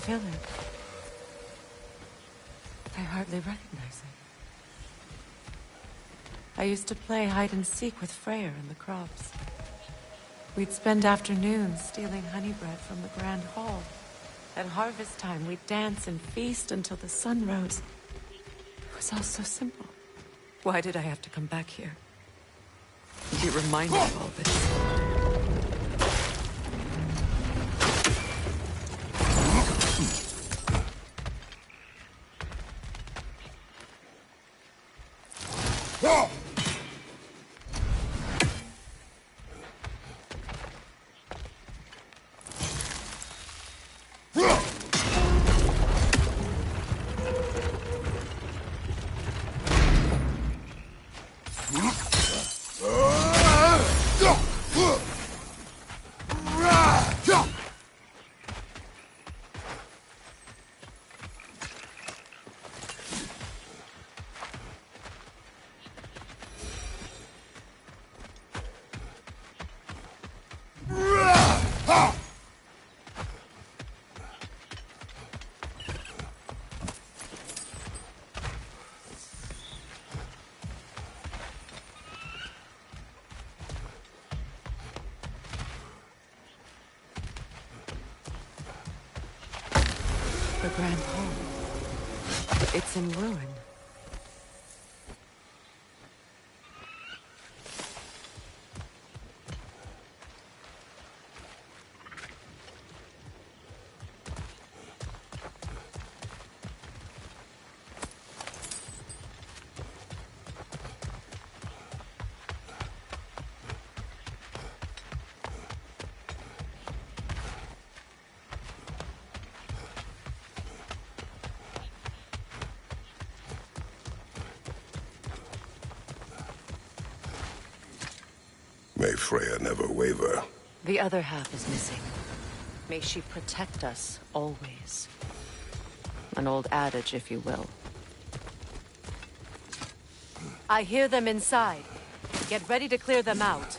feel it. I hardly recognize it. I used to play hide and seek with Freyr in the crops. We'd spend afternoons stealing honey bread from the Grand Hall. At harvest time, we'd dance and feast until the sun rose. It was all so simple. Why did I have to come back here? Be reminded of all this. The Grand Hall. It's in ruin. May Freya never waver. The other half is missing. May she protect us always. An old adage, if you will. I hear them inside. Get ready to clear them out.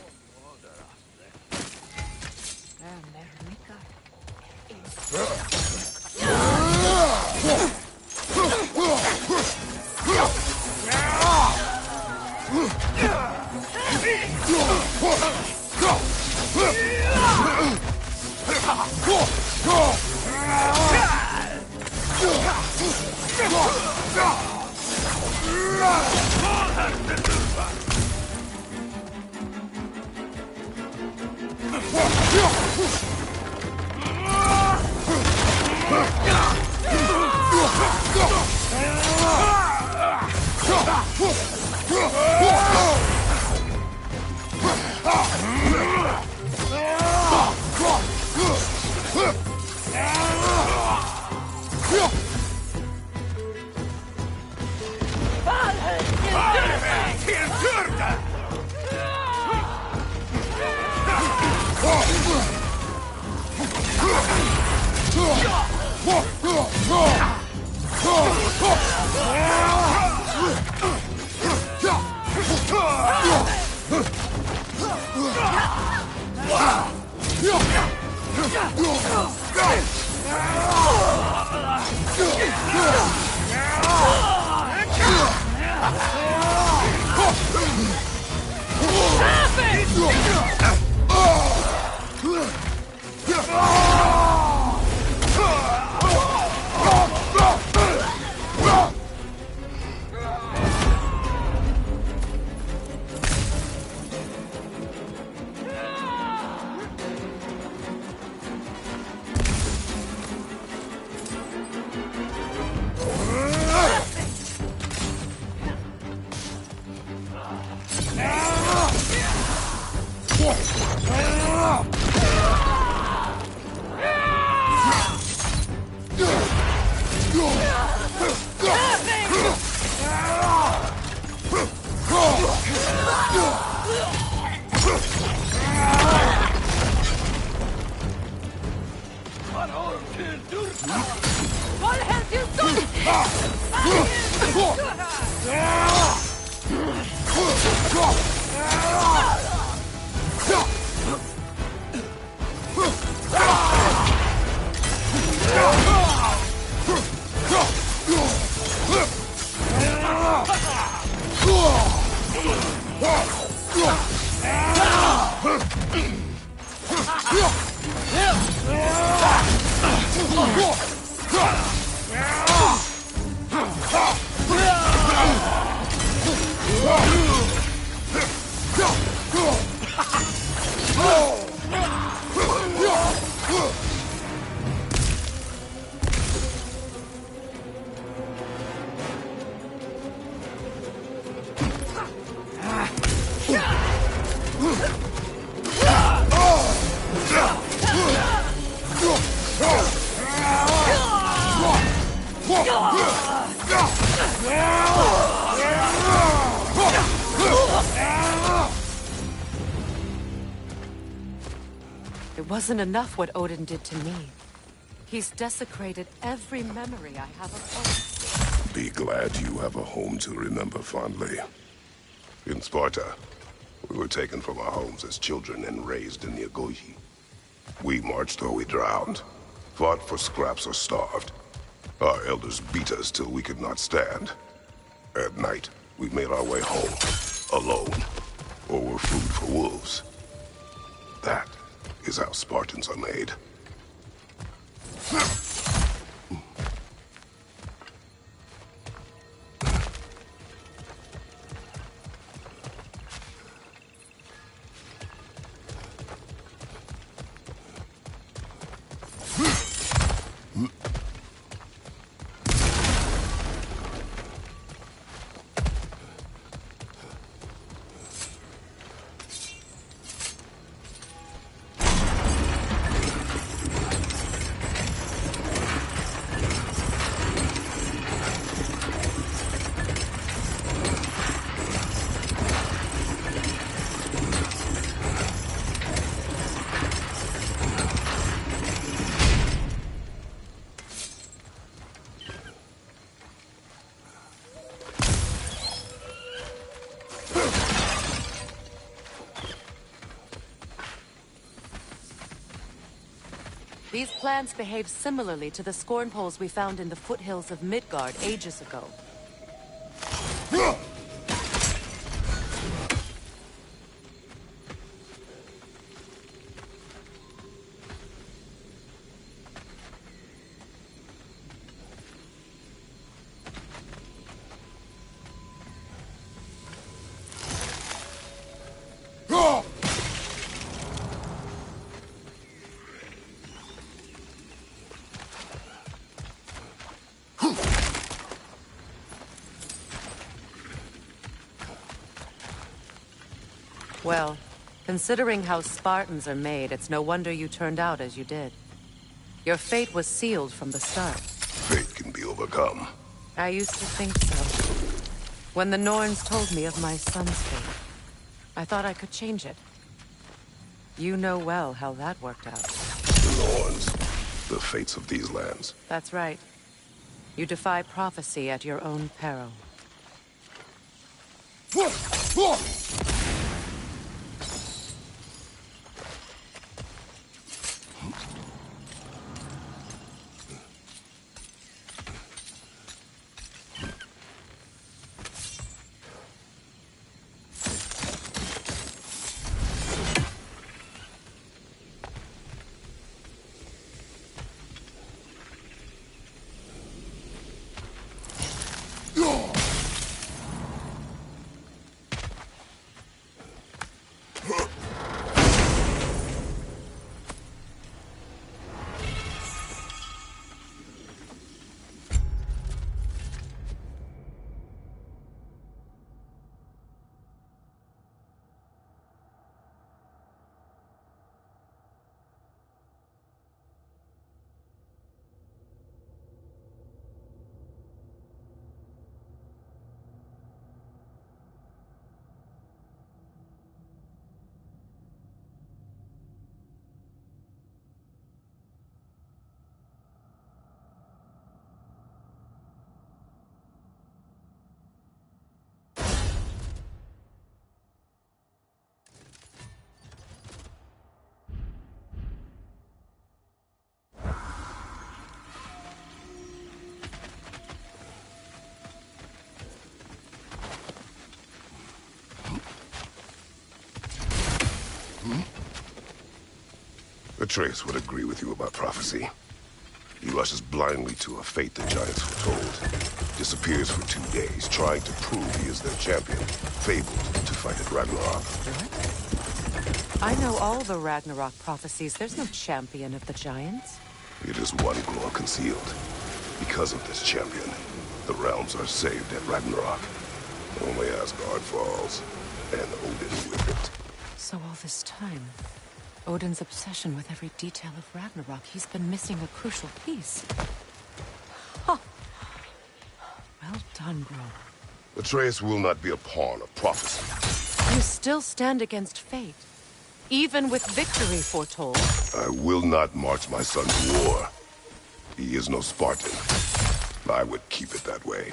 It wasn't enough what Odin did to me. He's desecrated every memory I have of home. Be glad you have a home to remember fondly. In Sparta, we were taken from our homes as children and raised in the Agogi. We marched or we drowned, fought for scraps or starved. Our elders beat us till we could not stand. At night, we made our way home, alone, or were food for wolves. That is how Spartans are made. These plants behave similarly to the scorn poles we found in the foothills of Midgard ages ago. Well, considering how Spartans are made, it's no wonder you turned out as you did. Your fate was sealed from the start. Fate can be overcome. I used to think so. When the Norns told me of my son's fate, I thought I could change it. You know well how that worked out. The Norns, the fates of these lands. That's right. You defy prophecy at your own peril. Atreus would agree with you about prophecy. He rushes blindly to a fate the giants foretold. Disappears for 2 days, trying to prove he is their champion. Fabled to fight at Ragnarök. What? I know all the Ragnarok prophecies. There's no champion of the giants. It is one more concealed. Because of this champion, the realms are saved at Ragnarök. Only Asgard falls. and Odin with it. So all this time, Odin's obsession with every detail of Ragnarok, he's been missing a crucial piece. Huh. Well done, bro. Atreus will not be a pawn of prophecy. You still stand against fate, even with victory foretold. I will not march my son to war. He is no Spartan. I would keep it that way.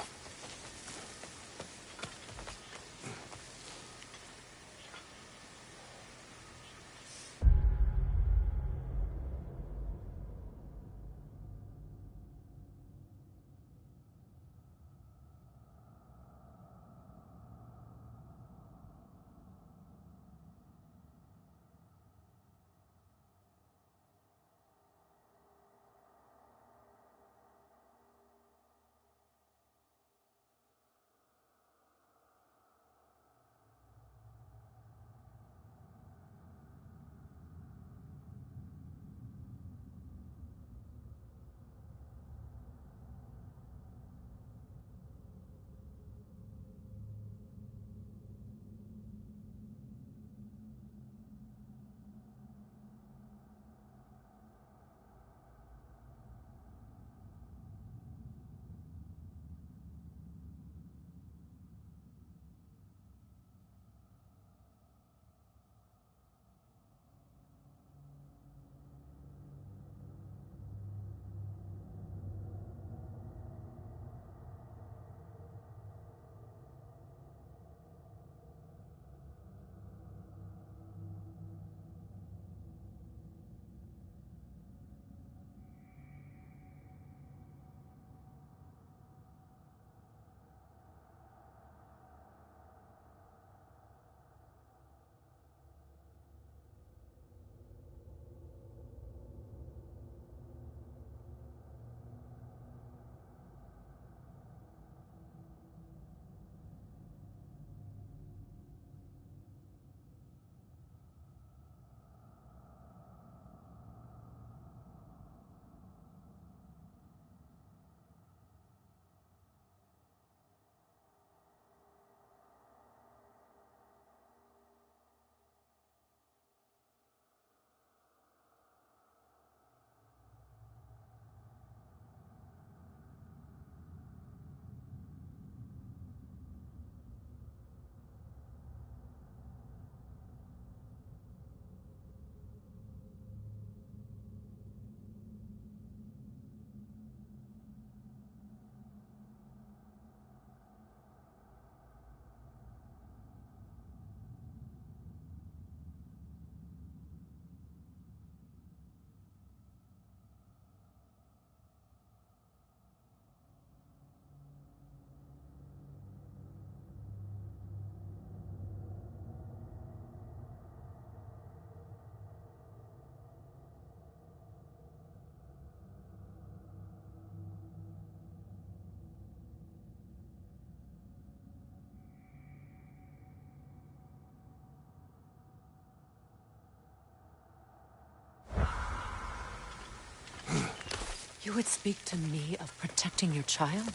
You would speak to me of protecting your child?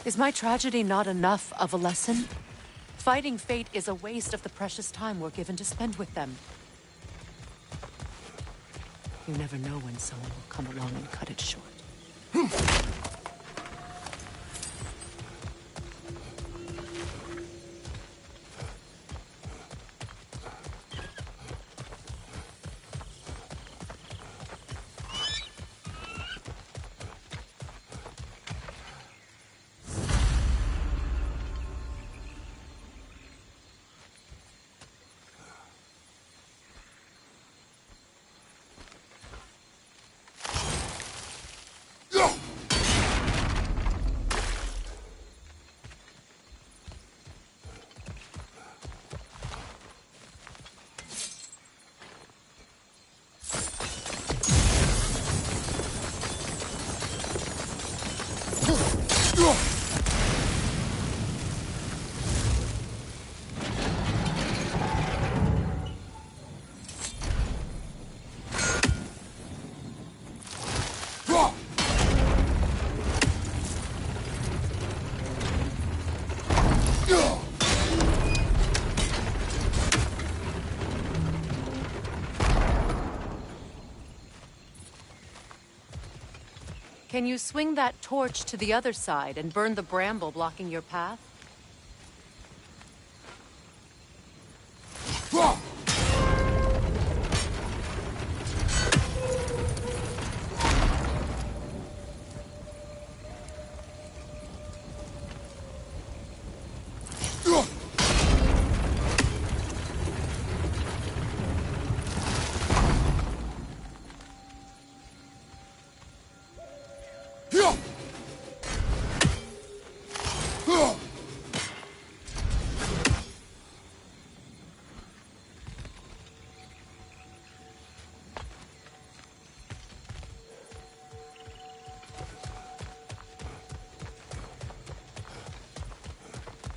Is my tragedy not enough of a lesson? Fighting fate is a waste of the precious time we're given to spend with them. You never know when someone will come along and cut it short. Can you swing that torch to the other side and burn the bramble blocking your path?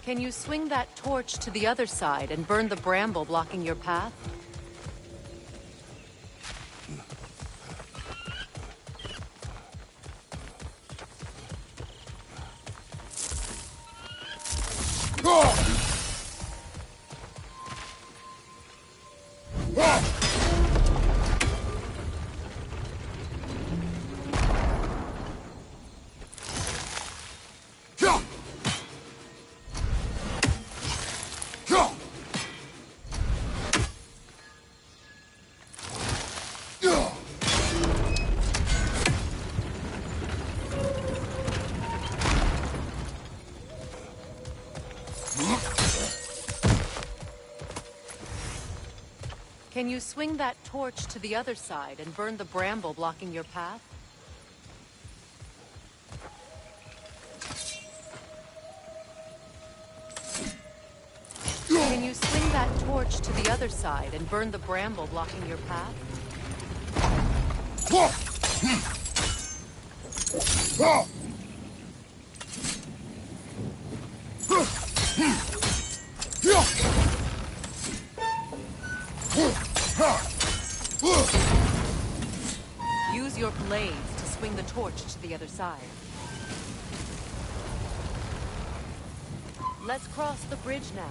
Can you swing that torch to the other side and burn the bramble blocking your path? Can you swing that torch to the other side and burn the bramble blocking your path? Can you swing that torch to the other side and burn the bramble blocking your path? Use your blades to swing the torch to the other side. Let's cross the bridge now.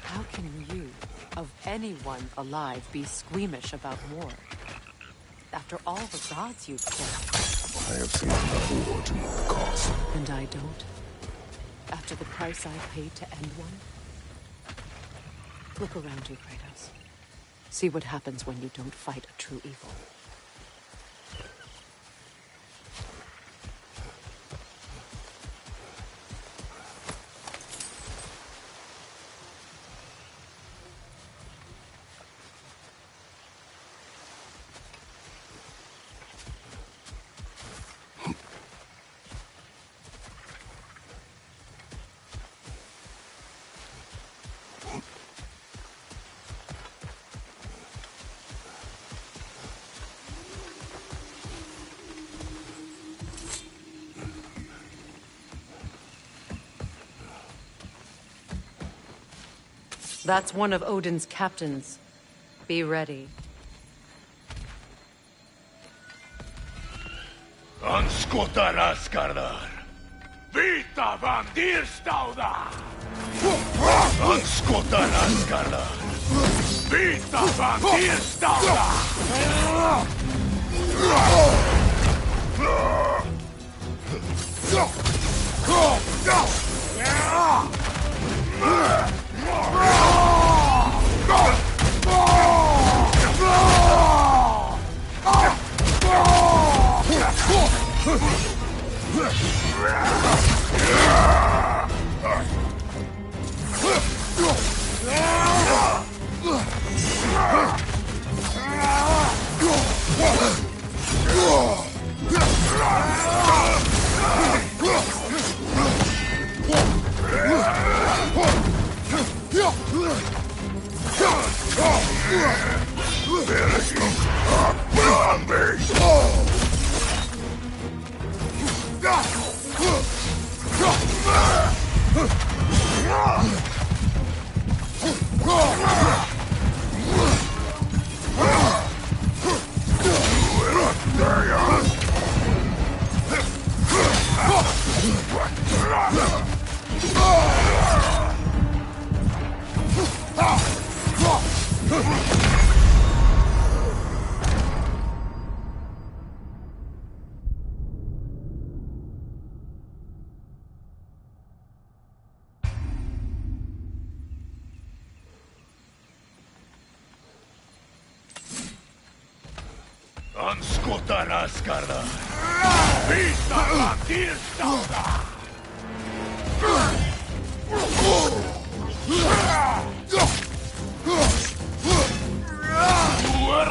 How can you, of anyone alive, be squeamish about war? After all the gods you've killed. I have seen enough war to know the cost. And I don't? After the price I paid to end one? Look around you, Kratos. See what happens when you don't fight a true evil. That's one of Odin's captains. Be ready. Anskotar Asgardar. Vita van Dirstauda. Anskotar Asgardar. Vita van Dirstauda. Anskotar Asgardar. Vita van Dirstauda.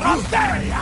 Rateria.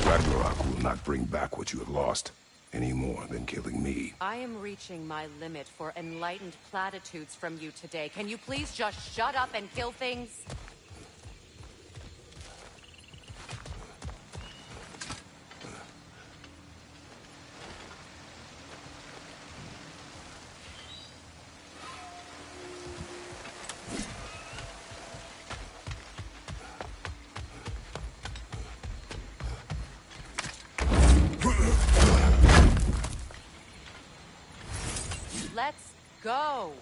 Ragnarök will not bring back what you have lost, any more than killing me. I am reaching my limit for enlightened platitudes from you today. Can you please just shut up and kill things? Let's go!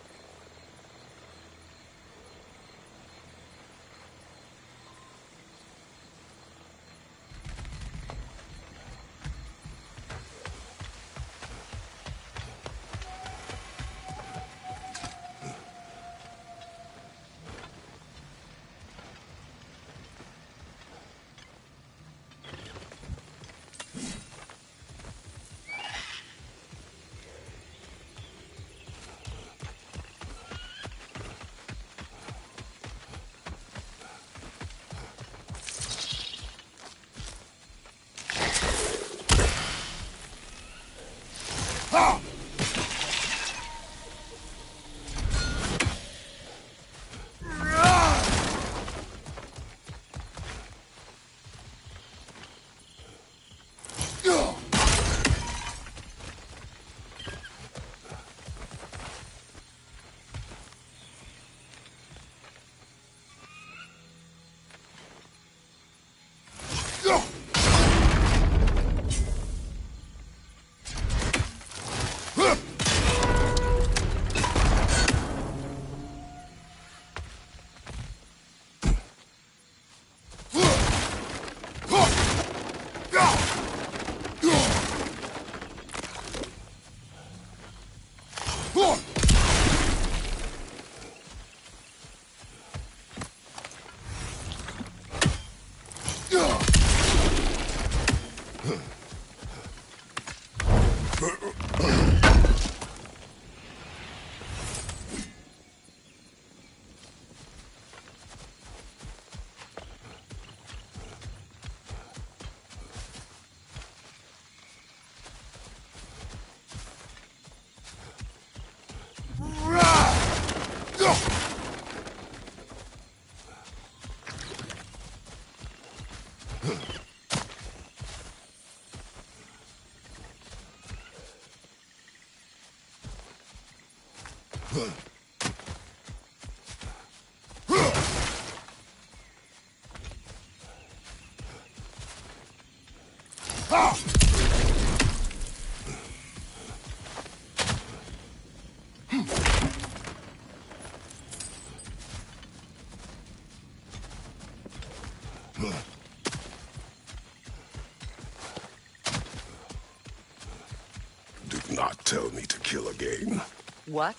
Do not tell me to kill again. What?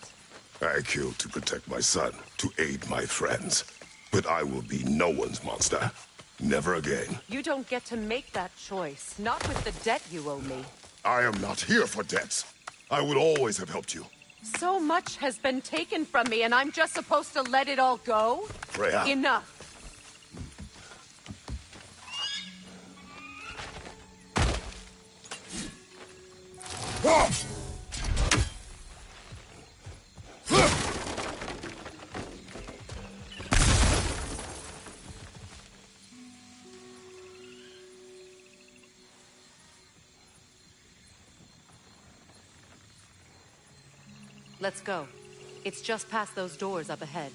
I killed to protect my son, to aid my friends. But I will be no one's monster. Never again. You don't get to make that choice. Not with the debt you owe me. I am not here for debts. I would always have helped you. So much has been taken from me, and I'm just supposed to let it all go? Freya. Enough. Let's go. It's just past those doors up ahead.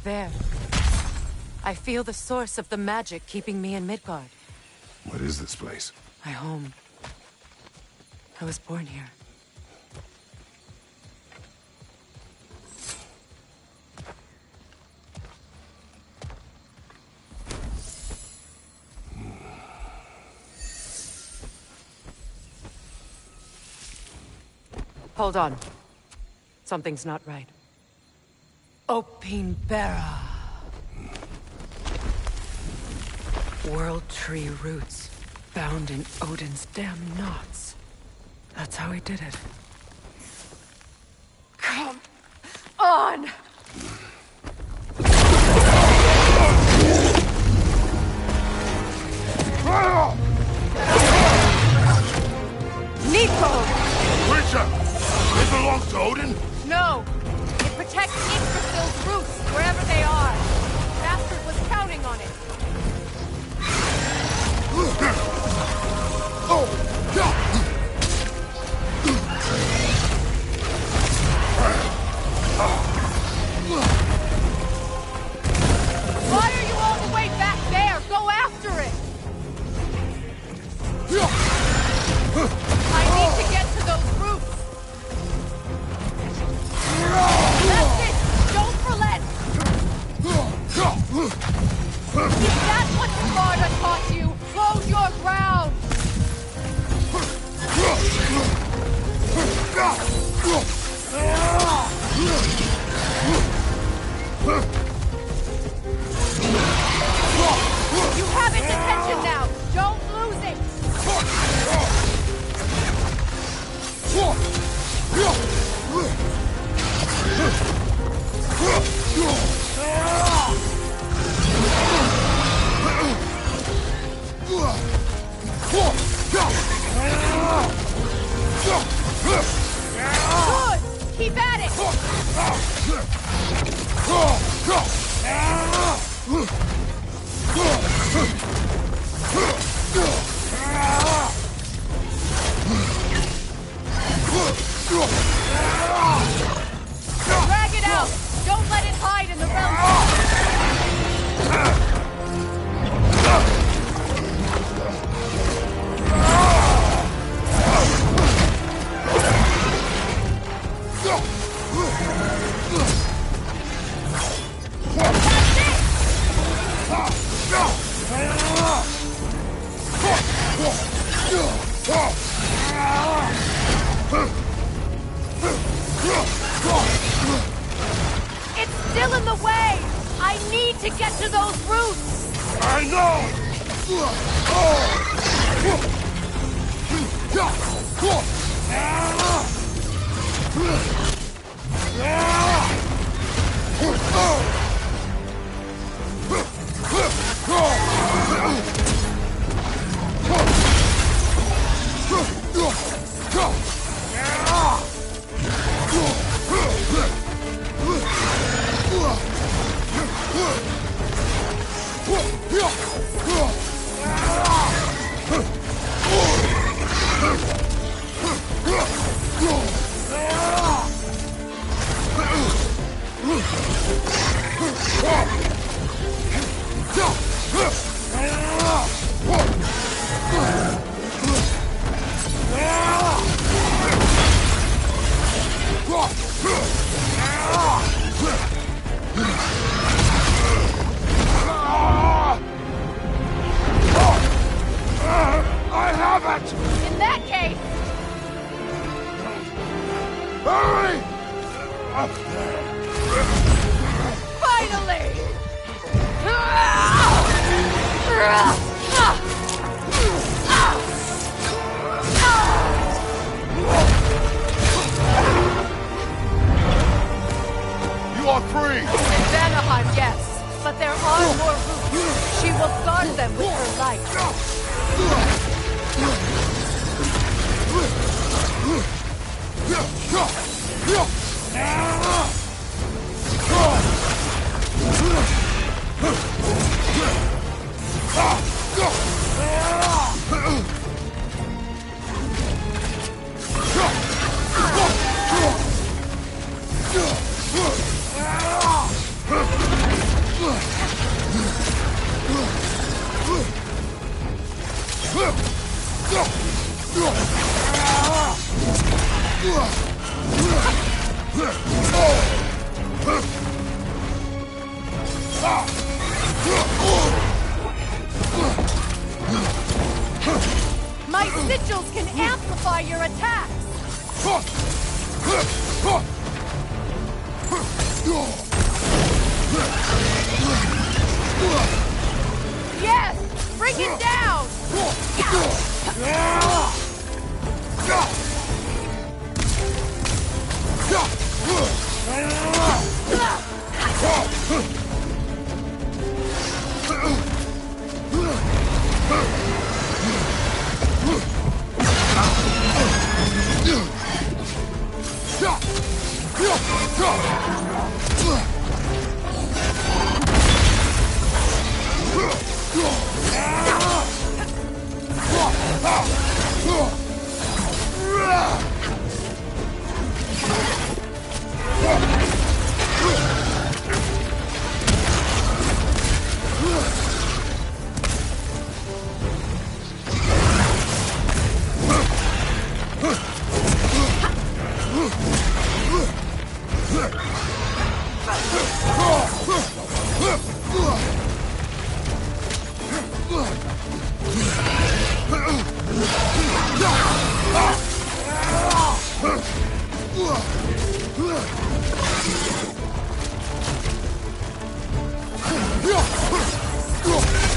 There. I feel the source of the magic keeping me in Midgard. What is this place? My home. I was born here. Hold on. Something's not right. Opinbera. World Tree roots, bound in Odin's damn knots. That's how he did it. Come on! Nico! Creature! It belongs to Odin? No! It protects Yggdrasil's roots, wherever they are. Bastard was counting on it. Why are you all the way back there? Go after it! I need to get to those roots! That's it! Don't relent! Is that what Sparta taught you? Hold your ground! You have its attention now! Don't lose it! Good! Keep at it! Drag it out! Don't let it hide in the It's still in the way! I need to get to those roots! I know! I have it! In that case... Hurry! Finally! You are free! In Vanaheim, yes. But there are more roots. She will guard them with her light.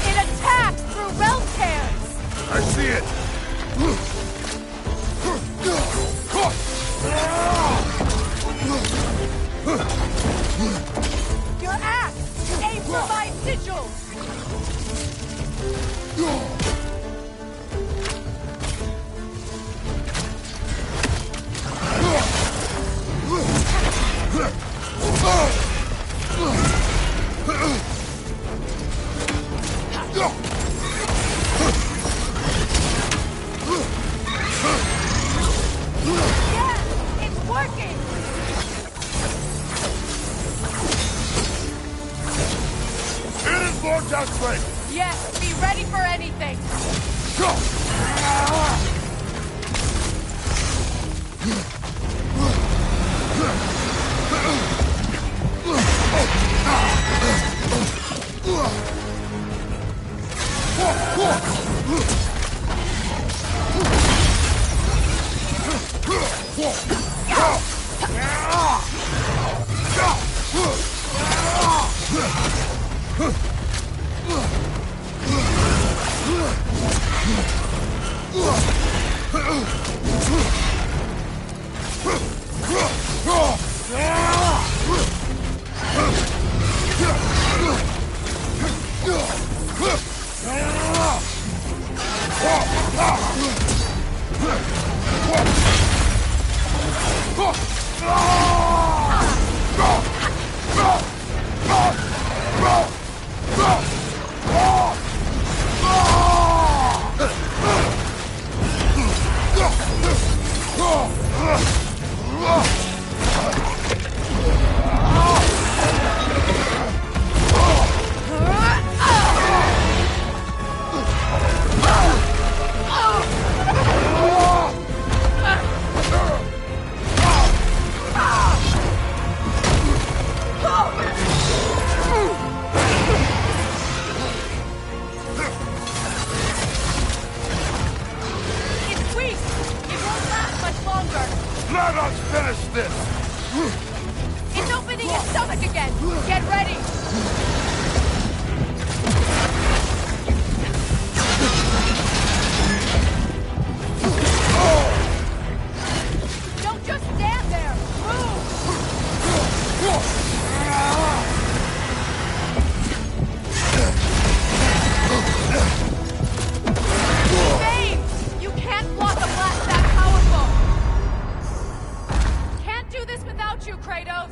It attacks through realm tears! I see it! Your axe! Aim for my sigil! Yes! It's working! It is Vortex strength! Yes, be ready for anything! It's weak! It won't last much longer! Let us finish this! It's opening its stomach again! Get ready! Don't just stand there! Move! James! You can't block a blast that powerful! Can't do this without you, Kratos!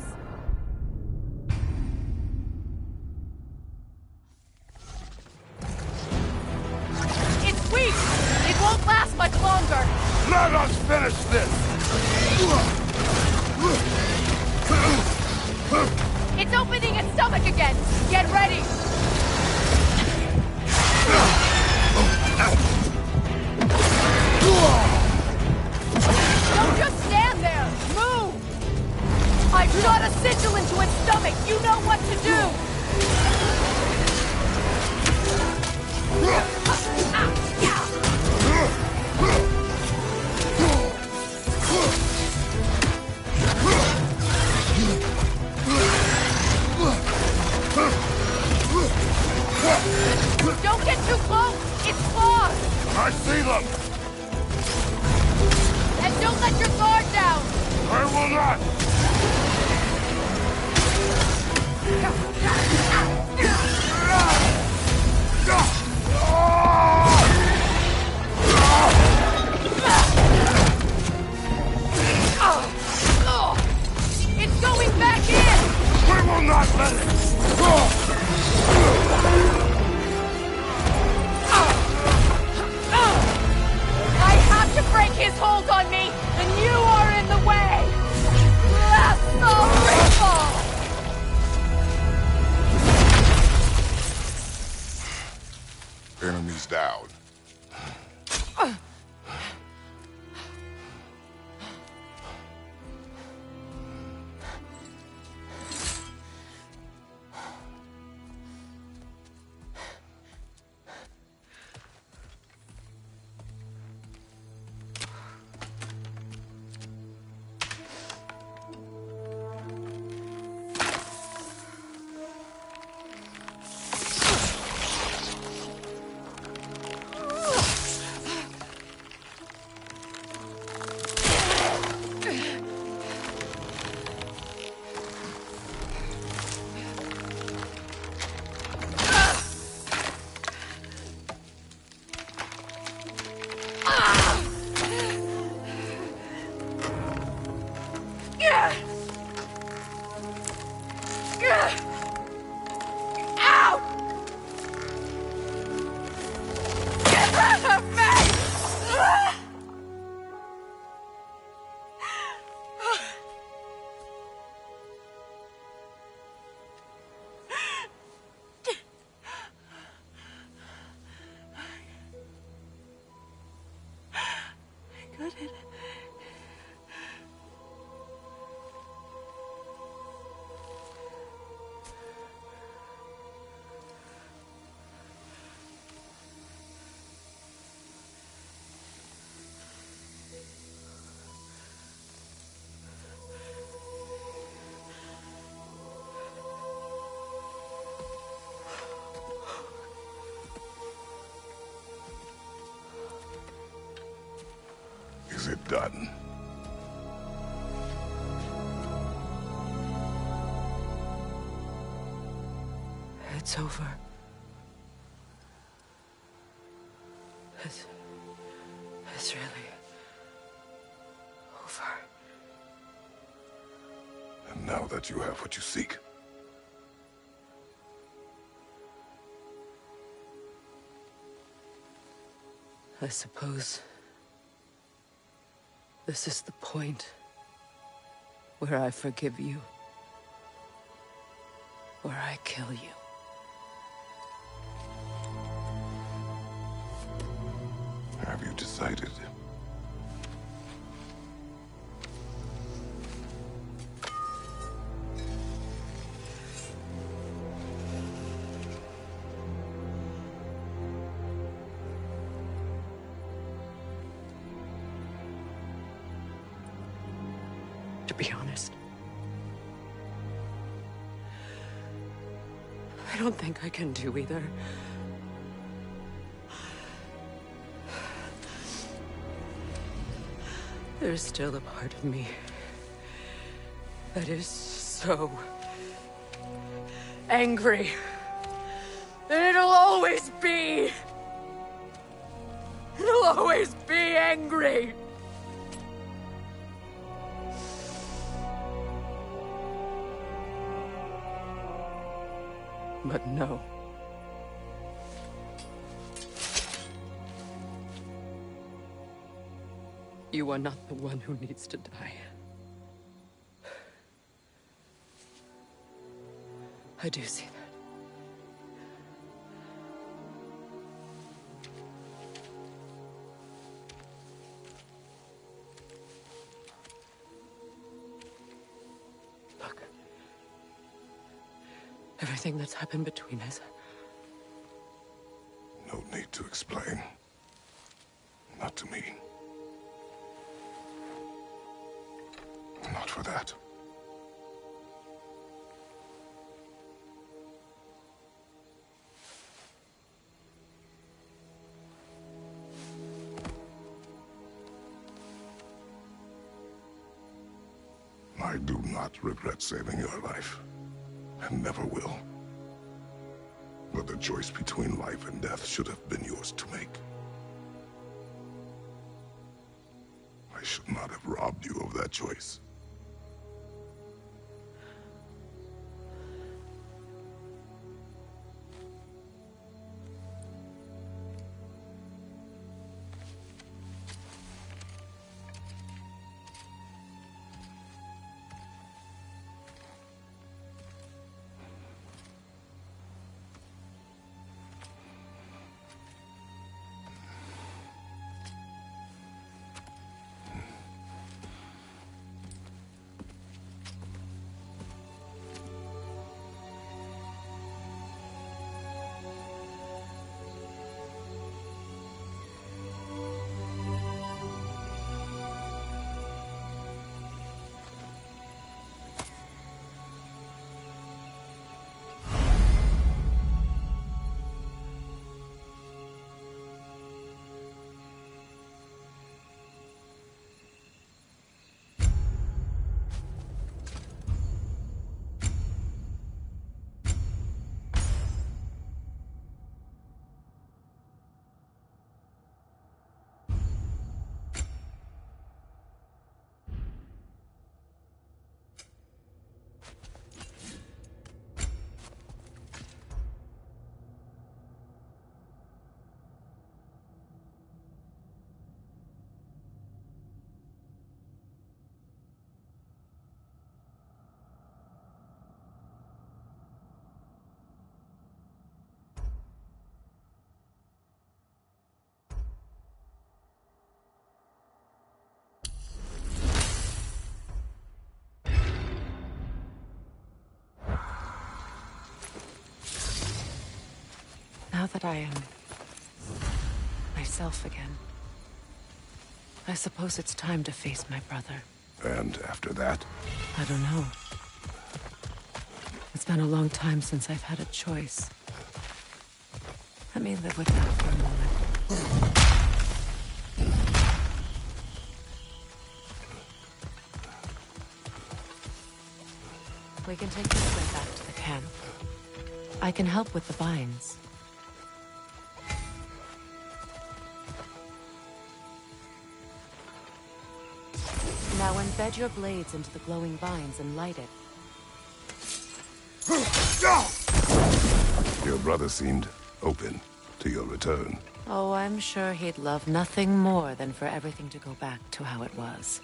It's weak! It won't last much longer! Let us finish this! It's opening its stomach again! Get ready! Don't just stand there! Move! I shot a sigil into its stomach! You know what to do! Don't get too close! It's claws! I see them! And don't let your guard down! I will not! I have to break his hold on me, and you are in the way! Blast the ripple! Enemies down. Is it done? It's over. It's really over. And now that you have what you seek, I suppose this is the point where I forgive you, where I kill you. have you decided? To be honest, I don't think I can do either. There's still a part of me that is so angry that it'll always be. It'll always be angry. But no. You are not the one who needs to die. I do see that. Look. Everything that's happened between us. No need to explain. Not to me. Not for that. I do not regret saving your life, and never will. But the choice between life and death should have been yours to make. I should not have robbed you of that choice. Now that I am myself again, I suppose it's time to face my brother. And after that? I don't know. It's been a long time since I've had a choice. Let me live with that for a moment. We can take this way back to the camp. I can help with the vines. Now embed your blades into the glowing vines and light it. Your brother seemed open to your return. Oh, I'm sure he'd love nothing more than for everything to go back to how it was,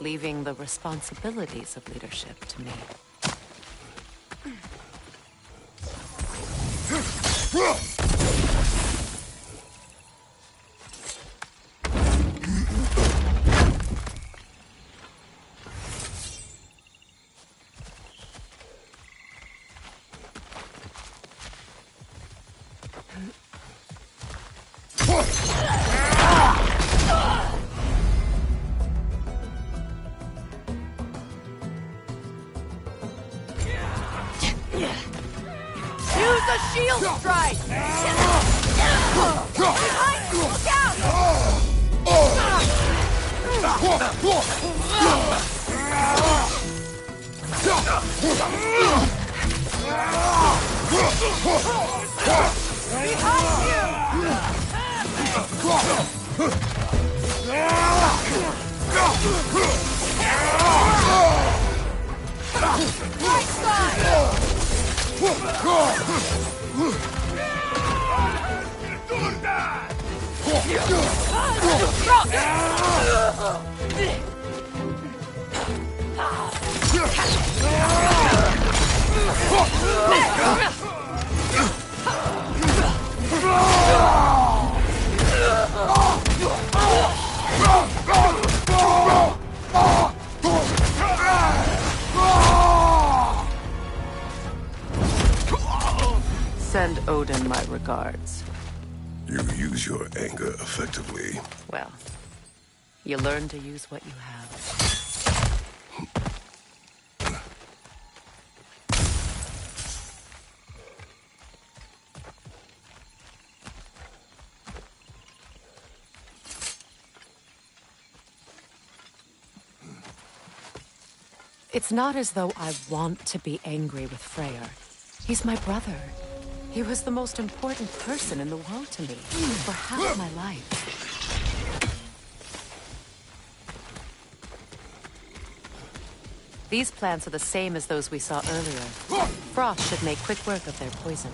leaving the responsibilities of leadership to me. Use a shield strike! Behind you! Look right side! Send Odin my regards. You use your anger effectively. Well, you learn to use what you have. It's not as though I want to be angry with Freyr. He's my brother. He was the most important person in the world to me for half my life. These plants are the same as those we saw earlier. Frost should make quick work of their poison.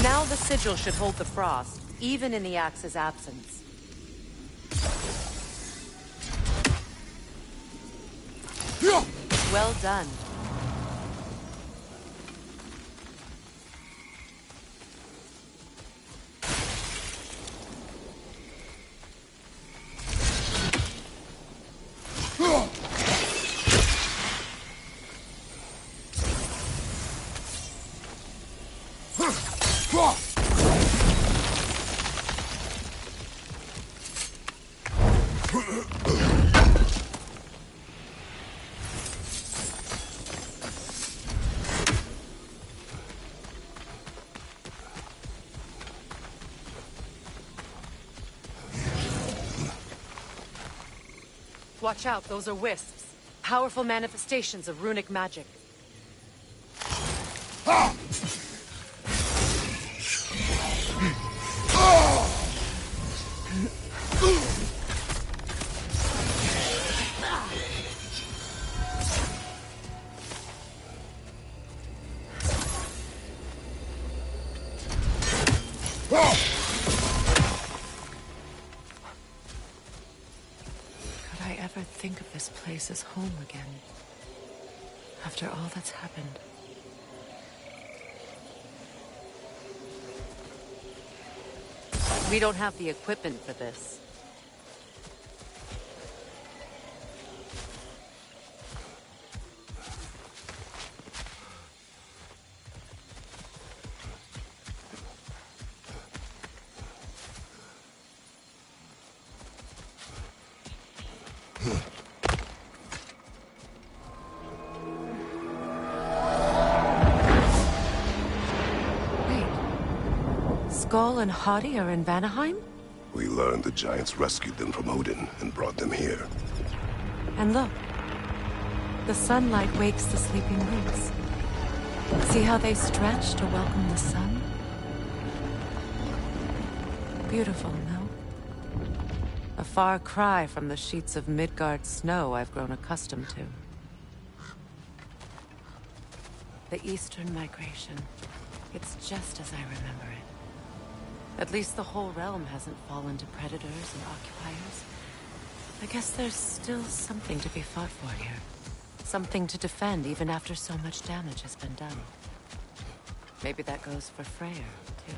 Now the sigil should hold the frost, even in the axe's absence. Well done. Watch out, those are wisps. Powerful manifestations of runic magic. Could I ever think of this place as home again? After all that's happened. We don't have the equipment for this. Skull and Hadi are in Vanaheim? We learned the giants rescued them from Odin and brought them here. And look. The sunlight wakes the sleeping roots. See how they stretch to welcome the sun? Beautiful, no? A far cry from the sheets of Midgard snow I've grown accustomed to. The Eastern Migration. It's just as I remember it. At least the whole realm hasn't fallen to predators and occupiers. I guess there's still something to be fought for here. Something to defend even after so much damage has been done. Maybe that goes for Freyr, too.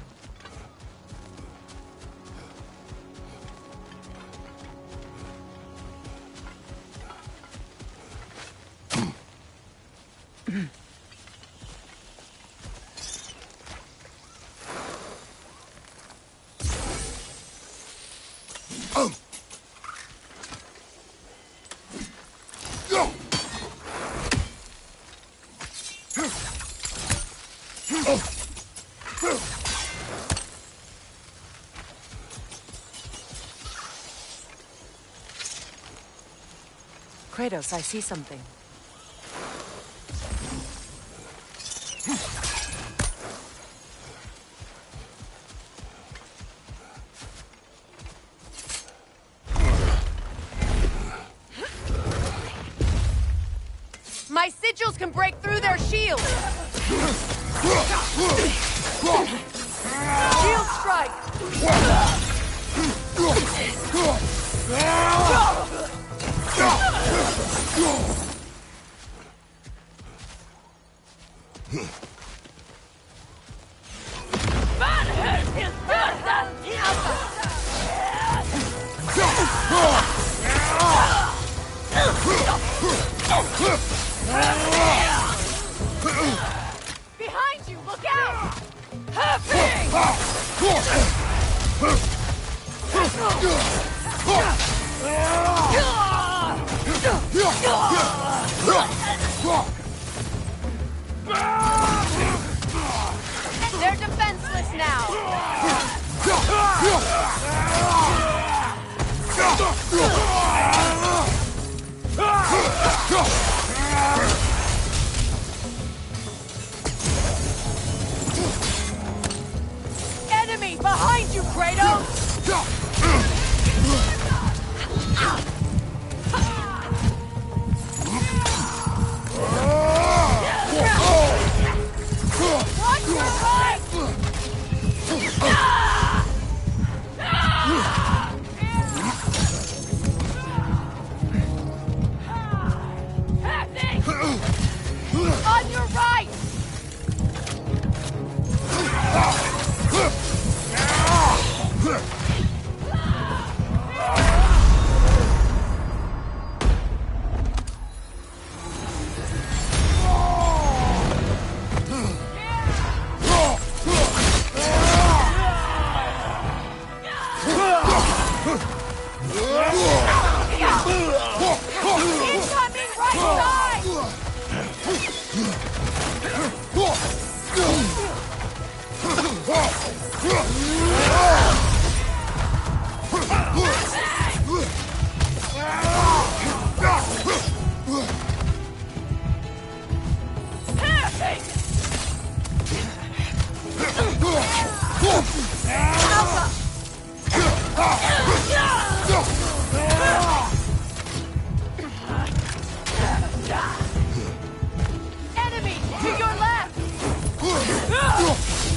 Kratos, I see something. My sigils can break through their shields! Shield strike! Behind you, look out! They're defenseless now! Enemy behind you, Kratos! Watch your right! On your right!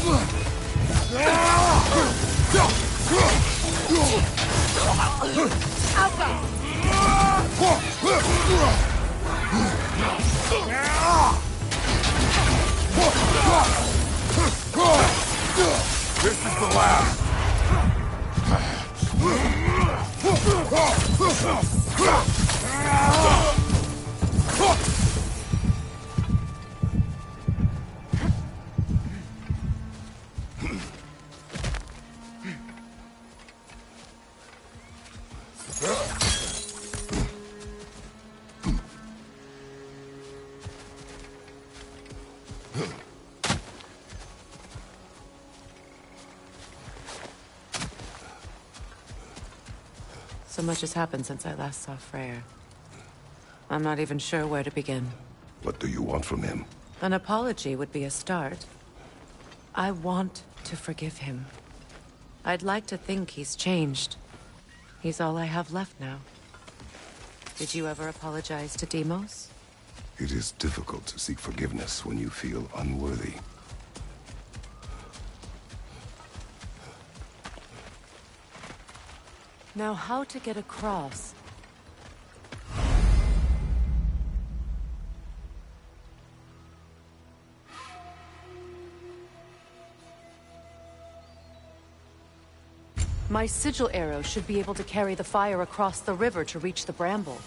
This is the last. So much has happened since I last saw Freyr. I'm not even sure where to begin. What do you want from him? An apology would be a start. I want to forgive him. I'd like to think he's changed. He's all I have left now. Did you ever apologize to Deimos? It is difficult to seek forgiveness when you feel unworthy. Now, how to get across? My sigil arrow should be able to carry the fire across the river to reach the bramble.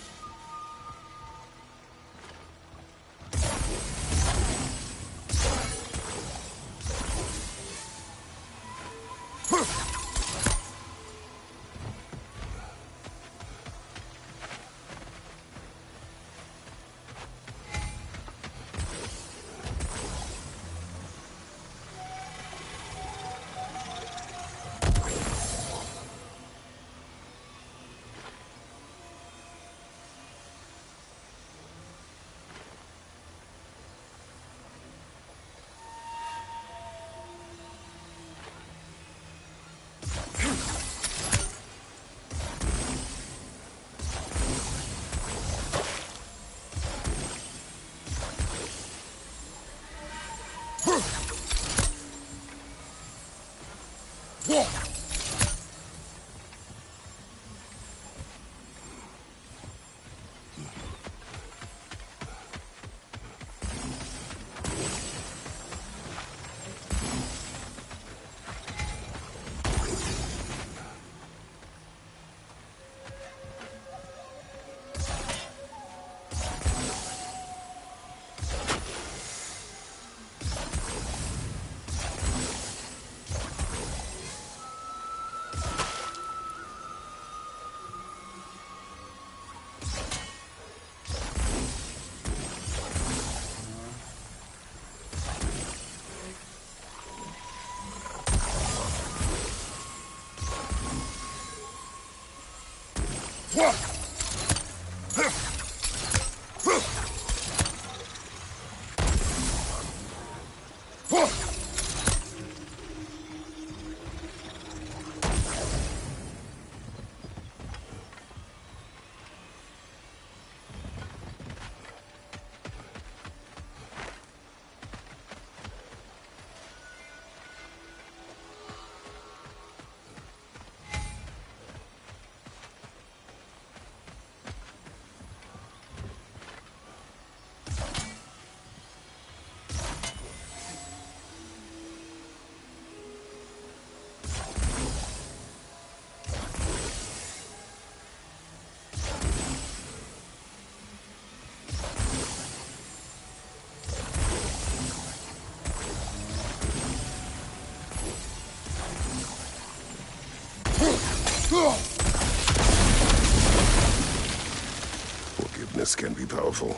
Forgiveness can be powerful,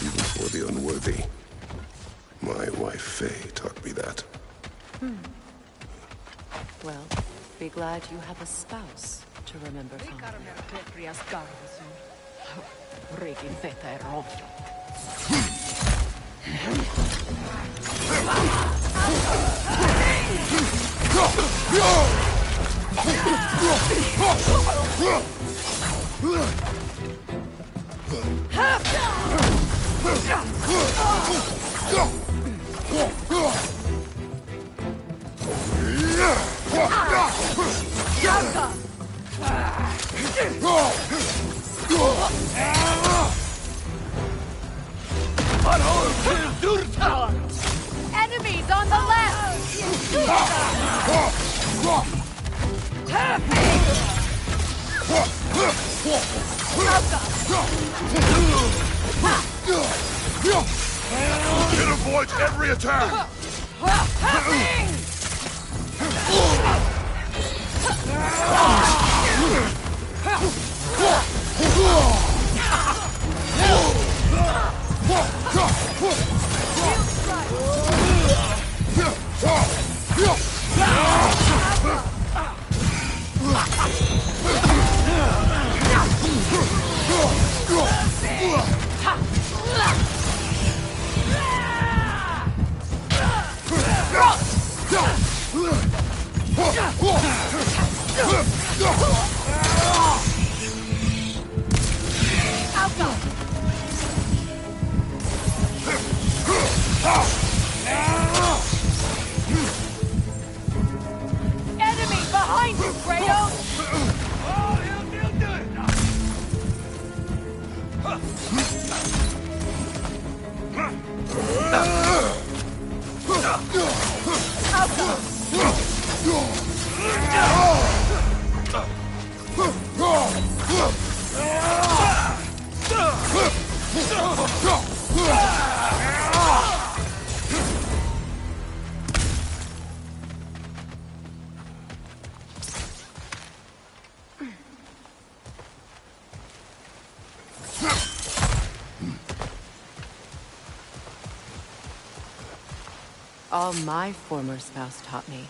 even for the unworthy. My wife Faye taught me that. Well, be glad you have a spouse to remember fondly. It avoids every attack! Enemy behind you, Kratos! All my former spouse taught me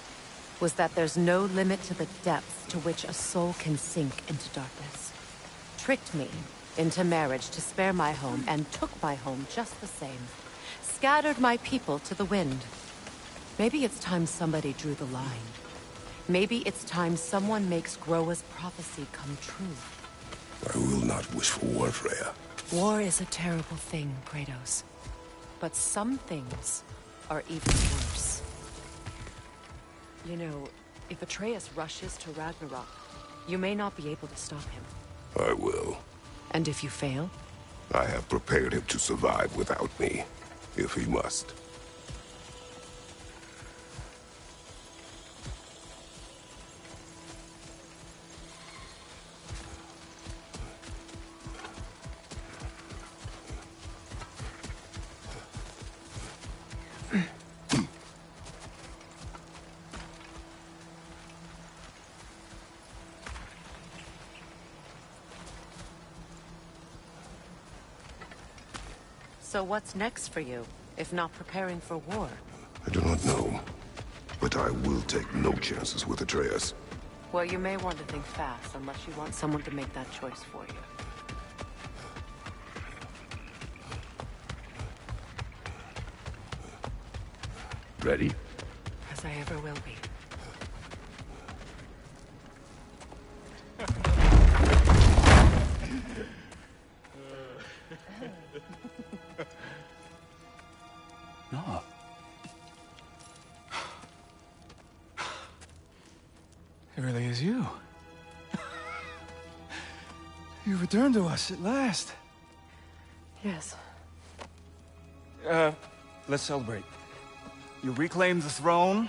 was that there's no limit to the depths to which a soul can sink into darkness. Tricked me into marriage to spare my home and took my home just the same. Scattered my people to the wind. Maybe it's time somebody drew the line. Maybe it's time someone makes Groa's prophecy come true. I will not wish for war, Freya. War is a terrible thing, Kratos. But some things are even worse. You know, if Atreus rushes to Ragnarok, you may not be able to stop him. I will. And if you fail? I have prepared him to survive without me, if he must. So what's next for you, if not preparing for war? I do not know, but I will take no chances with Atreus. Well, you may want to think fast, unless you want someone to make that choice for you. Ready? As I ever will be. No. It really is you. You returned to us at last. Yes. Let's celebrate. You reclaim the throne.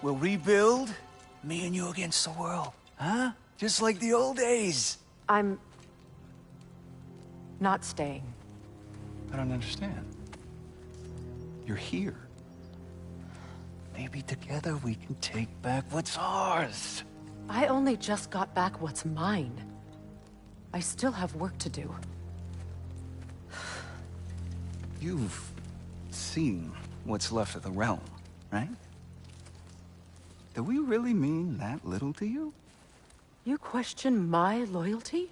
We'll rebuild. Me and you against the world. Huh? Just like the old days. I'm not staying. I don't understand. You're here. Maybe together we can take back what's ours. I only just got back what's mine. I still have work to do. You've seen what's left of the realm, right? Do we really mean that little to you? You question my loyalty?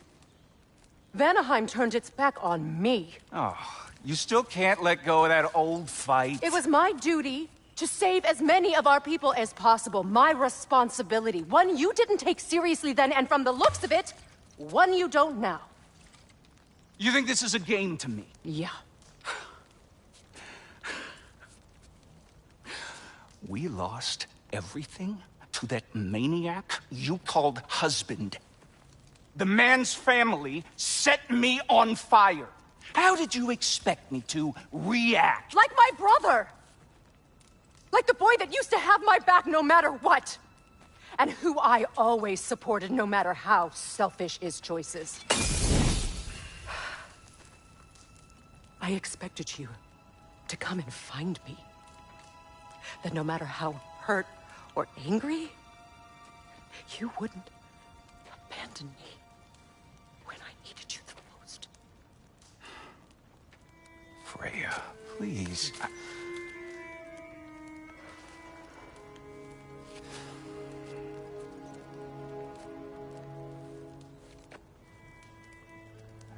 Vanaheim turned its back on me. Oh, you still can't let go of that old fight? It was my duty to save as many of our people as possible. My responsibility. One you didn't take seriously then, and from the looks of it, one you don't now. You think this is a game to me? Yeah. We lost everything to that maniac you called husband. The man's family set me on fire. How did you expect me to react? Like my brother! Like the boy that used to have my back no matter what. And who I always supported no matter how selfish his choices. I expected you to come and find me. That no matter how hurt or angry, you wouldn't abandon me when I needed you the most. Freya, please.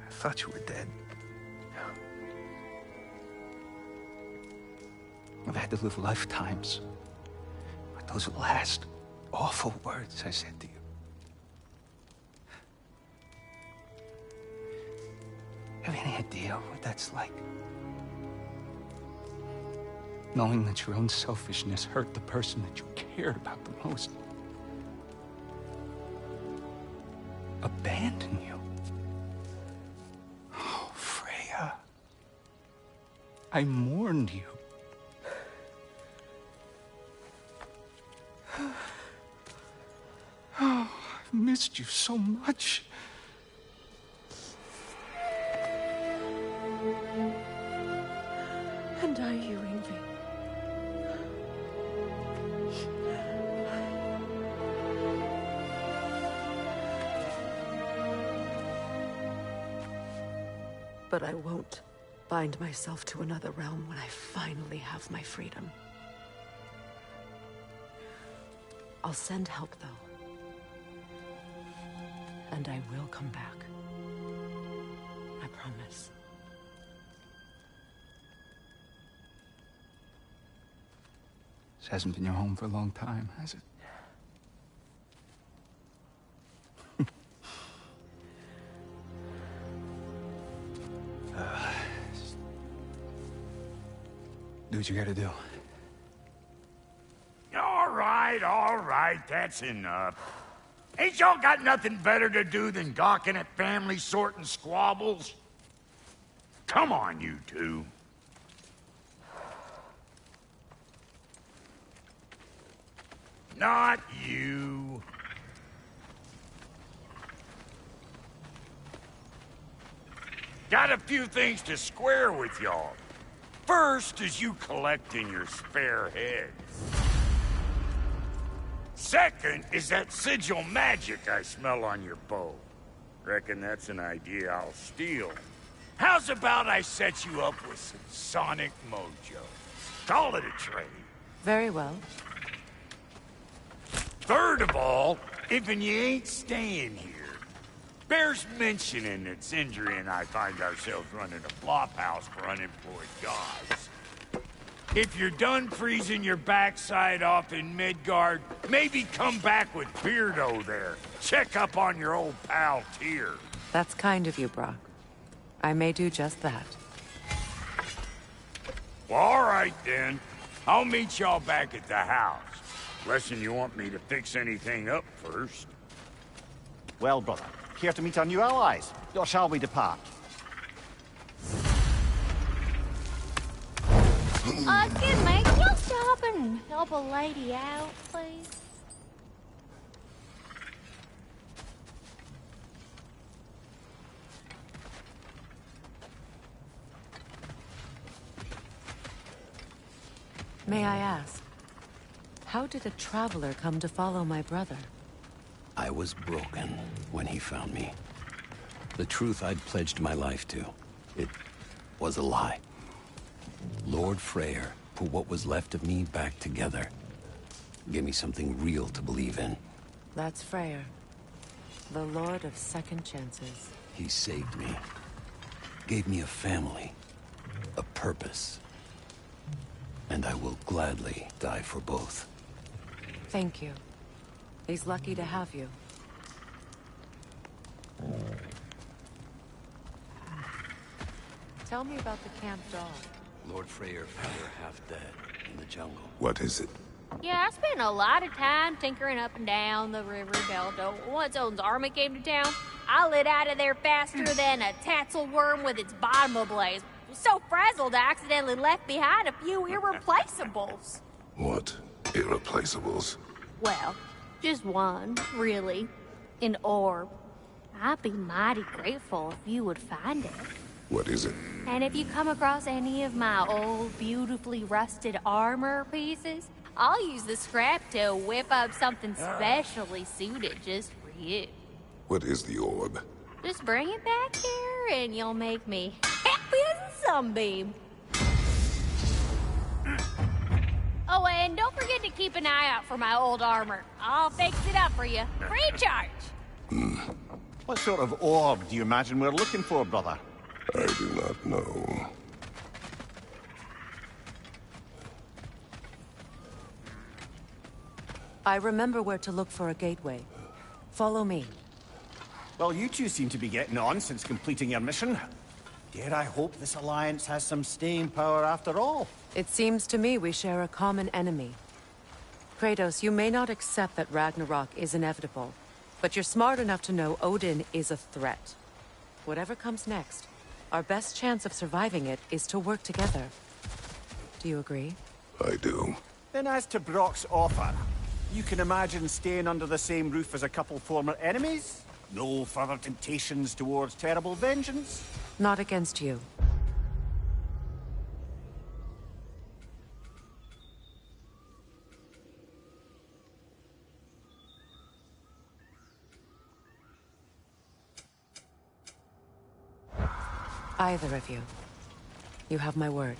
I thought you were dead. I've had to live lifetimes. But those last awful words I said to you. Have any idea what that's like? Knowing that your own selfishness hurt the person that you cared about the most. Abandon you. Oh, Freya. I mourned you. Oh, I've missed you so much. And are you, Ingvi? But I won't bind myself to another realm when I finally have my freedom. I'll send help, though. And I will come back. I promise. This hasn't been your home for a long time, has it? Do what you gotta do. All right, that's enough. Ain't y'all got nothing better to do than gawking at family sorting squabbles? Come on, you two. Not you. Got a few things to square with y'all. First is you collecting your spare heads. Second is that sigil magic I smell on your bow. Reckon that's an idea I'll steal. How's about I set you up with some sonic mojo? Call it a trade. Very well. Third of all, if you ain't staying here, bears mentioning that Sindri and I find ourselves running a flop house for unemployed gods. If you're done freezing your backside off in Midgard, maybe come back with Beardo there. Check up on your old pal Tyr. That's kind of you, Brock. I may do just that. Well, all right then. I'll meet y'all back at the house. Lesson you want me to fix anything up first. Well, brother, here to meet our new allies. Or shall we depart? Excuse me, can you stop and help a lady out, please? May I ask, how did a traveler come to follow my brother? I was broken when he found me. The truth I'd pledged my life to, it was a lie. Lord Freyr put what was left of me back together. Gave me something real to believe in. That's Freyr, the Lord of Second Chances. He saved me. Gave me a family. A purpose. And I will gladly die for both. Thank you. He's lucky to have you. Tell me about the camp dog. Lord Freyr found her half dead in the jungle. What is it? Yeah, I spent a lot of time tinkering up and down the river Delta. Once Odin's army came to town, I lit out of there faster than a tassel worm with its bottom ablaze. So frazzled, I accidentally left behind a few irreplaceables. What irreplaceables? Well, just one, really. An orb. I'd be mighty grateful if you would find it. What is it? And if you come across any of my old, beautifully rusted armor pieces, I'll use the scrap to whip up something specially suited just for you. What is the orb? Just bring it back here and you'll make me happy as a sunbeam. Oh, and don't forget to keep an eye out for my old armor. I'll fix it up for you. Free charge. What sort of orb do you imagine we're looking for, brother? I do not know. I remember where to look for a gateway. Follow me. Well, you two seem to be getting on since completing your mission. Dare I hope this alliance has some staying power after all? It seems to me we share a common enemy. Kratos, you may not accept that Ragnarok is inevitable, but you're smart enough to know Odin is a threat. Whatever comes next, our best chance of surviving it is to work together. Do you agree? I do. Then as to Brock's offer, you can imagine staying under the same roof as a couple former enemies? No further temptations towards terrible vengeance? Not against you. Either of you. You have my word.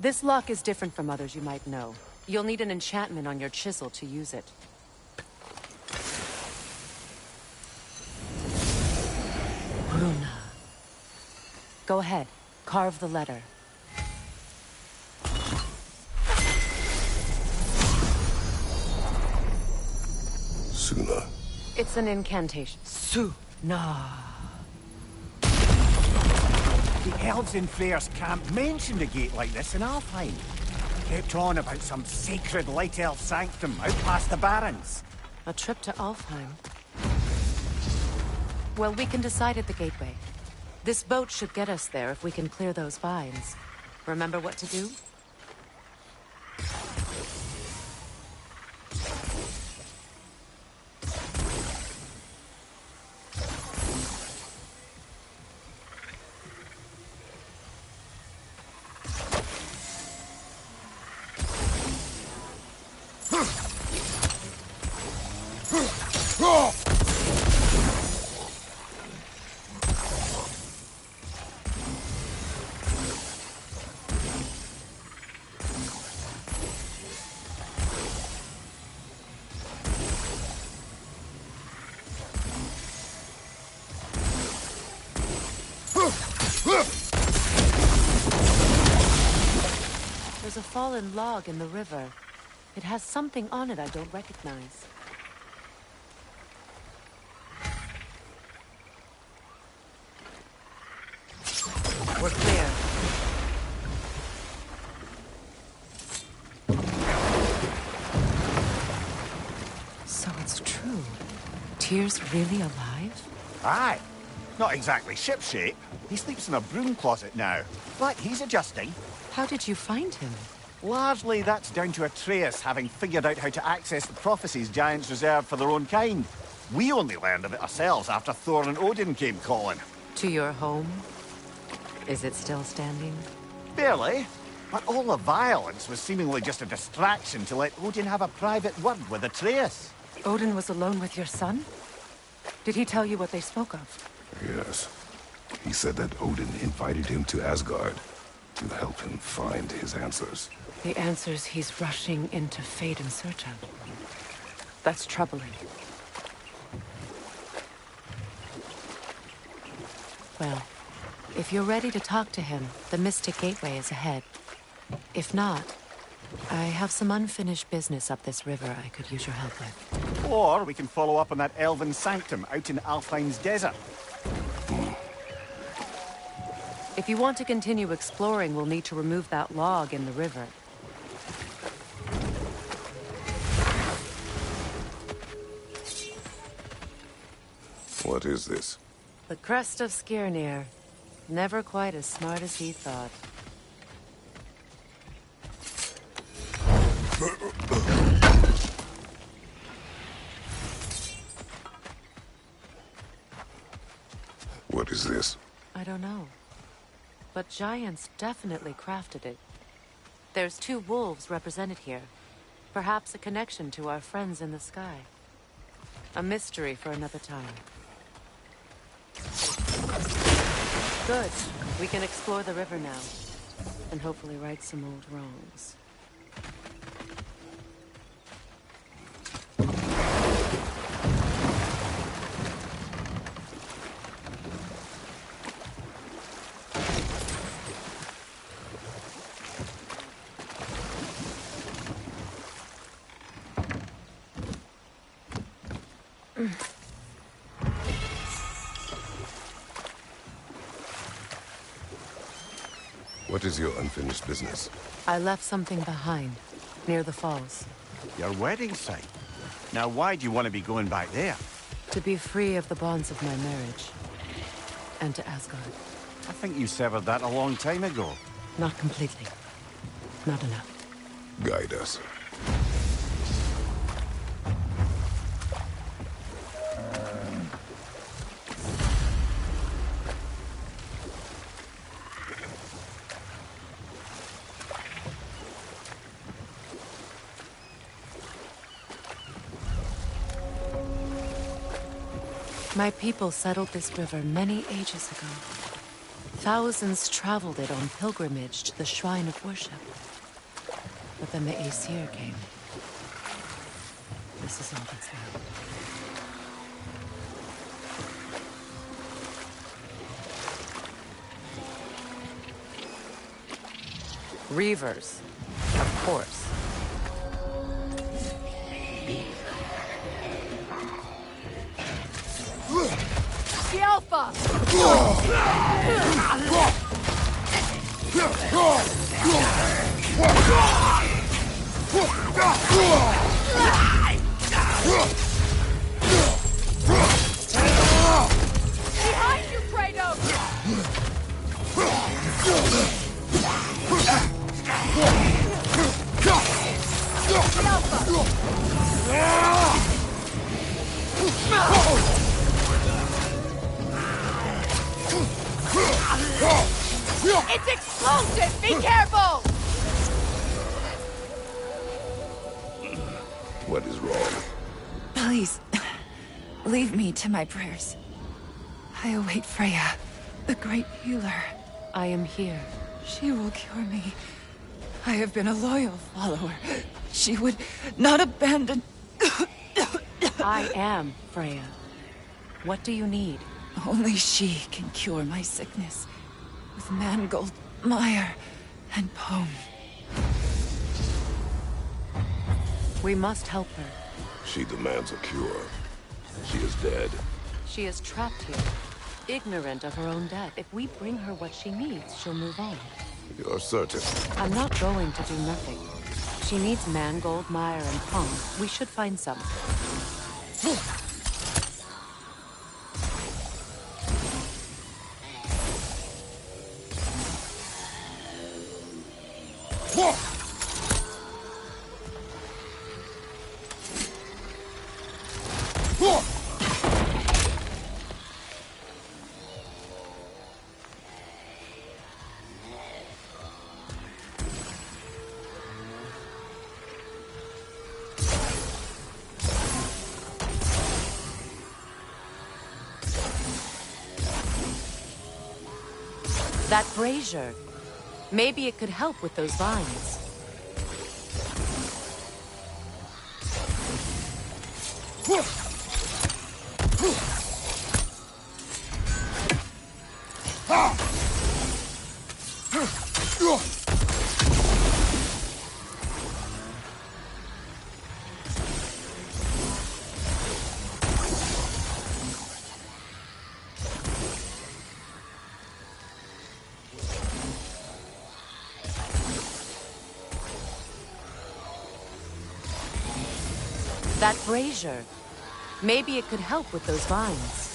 This lock is different from others you might know. You'll need an enchantment on your chisel to use it. Runa. Go ahead. Carve the letter. Suna. It's an incantation. Suna. The elves in Freyr's camp mentioned a gate like this in Alfheim. Kept on about some sacred light elf sanctum out past the Barrens. A trip to Alfheim. Well, we can decide at the gateway. This boat should get us there if we can clear those vines. Remember what to do? There's a fallen log in the river. It has something on it I don't recognize. We're clear. So it's true. Tyr's really alive? Aye. Not exactly shipshape. He sleeps in a broom closet now. But he's adjusting. How did you find him? Largely, that's down to Atreus having figured out how to access the prophecies giants reserved for their own kind. We only learned of it ourselves after Thor and Odin came calling. To your home? Is it still standing? Barely. But all the violence was seemingly just a distraction to let Odin have a private word with Atreus. Odin was alone with your son? Did he tell you what they spoke of? Yes. He said that Odin invited him to Asgard to help him find his answers. The answers he's rushing into fate in search of. That's troubling. Well, if you're ready to talk to him, the Mystic Gateway is ahead. If not, I have some unfinished business up this river I could use your help with. Or we can follow up on that elven sanctum out in Alfine's desert. If you want to continue exploring, we'll need to remove that log in the river. What is this? The crest of Skirnir. Never quite as smart as he thought. What is this? I don't know. But giants definitely crafted it. There's 2 wolves represented here. Perhaps a connection to our friends in the sky. A mystery for another time. Good. We can explore the river now. And hopefully right some old wrongs. What is your unfinished business? I left something behind, near the falls. Your wedding site. Now why do you want to be going back there? To be free of the bonds of my marriage. And to Asgard. I think you severed that a long time ago. Not completely. Not enough. Guide us. My people settled this river many ages ago. Thousands traveled it on pilgrimage to the shrine of worship. But then the Aesir came. This is all that's left. Reavers, of course. The Alpha! Behind you, Kratos! The Alpha! It's explosive! Be careful! What is wrong? Please, leave me to my prayers. I await Freya, the great healer. I am here. She will cure me. I have been a loyal follower. She would not abandon... I am Freya. What do you need? Only she can cure my sickness. With mangold, mire, and poem. We must help her. She demands a cure. She is dead. She is trapped here, ignorant of her own death. If we bring her what she needs, she'll move on. You're certain? I'm not going to do nothing. She needs mangold, mire, and poem. We should find some. That brazier. Maybe it could help with those vines. That brazier. Maybe it could help with those vines.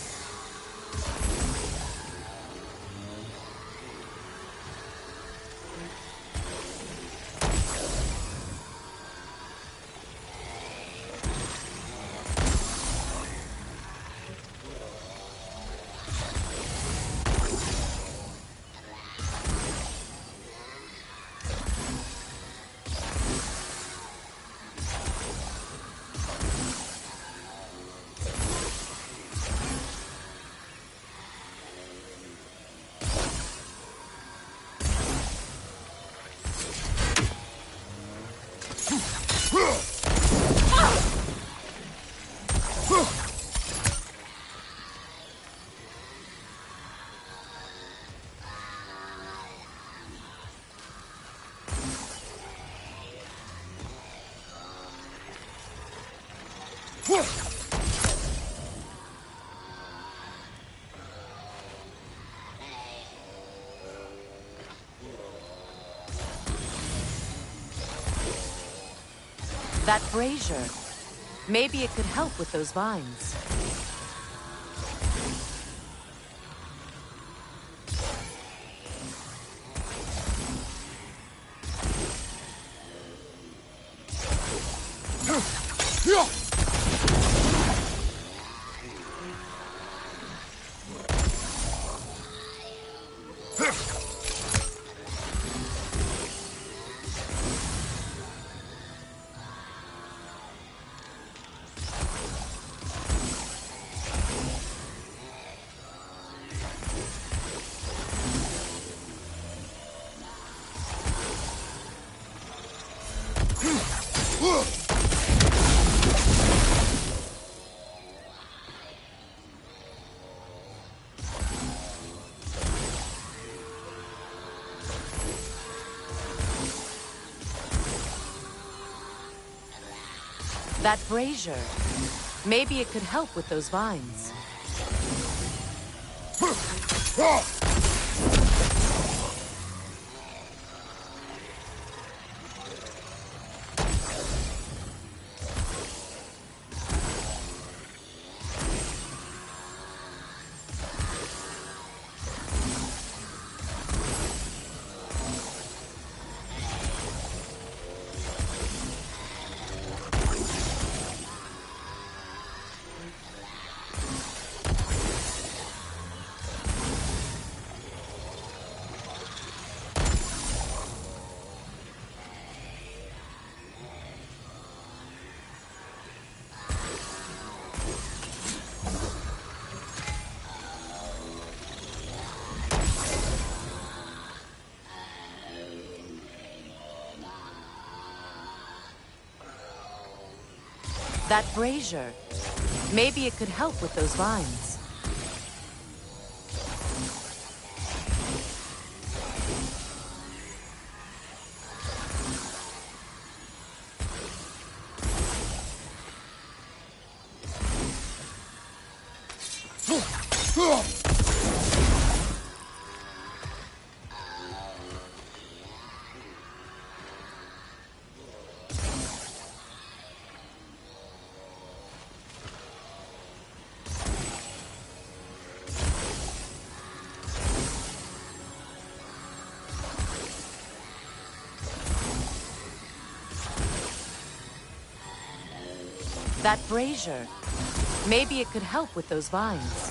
That brazier. Maybe it could help with those vines. That brazier. Maybe it could help with those vines. That brazier. Maybe it could help with those vines. That brazier. Maybe it could help with those vines.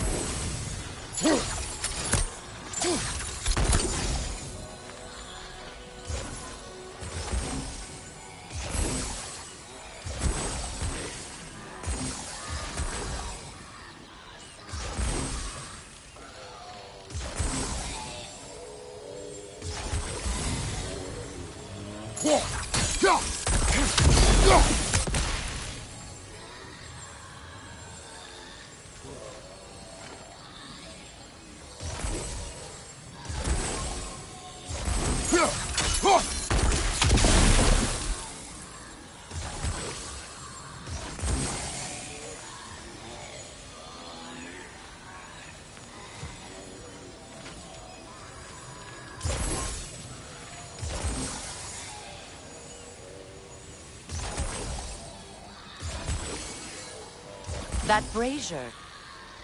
That brazier.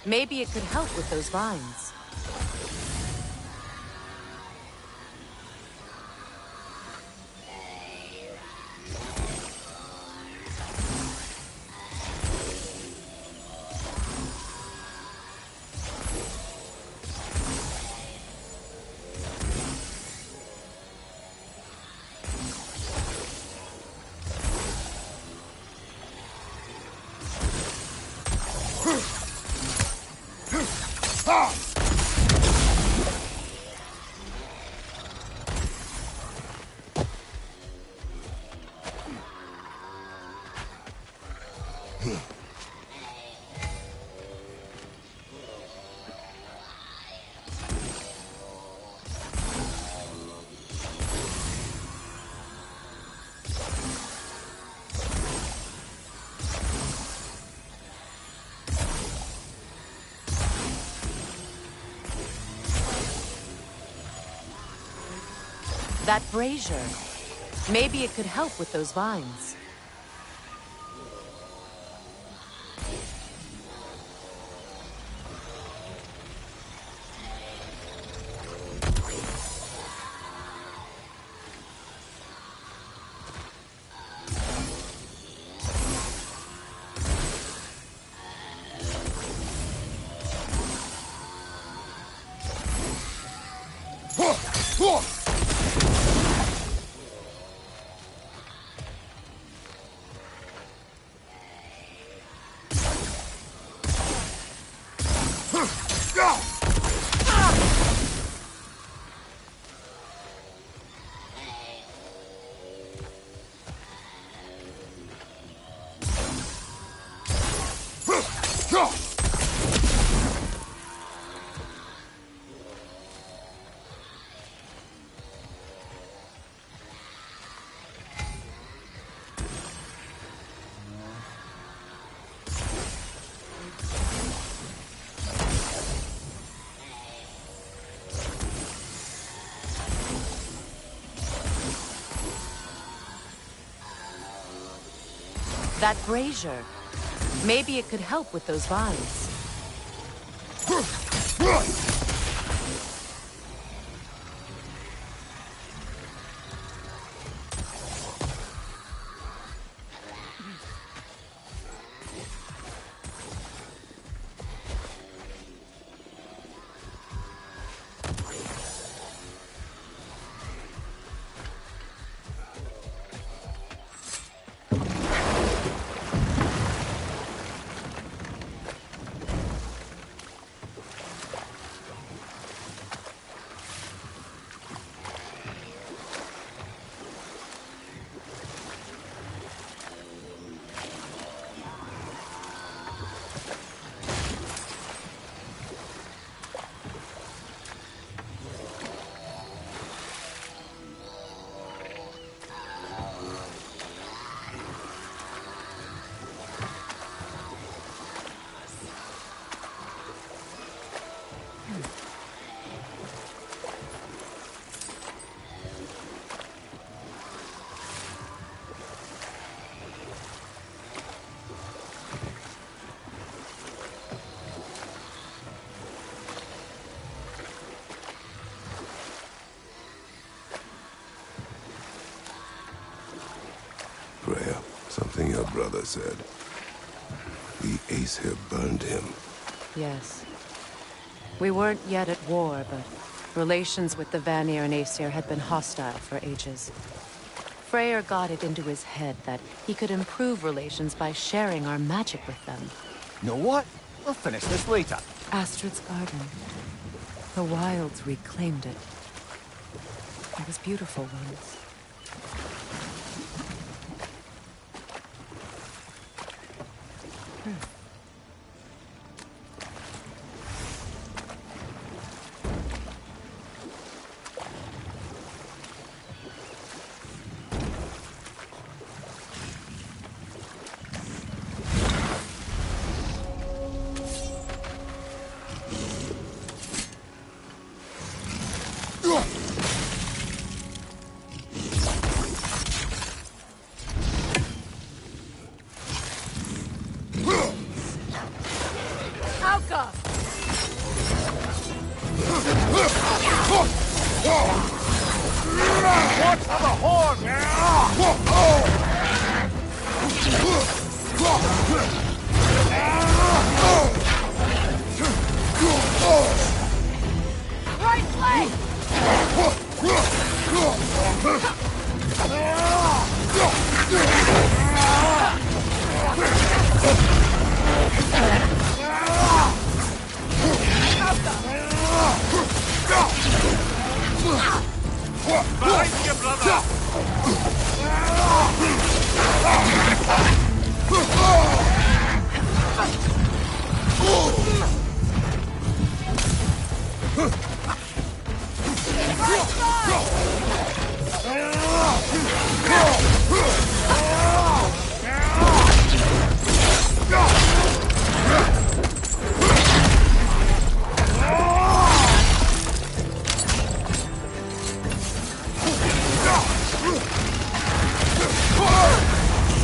Maybe it could help with those vines. That brazier. Maybe it could help with those vines. That brazier. Maybe it could help with those vines. Freya, something your brother said. the Aesir burned him. Yes. We weren't yet at war, but relations with the Vanir and Aesir had been hostile for ages. Freyr got it into his head that he could improve relations by sharing our magic with them. Know what? We'll finish this later. Astrid's garden. The wilds reclaimed it. It was beautiful once.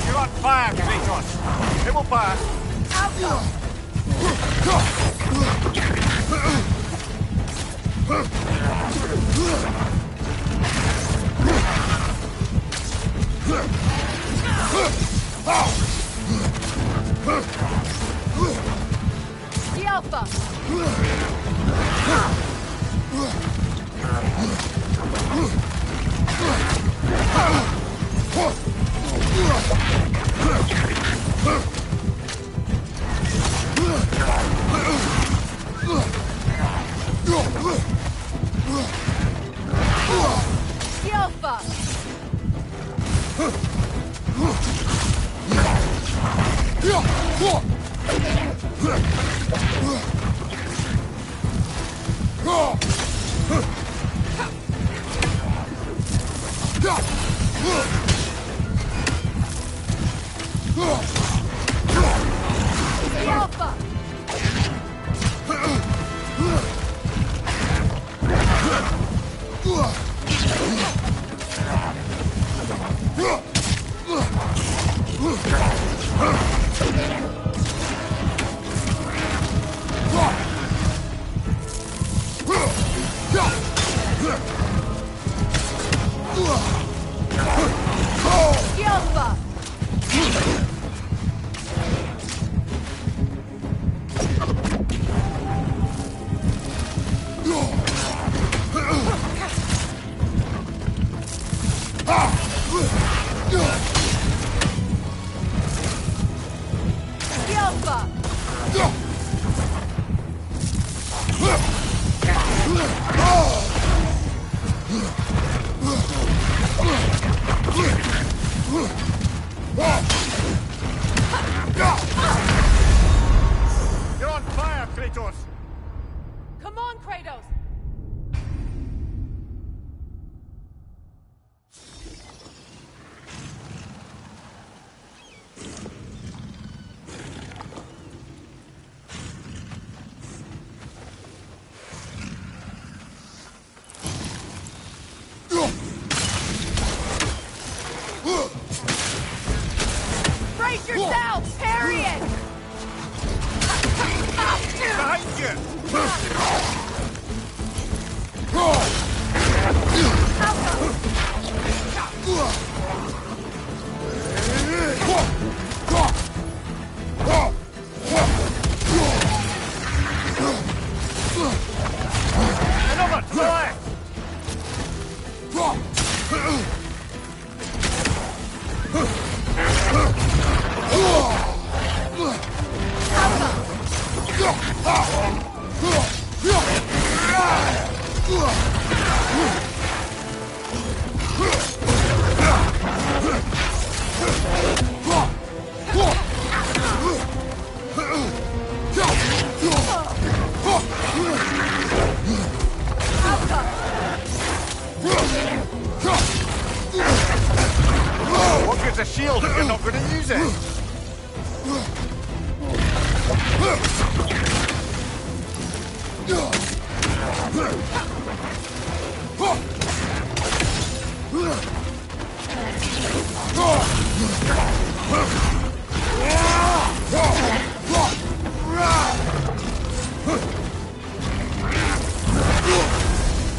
You're on fire, Kratos. It will burn. The Alpha! The Alpha! The Alpha! The Alpha! The Alpha! You're on fire, Kratos. Come on, Kratos!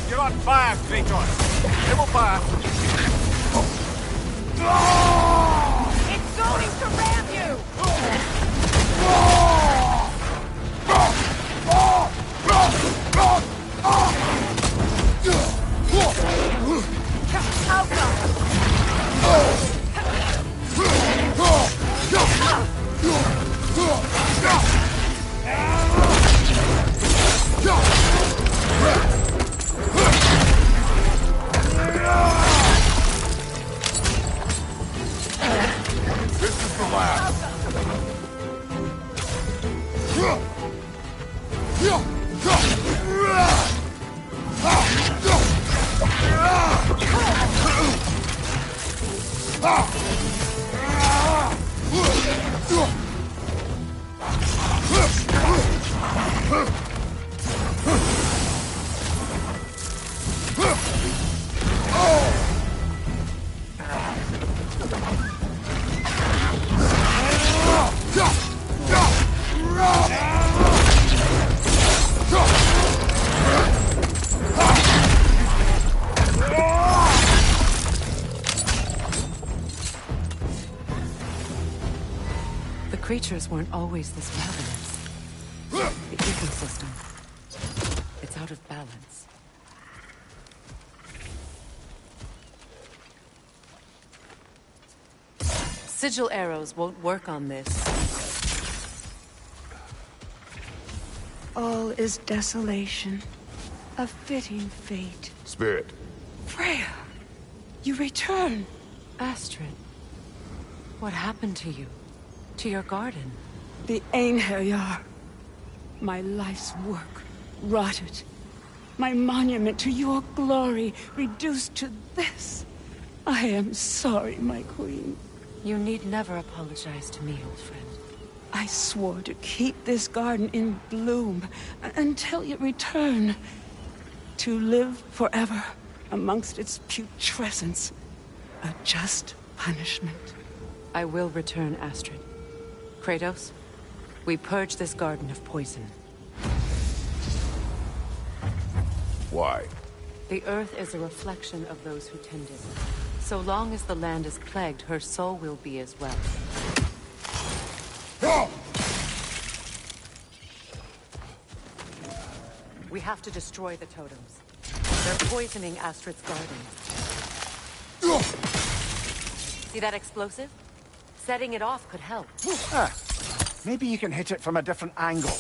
You're on fire, Kratos. It will fire. It's going to ram you! This is the last. The creatures weren't always this ravenous. The ecosystem. It's out of balance. Sigil arrows won't work on this. All is desolation. A fitting fate. Spirit. Freya, you return. Astrid, what happened to you? To your garden? The Einherjar. My life's work rotted. My monument to your glory reduced to this. I am sorry, my queen. You need never apologize to me, old friend. I swore to keep this garden in bloom until you return. To live forever amongst its putrescence. A just punishment. I will return, Astrid. Kratos, we purge this garden of poison. Why? The earth is a reflection of those who tend it. So long as the land is plagued, her soul will be as well. We have to destroy the totems. They're poisoning Astrid's garden. See that explosive? Setting it off could help. Maybe you can hit it from a different angle.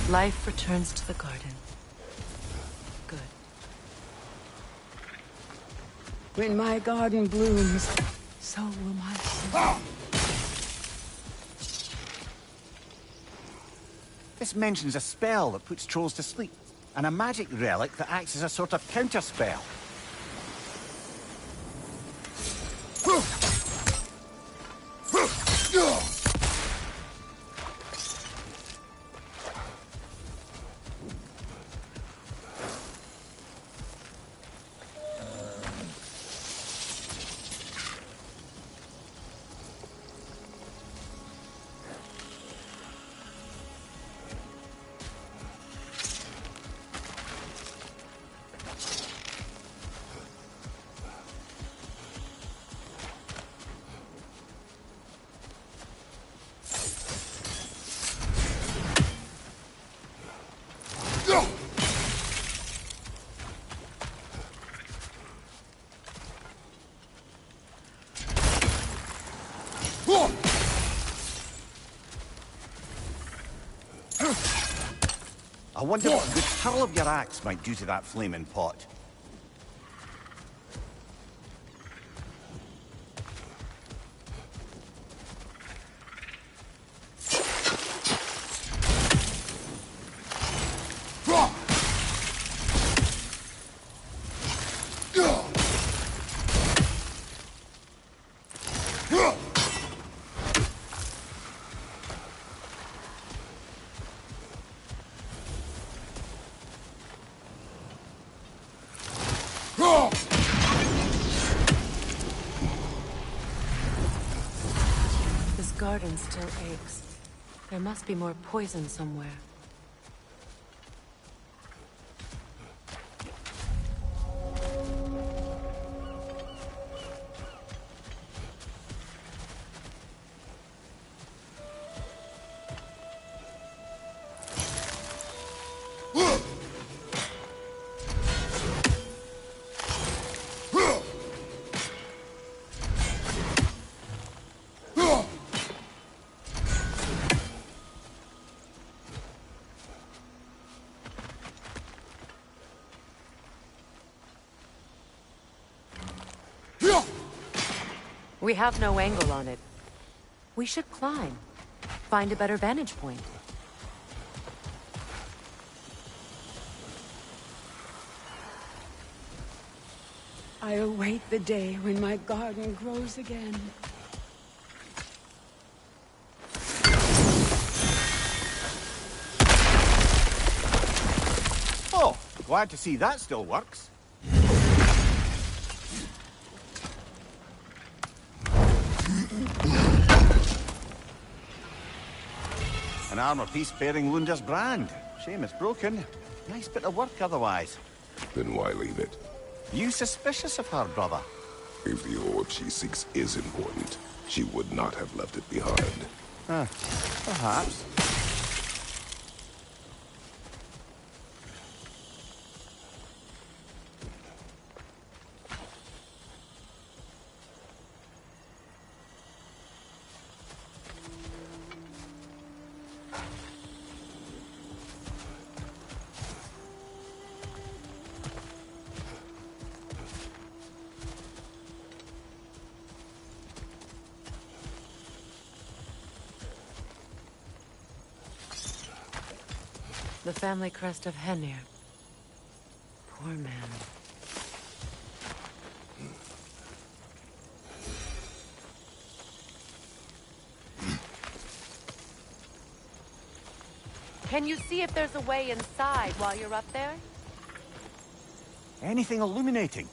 Life returns to the garden. Good. When my garden blooms, so will my soul. This mentions a spell that puts trolls to sleep, and a magic relic that acts as a sort of counterspell. I wonder what a good hurl of your axe might do to that flaming pot. garden still aches. There must be more poison somewhere. We have no angle on it. We should climb. Find a better vantage point. I await the day when my garden grows again. Oh, glad to see that still works. An armor piece bearing Lunda's brand. Shame it's broken. Nice bit of work otherwise. Then why leave it? You suspicious of her, brother? If the orb she seeks is important, she would not have left it behind. Perhaps. The family crest of Henir. Poor man. Can you see if there's a way inside while you're up there? Anything illuminating?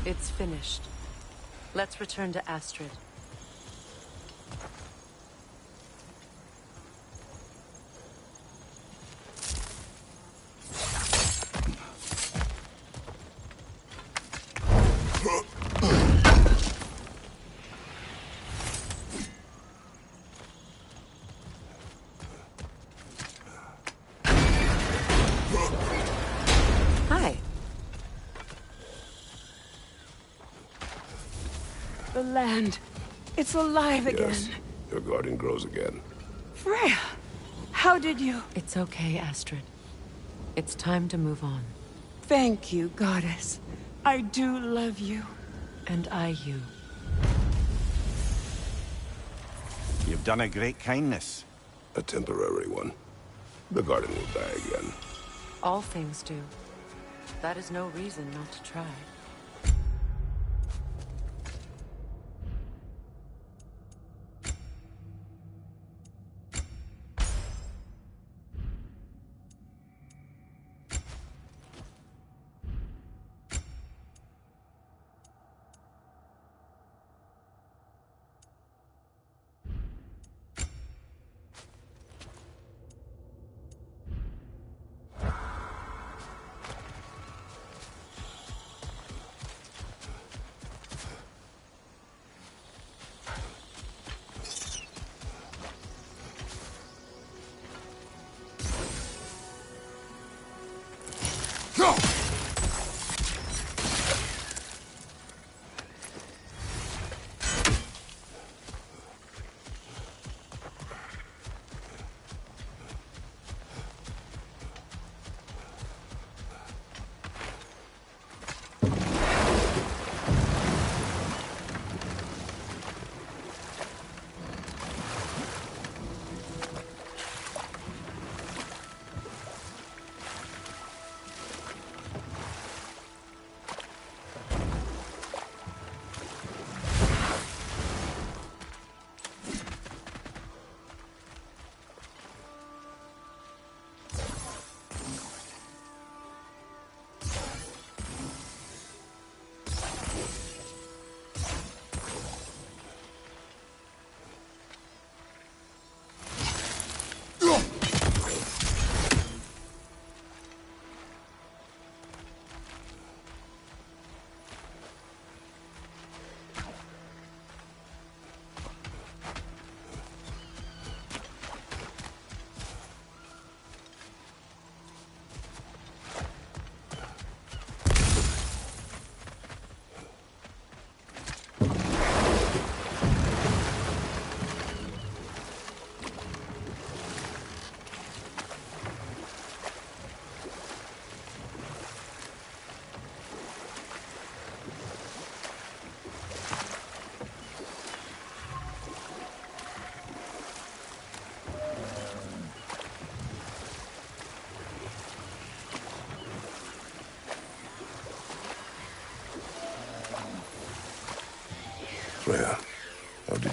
It's finished. Let's return to Astrid. Hi. The land. It's alive again. Yes, your garden grows again. Freya! How did you... It's okay, Astrid. It's time to move on. Thank you, goddess. I do love you. And I you. You've done a great kindness. A temporary one. The garden will die again. All things do. That is no reason not to try.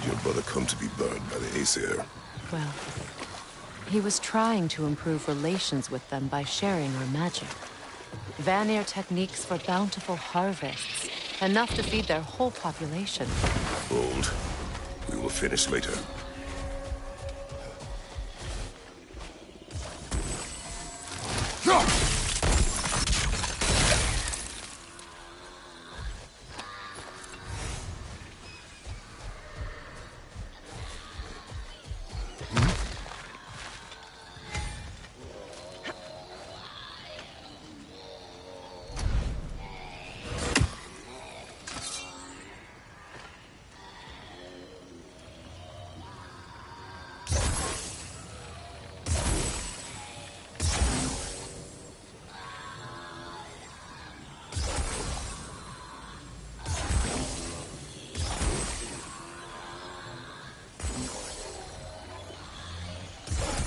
your brother come to be burned by the Aesir? Well, he was trying to improve relations with them by sharing our magic. Vanir techniques for bountiful harvests, enough to feed their whole population. Hold. We will finish later.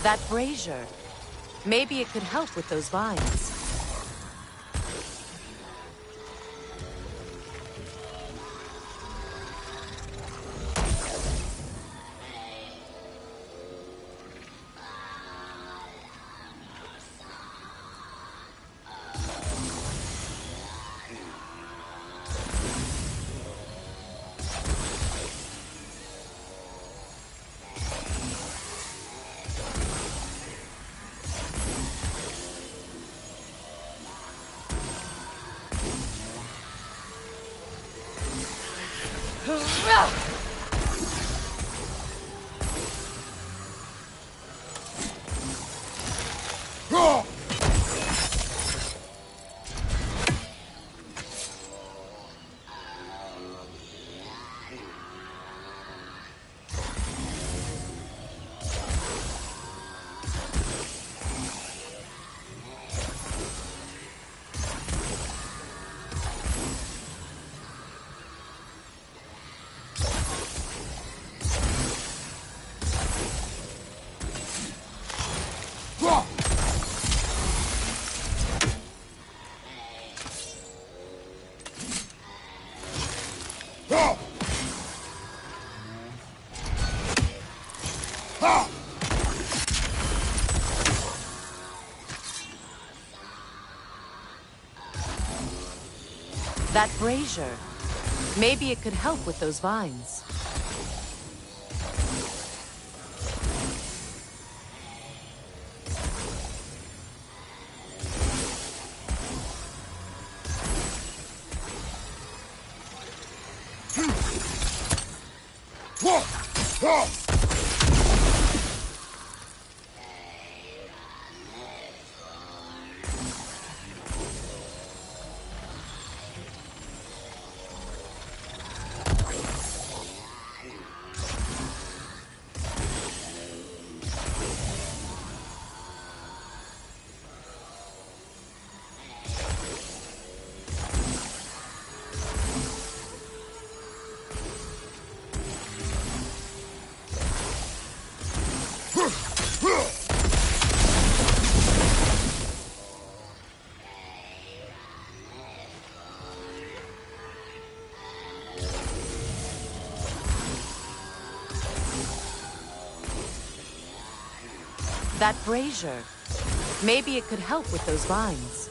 That brazier. Maybe it could help with those vines. That brazier. Maybe it could help with those vines. That brazier. Maybe it could help with those vines.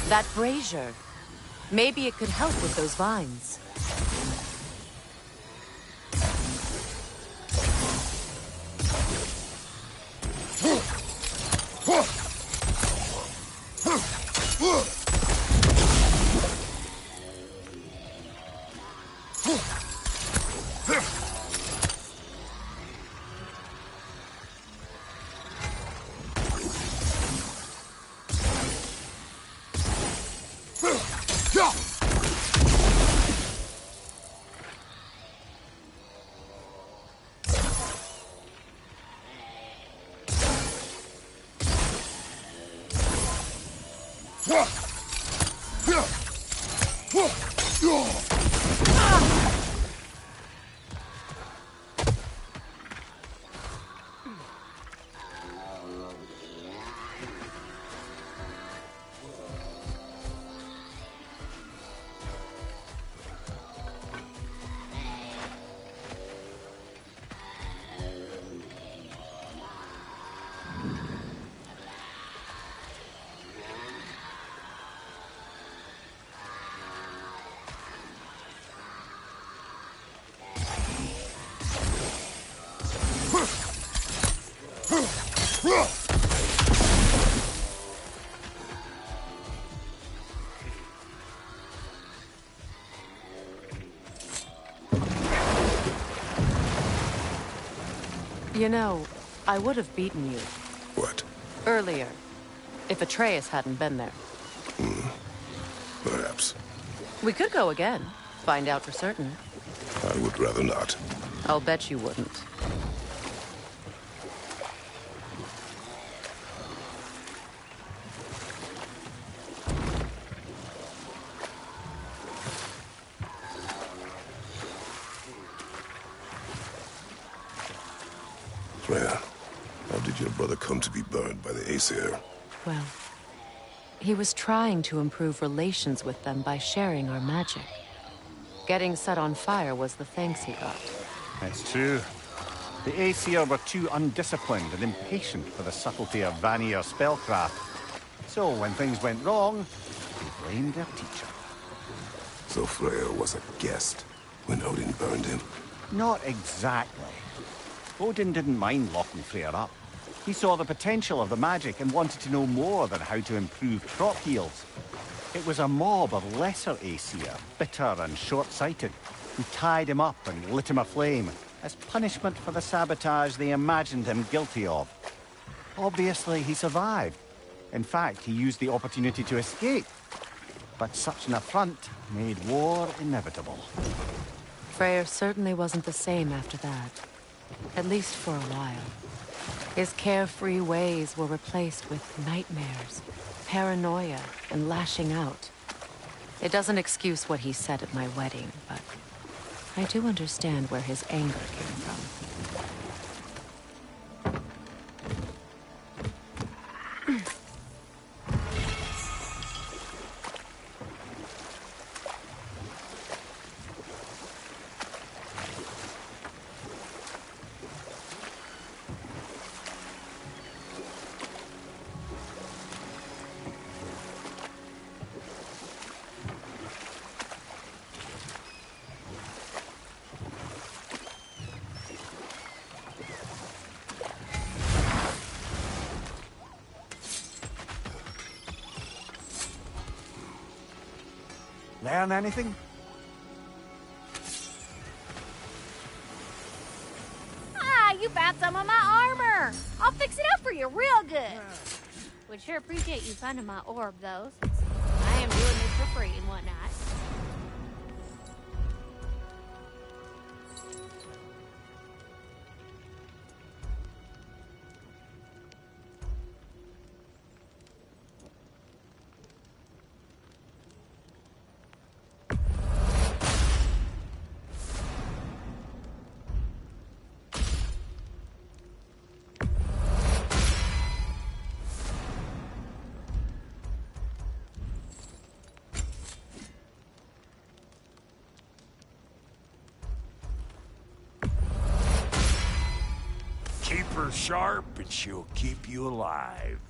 That brazier. Maybe it could help with those vines. You know, I would have beaten you. What? Earlier, if Atreus hadn't been there. Perhaps. We could go again, find out for certain. I would rather not. I'll bet you wouldn't. Freya, how did your brother come to be burned by the Aesir? Well, he was trying to improve relations with them by sharing our magic. Getting set on fire was the thanks he got. It's true. The Aesir were too undisciplined and impatient for the subtlety of Vanir spellcraft. So when things went wrong, they blamed their teacher. So Freya was a guest when Odin burned him? Not exactly. Odin didn't mind locking Freyr up. He saw the potential of the magic and wanted to know more than how to improve crop yields. It was a mob of lesser Aesir, bitter and short-sighted, who tied him up and lit him aflame as punishment for the sabotage they imagined him guilty of. Obviously, he survived. In fact, he used the opportunity to escape. But such an affront made war inevitable. Freyr certainly wasn't the same after that. At least for a while. His carefree ways were replaced with nightmares, paranoia, and lashing out. It doesn't excuse what he said at my wedding, but I do understand where his anger came from. Learn anything? Ah, you found some of my armor. I'll fix it up for you real good. Would sure appreciate you finding my orb, though, since I am doing this for free and whatnot. Keep her sharp and she'll keep you alive.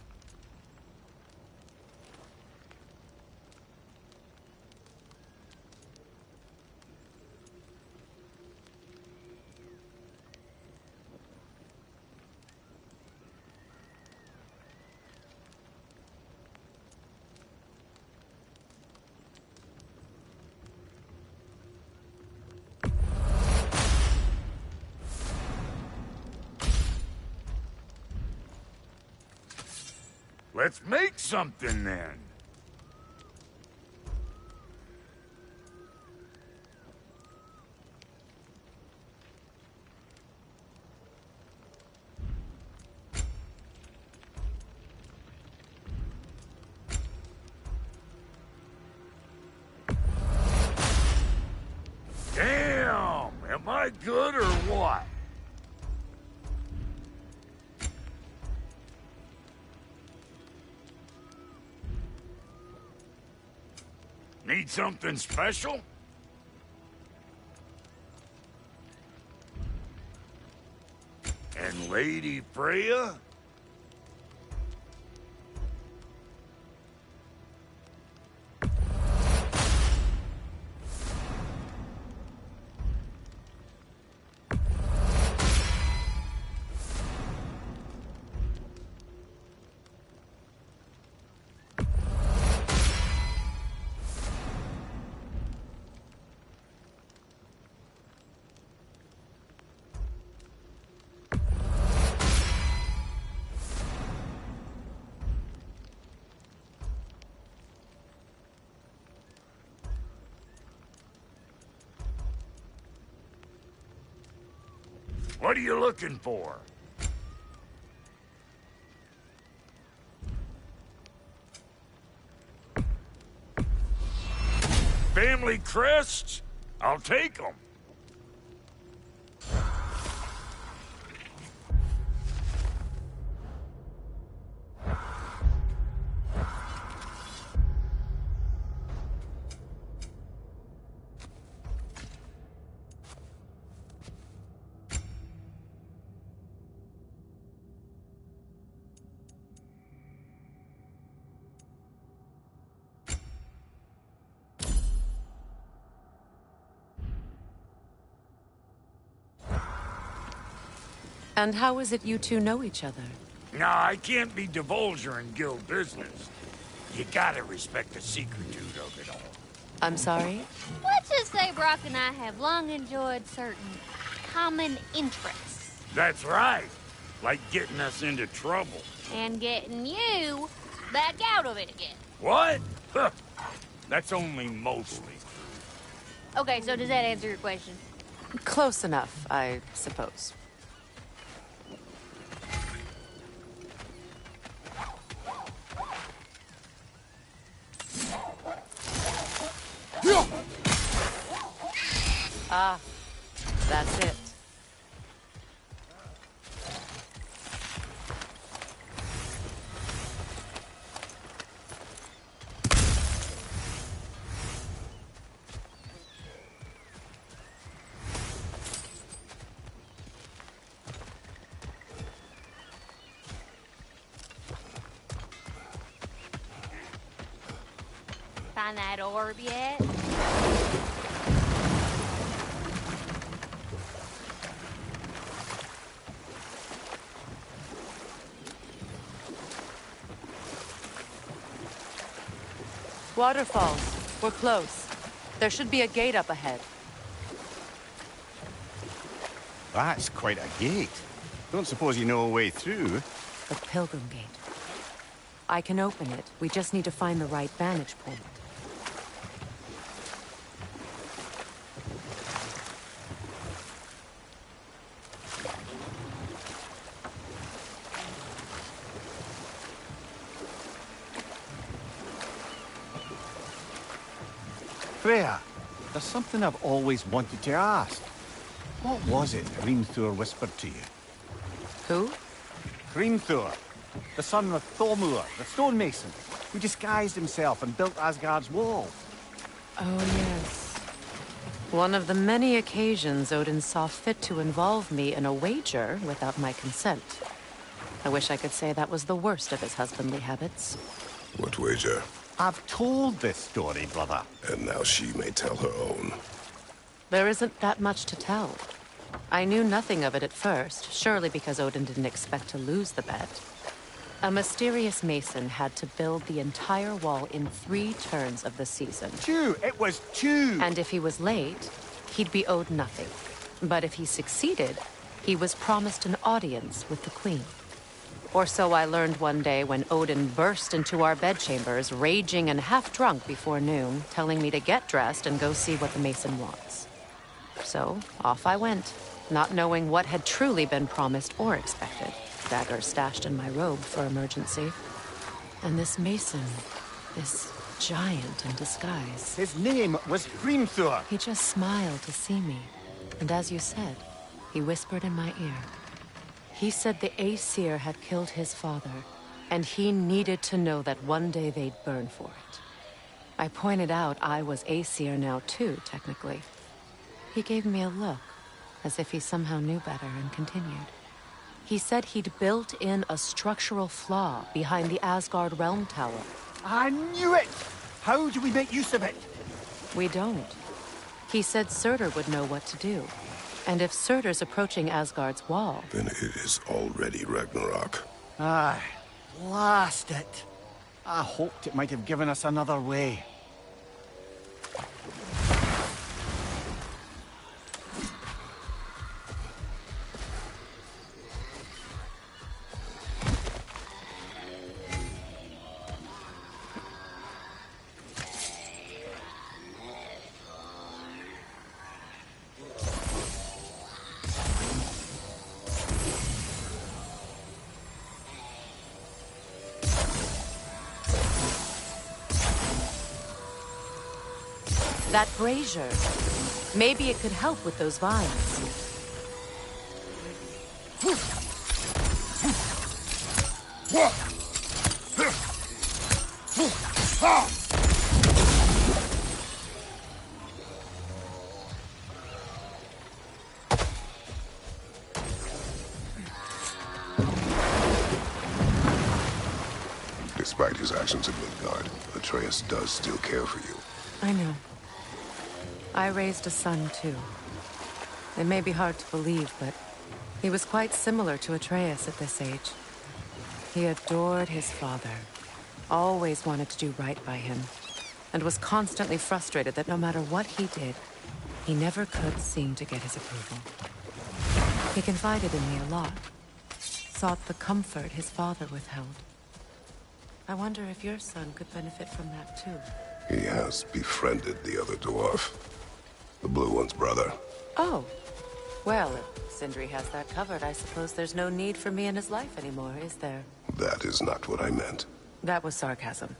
Let's make something then. Damn! Am I good or what? Need something special? And Lady Freya? What are you looking for? Family crests? I'll take them. And how is it you two know each other? No, I can't be divulger in guild business. You gotta respect the secretude of it all. I'm sorry? Let's just say Brock and I have long enjoyed certain common interests. That's right. Like getting us into trouble. And getting you back out of it again. What? Huh. That's only mostly. Okay, so does that answer your question? Close enough, I suppose. Ah, that's it. Find that orb yet? Waterfalls. We're close. There should be a gate up ahead. That's quite a gate. Don't suppose you know a way through? The Pilgrim Gate. I can open it. We just need to find the right vantage point. Freya, there's something I've always wanted to ask. What was it Hrimthur whispered to you? Who? Hrimthur, the son of Thormur, the stonemason, who disguised himself and built Asgard's wall. Oh, yes. One of the many occasions Odin saw fit to involve me in a wager without my consent. I wish I could say that was the worst of his husbandly habits. What wager? I've told this story, brother. And now she may tell her own. There isn't that much to tell. I knew nothing of it at first, surely because Odin didn't expect to lose the bet. A mysterious mason had to build the entire wall in 3 turns of the season. 2! It was 2! And if he was late, he'd be owed nothing. But if he succeeded, he was promised an audience with the queen. Or so I learned one day when Odin burst into our bedchambers, raging and half-drunk before noon, telling me to get dressed and go see what the Mason wants. So, off I went, not knowing what had truly been promised or expected. Dagger stashed in my robe for emergency. And this Mason, this giant in disguise. His name was Hrimthur. He just smiled to see me. And as you said, he whispered in my ear. He said the Aesir had killed his father, and he needed to know that one day they'd burn for it. I pointed out I was Aesir now too, technically. He gave me a look, as if he somehow knew better, and continued. He said he'd built in a structural flaw behind the Asgard Realm Tower. I knew it! How do we make use of it? We don't. He said Surtur would know what to do. And if Surtur's approaching Asgard's wall... Then it is already Ragnarok. Aye, blast it. I hoped it might have given us another way. That brazier. Maybe it could help with those vines. Despite his actions in Midgard, Atreus does still care for you. I know. I raised a son, too. It may be hard to believe, but he was quite similar to Atreus at this age. He adored his father, always wanted to do right by him, and was constantly frustrated that no matter what he did, he never could seem to get his approval. He confided in me a lot, sought the comfort his father withheld. I wonder if your son could benefit from that, too. He has befriended the other dwarf. The blue one's brother. Oh. Well, if Sindri has that covered, I suppose there's no need for me in his life anymore, is there? That is not what I meant. That was sarcasm.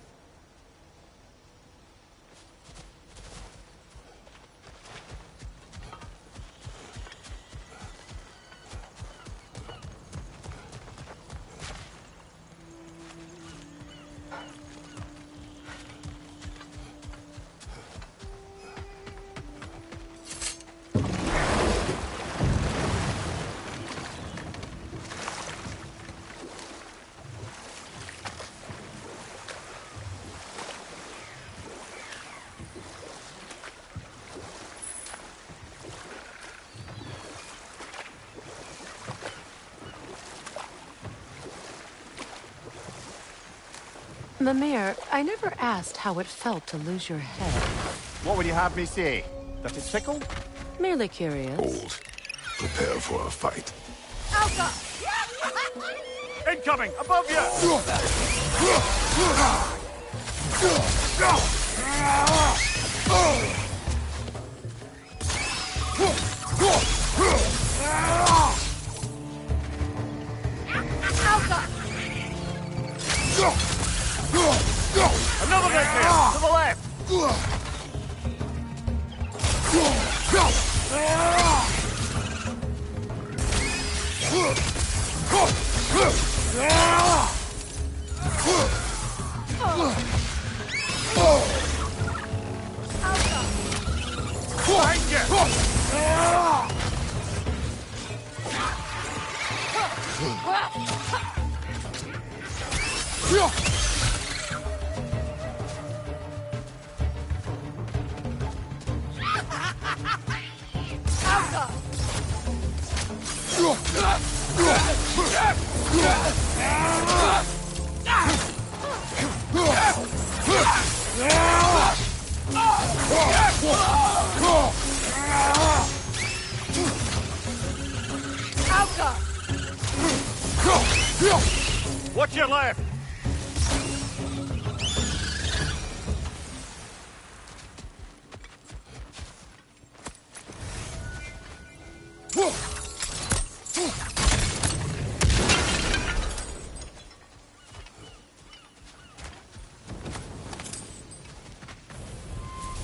Mimir, I never asked how it felt to lose your head. What would you have me say? That it tickled? Merely curious. Hold. Prepare for a fight. Alka! Incoming! Above you! Alka! Another right there! To the left! Watch your left!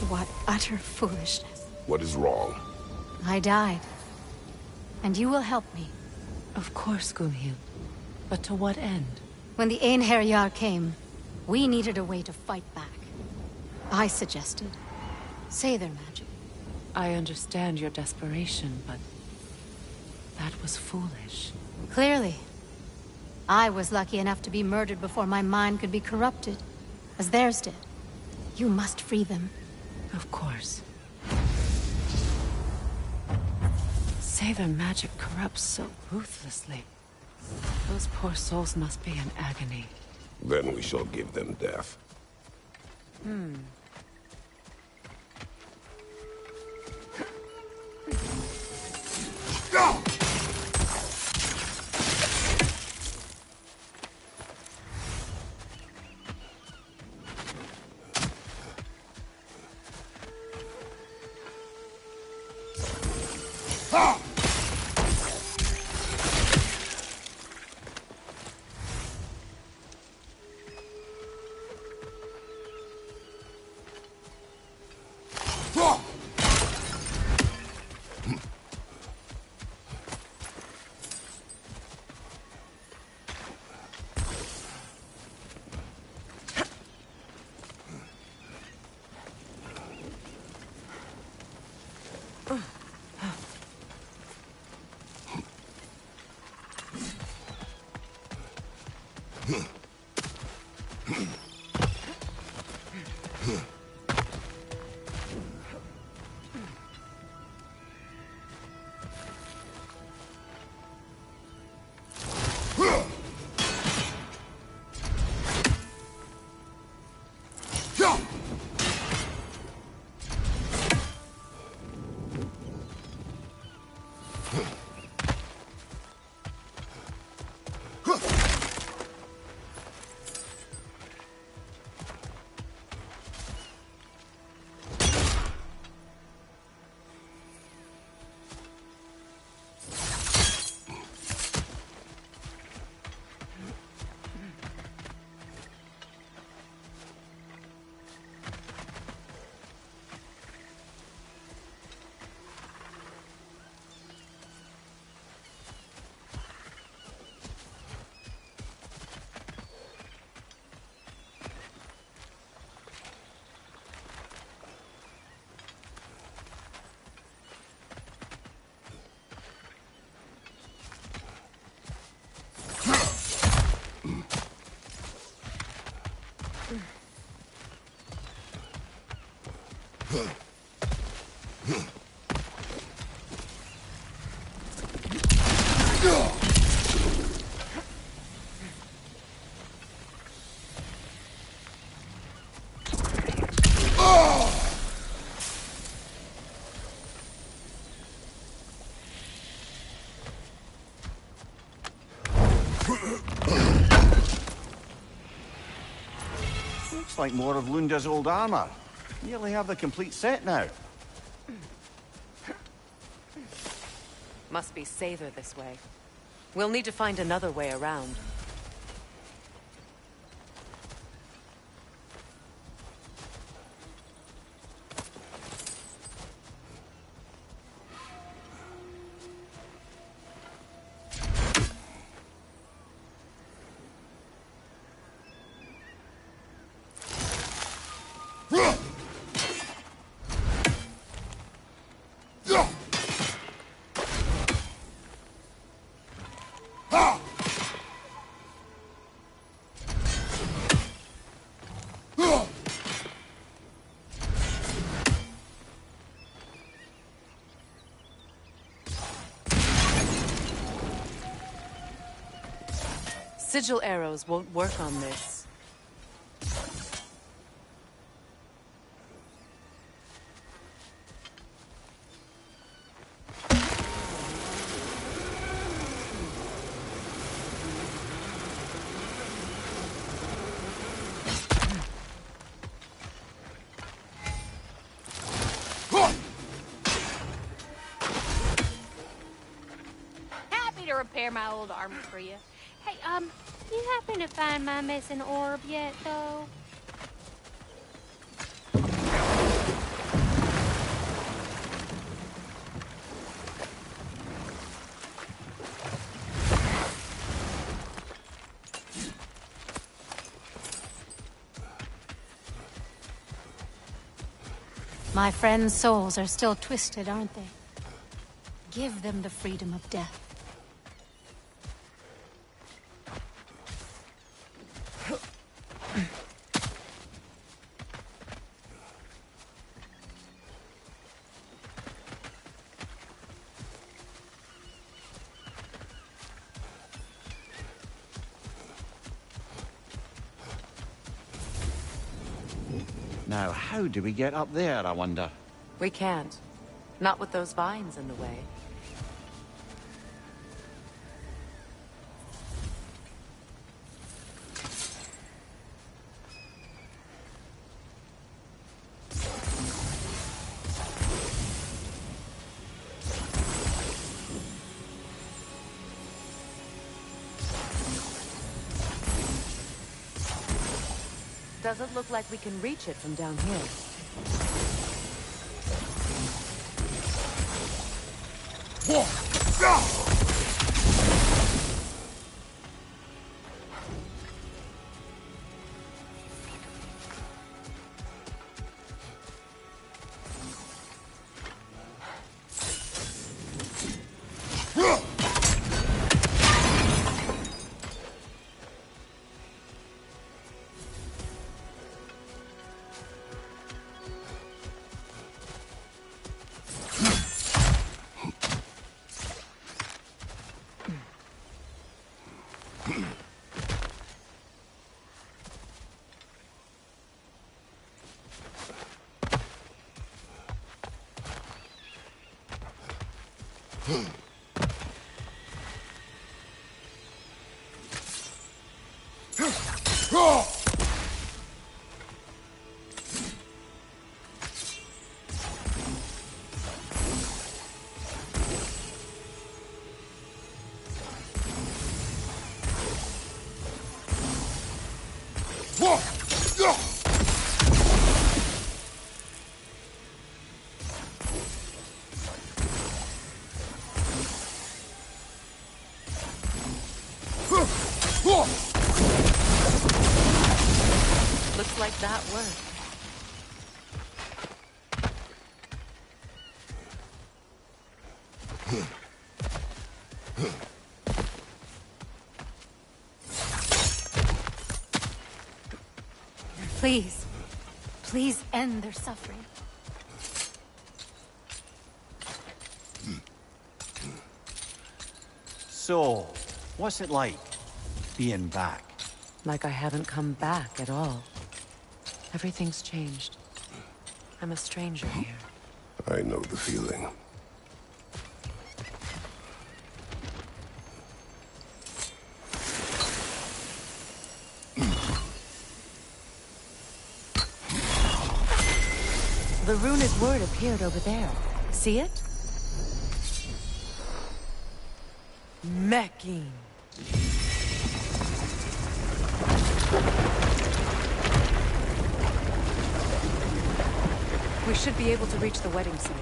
What utter foolishness. What is wrong? I died. And you will help me. Of course, Gunhild. But to what end? When the Einherjar came, we needed a way to fight back. I suggested Seidr magic. I understand your desperation, but that was foolish. Clearly. I was lucky enough to be murdered before my mind could be corrupted, as theirs did. You must free them. Of course. Seidr magic corrupts so ruthlessly. Those poor souls must be in agony. Then we shall give them death. Looks like more of Lunda's old armor. Nearly have the complete set now. Must be Seidr this way. We'll need to find another way around. Sigil arrows won't work on this. repair my old armor for you. Hey, you happen to find my missing orb yet, though? My friends' souls are still twisted, aren't they? Give them the freedom of death. Now, how do we get up there, I wonder? We can't. Not with those vines in the way. Doesn't look like we can reach it from down here. Looks like that worked. Please. Please end their suffering. So, what's it like, being back? Like I haven't come back at all. Everything's changed. I'm a stranger here. I know the feeling. The runic word appeared over there. See it? Mecking. We should be able to reach the wedding site.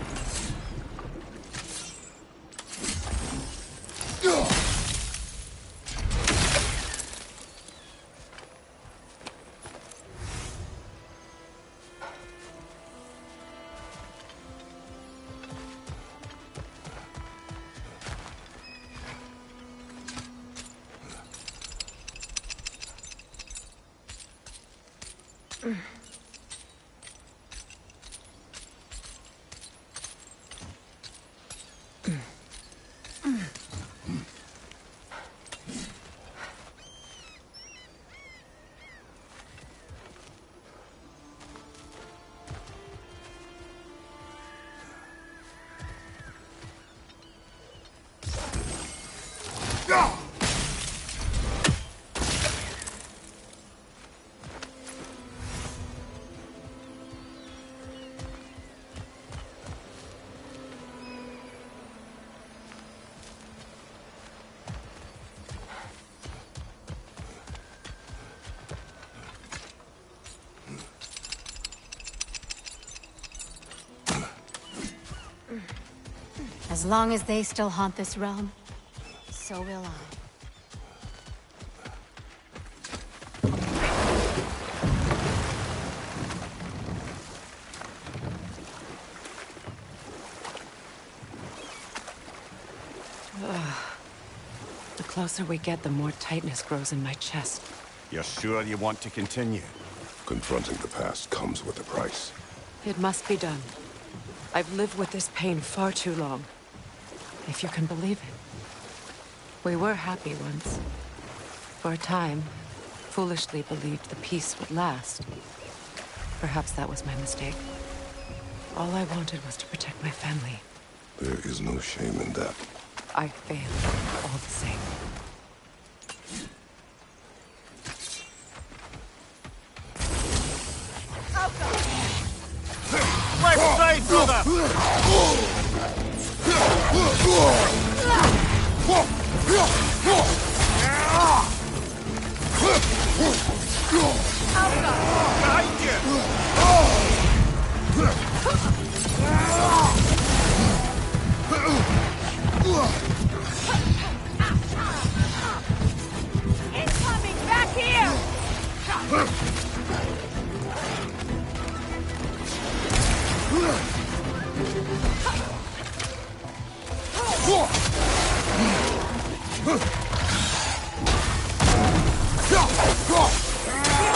As long as they still haunt this realm, so will I. The closer we get, the more tightness grows in my chest. You're sure you want to continue? Confronting the past comes with a price. It must be done. I've lived with this pain far too long. If you can believe it. We were happy once. For a time, foolishly believed the peace would last. Perhaps that was my mistake. All I wanted was to protect my family. There is no shame in that. I failed, all the same. Left side, brother! Behind you! Incoming! Back here!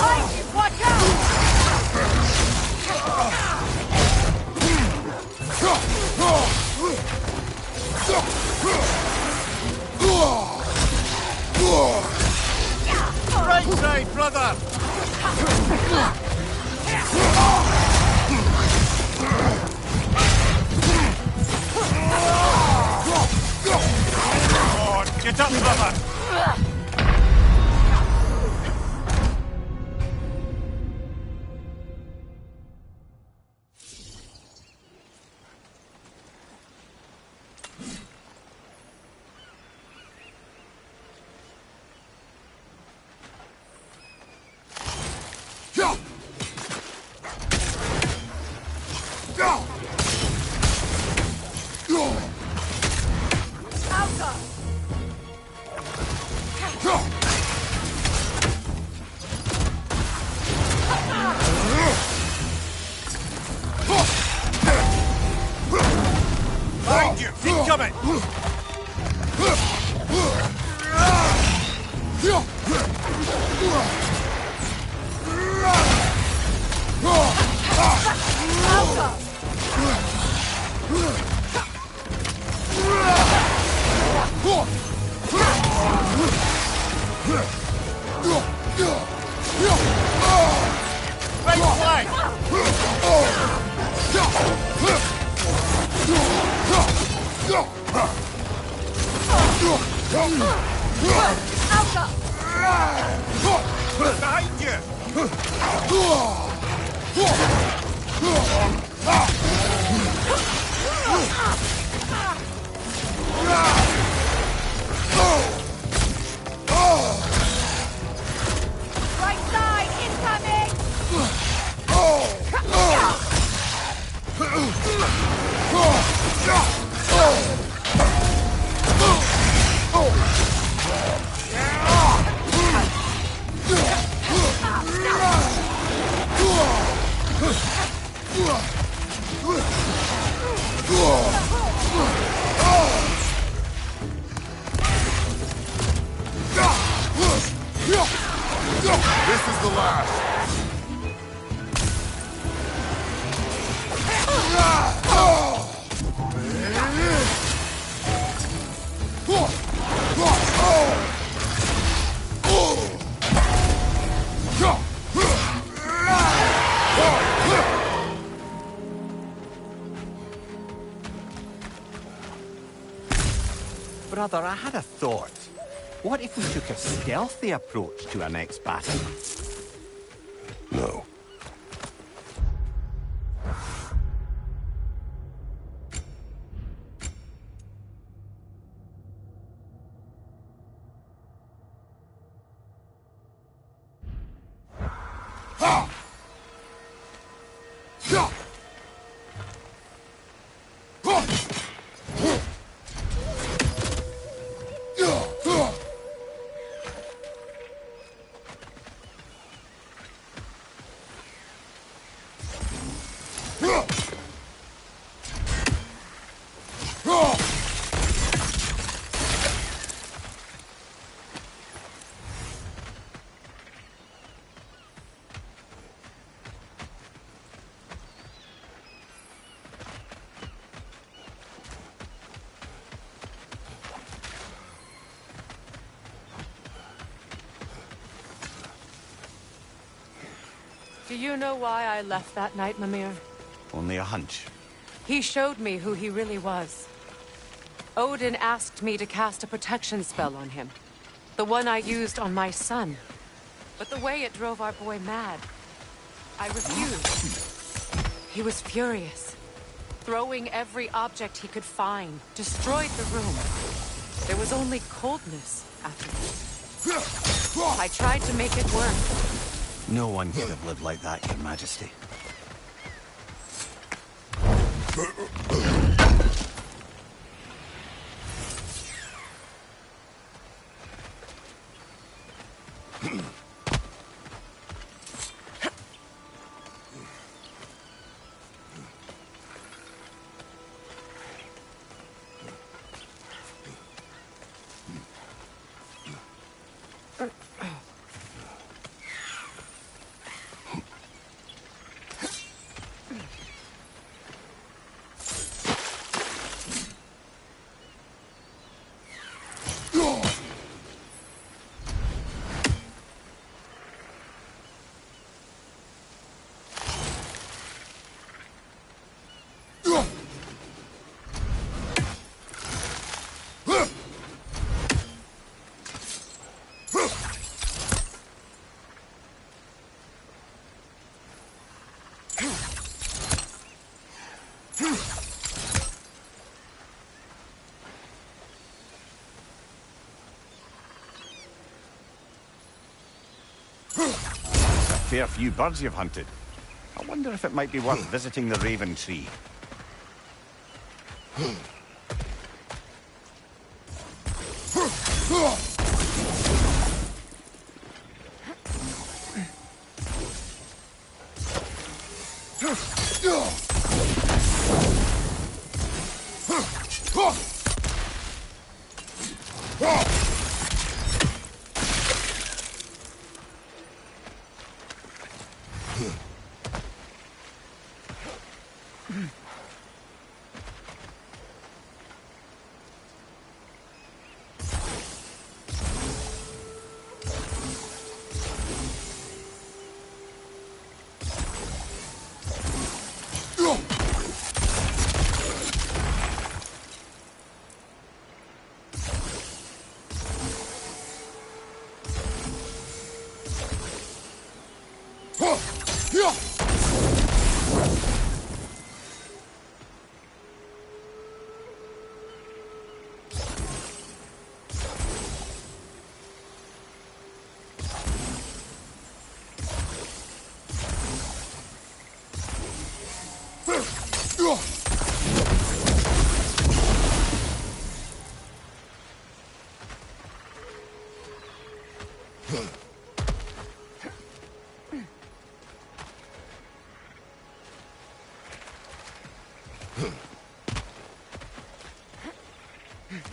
Behind you! Watch out! Right side, brother! Oh, get up, brother! Behind you! Incoming! Right flank! Behind you! Right side! Incoming! This is the last. Brother, I had a thought. What if we took a stealthy approach to our next battle? No. Do you know why I left that night, Mimir? Only a hunch. He showed me who he really was. Odin asked me to cast a protection spell on him. The one I used on my son. But the way it drove our boy mad, I refused. He was furious, throwing every object he could find, destroyed the room. There was only coldness afterwards. I tried to make it work. No one could have lived like that, Your Majesty. Fair few birds you've hunted. I wonder if it might be worth visiting the Raven Tree.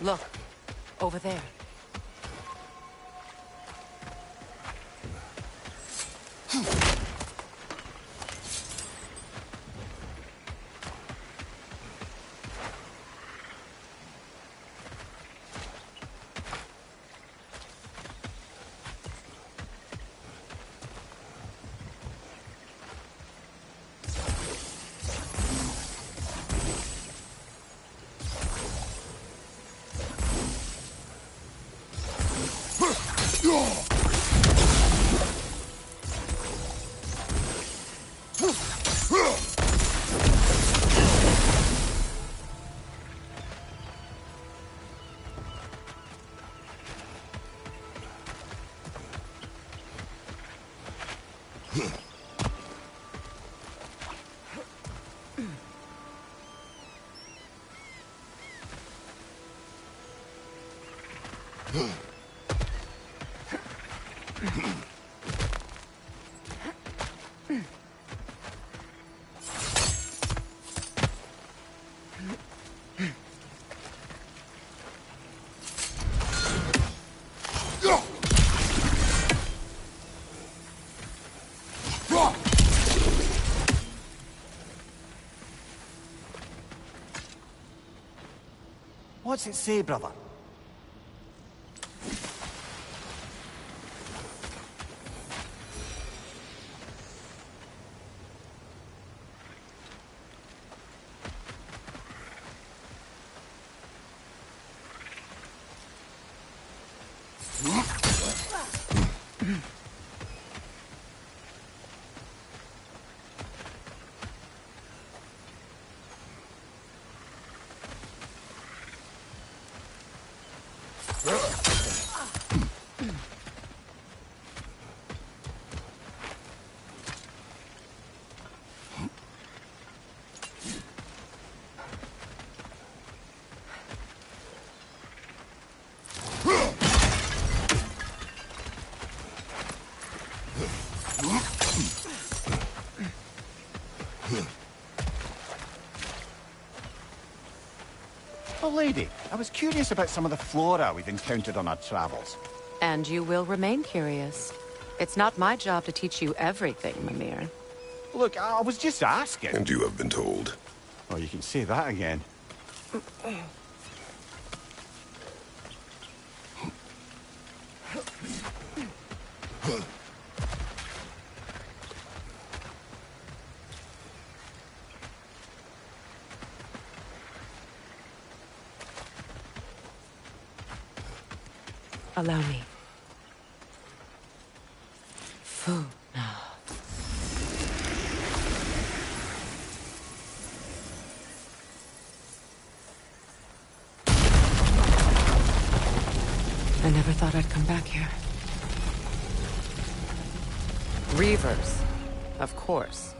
Look, over there. What's it say, brother? Oh, lady, I was curious about some of the flora we've encountered on our travels. And you will remain curious. It's not my job to teach you everything, Mimir. Look, I was just asking. And you have been told. Oh, you can say that again. Allow me. Food now. I never thought I'd come back here. Reavers, of course.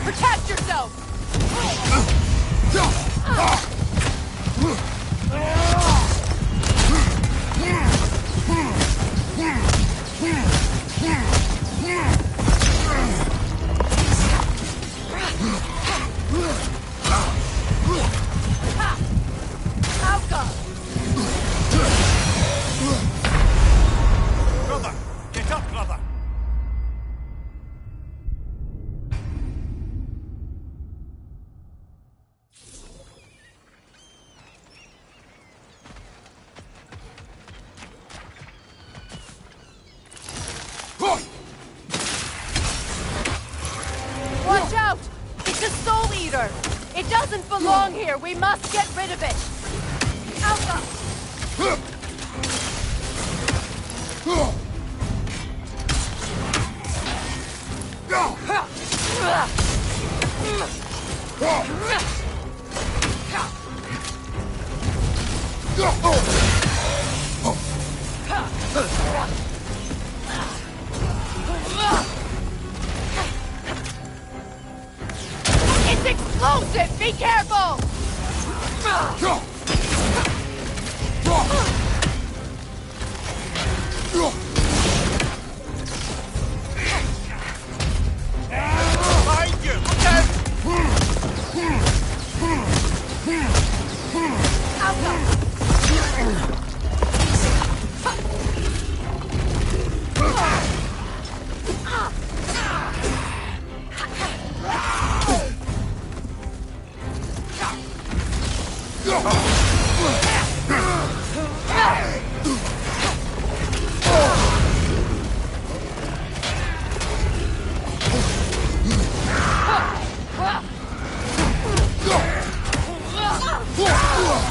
Protect yourself! Brother! Get up, brother! Watch out! It's a soul eater! It doesn't belong here! We must get rid of it! Alpha! It's explosive! Be careful! Behind you! Look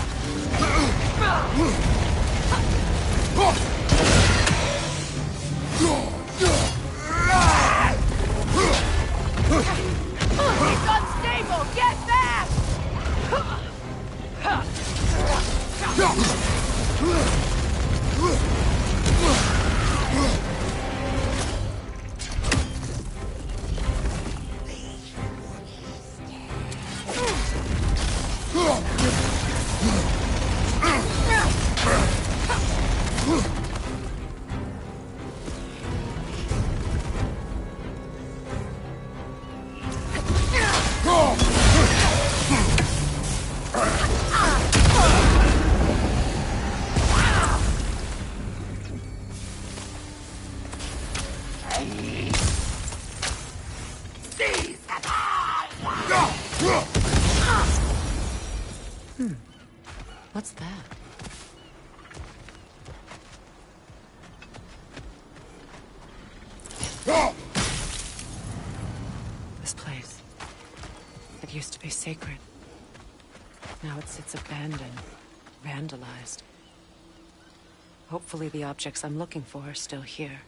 What's that? This place. It used to be sacred. Now it sits abandoned, vandalized. Hopefully the objects I'm looking for are still here.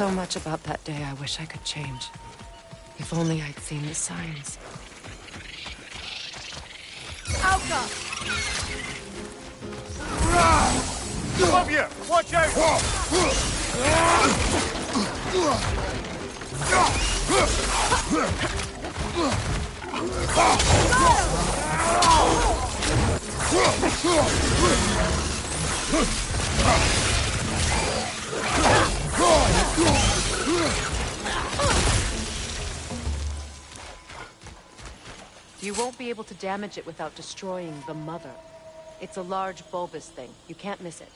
So much about that day I wish I could change. If only I'd seen the signs. Alka! Above you! Watch out! You won't be able to damage it without destroying the mother. It's a large bulbous thing. You can't miss it.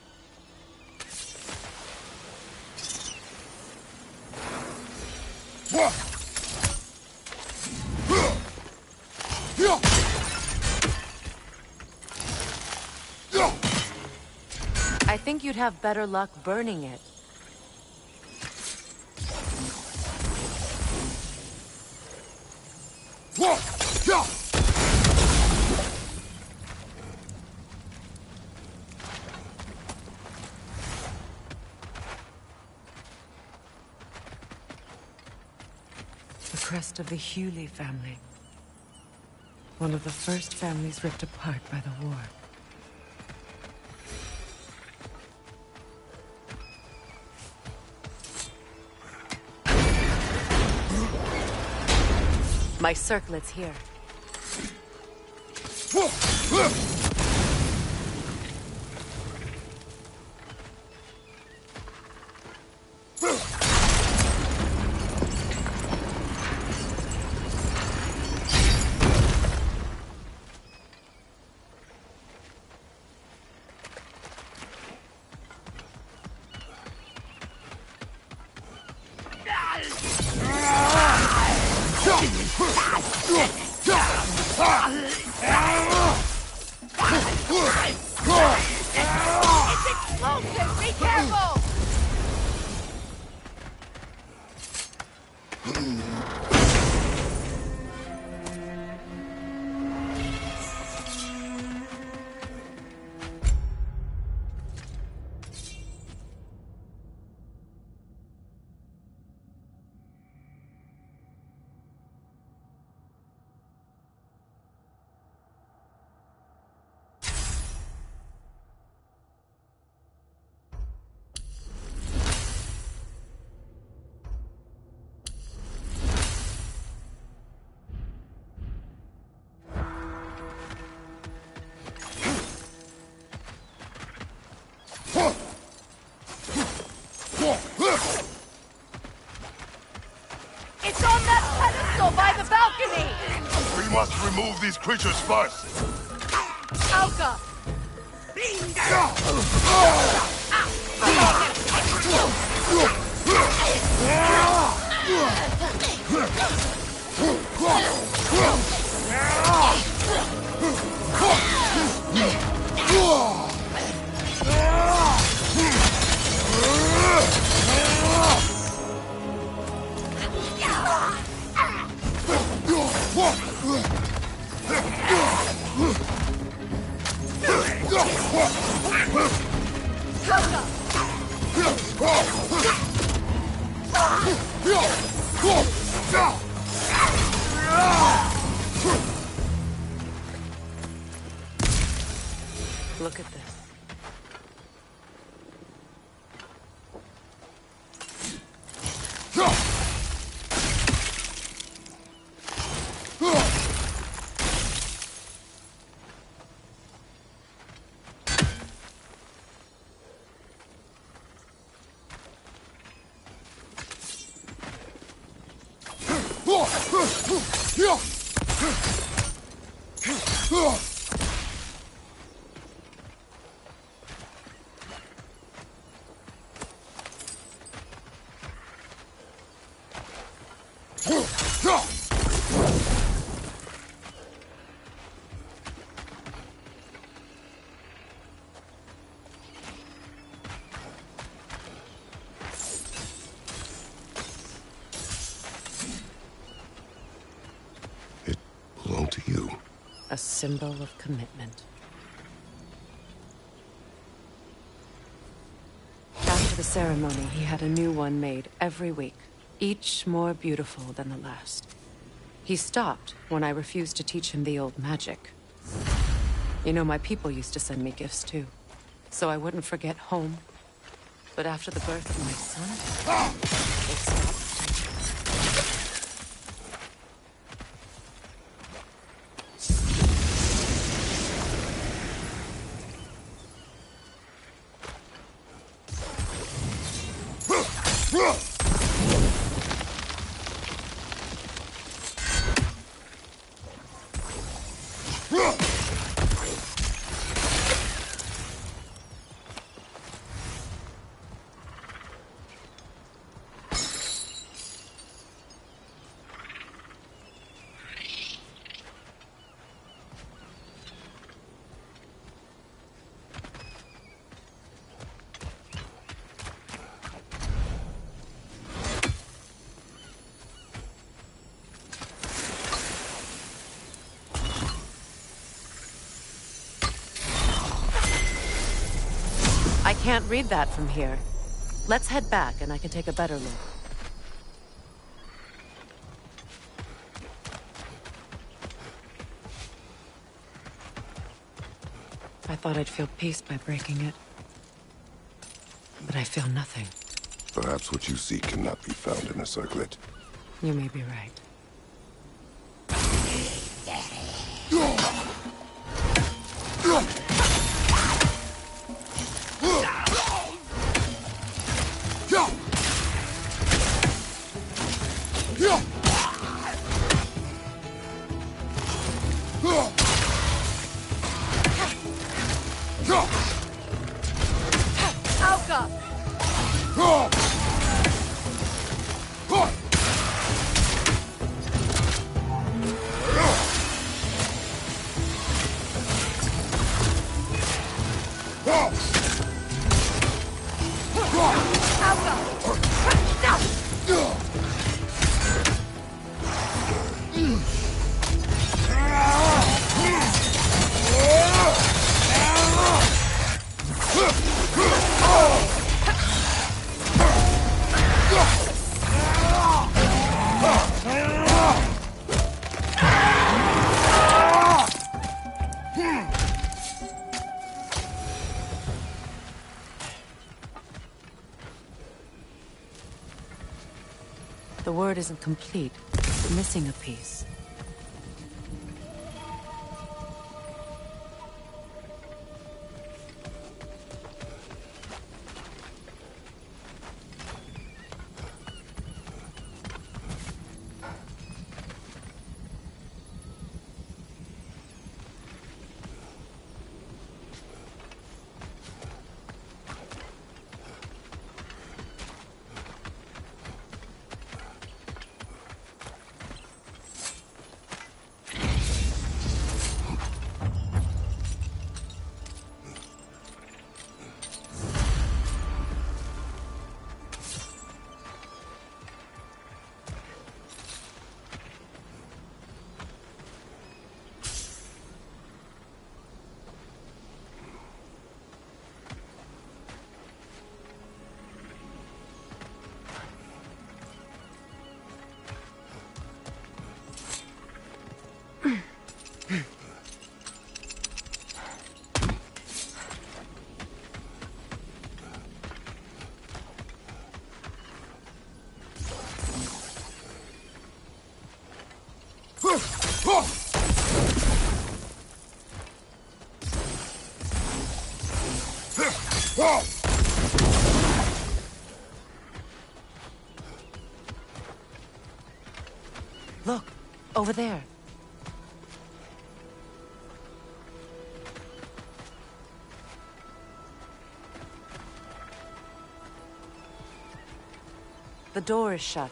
I think you'd have better luck burning it. The crest of the Hewley family. One of the first families ripped apart by the war. My circlet's here. Be careful! It's on that pedestal by the balcony! We must remove these creatures first. Alka! Look at this. Belong to you. A symbol of commitment. After the ceremony, he had a new one made every week, each more beautiful than the last. He stopped when I refused to teach him the old magic. You know, my people used to send me gifts too, so I wouldn't forget home. But after the birth of my son, they stopped. can't read that from here. Let's head back and I can take a better look. I thought I'd feel peace by breaking it. But I feel nothing. Perhaps what you seek cannot be found in a circlet. You may be right. The word isn't complete. Missing a piece. Look, over there. The door is shut.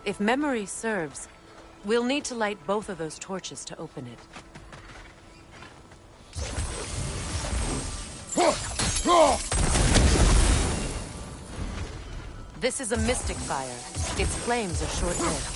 If memory serves, we'll need to light both of those torches to open it. This is a mystic fire. Its flames are short-lived.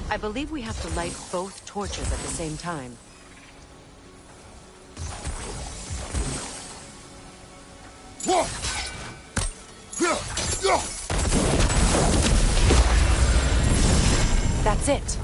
I believe we have to light both torches at the same time. That's it.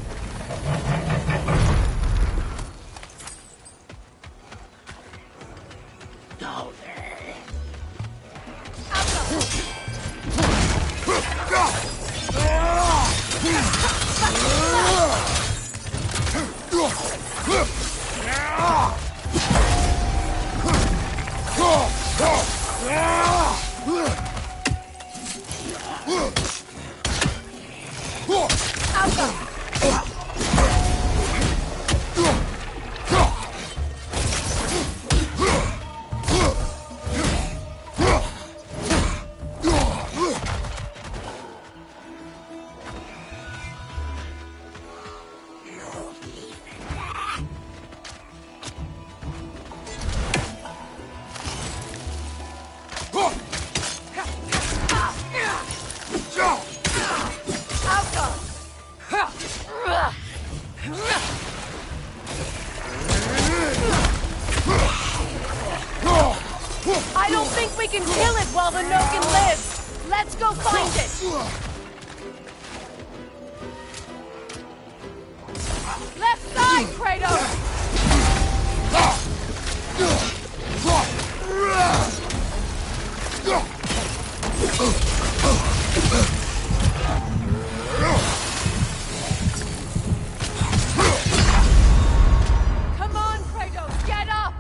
Alpha! I don't think we can kill it while the Nogan lives! Let's go find it! Left side, Kratos! Come on, Kratos, get up!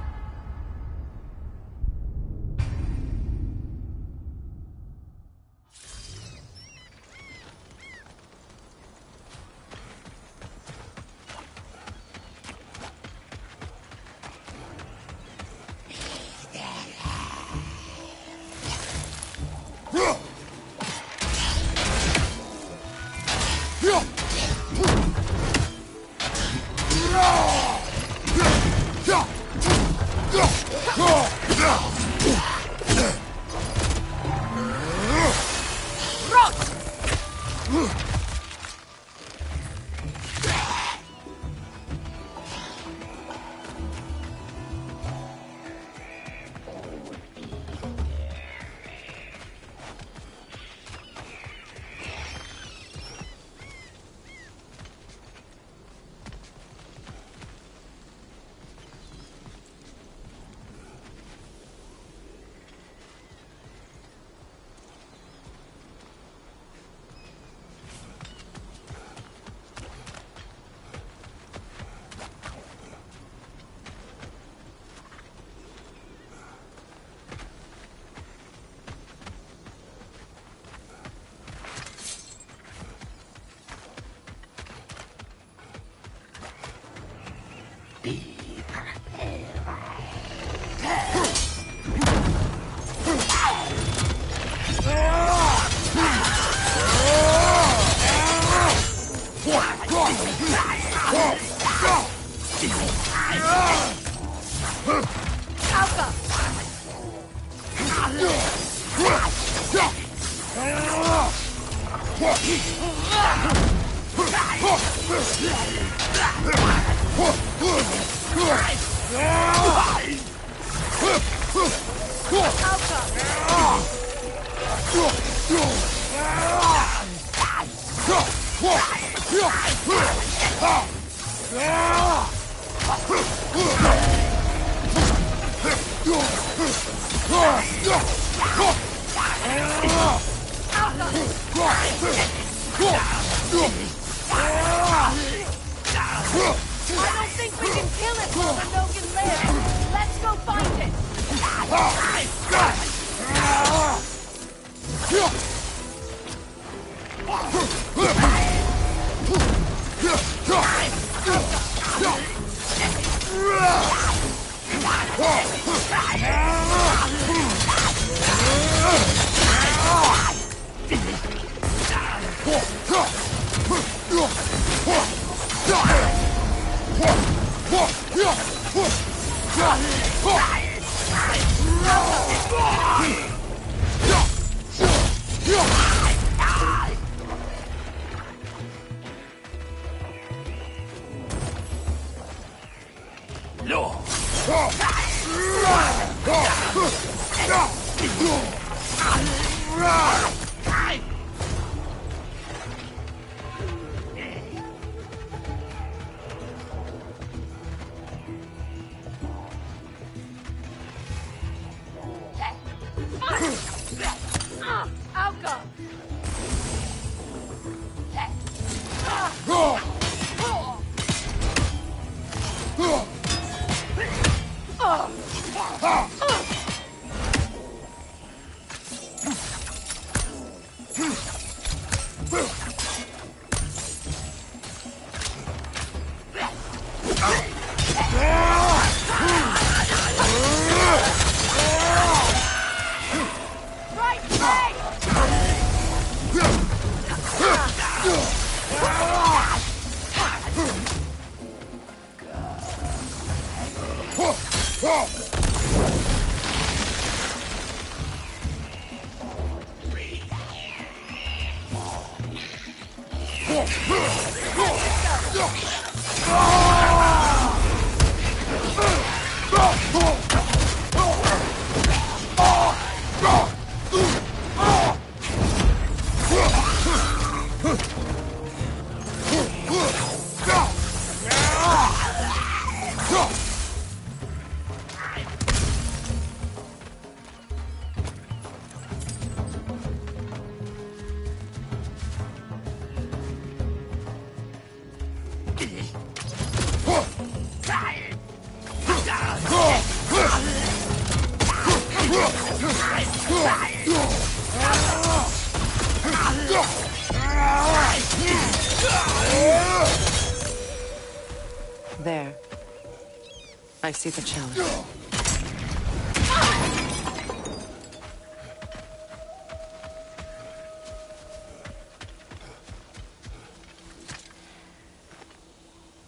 There. I see the challenge.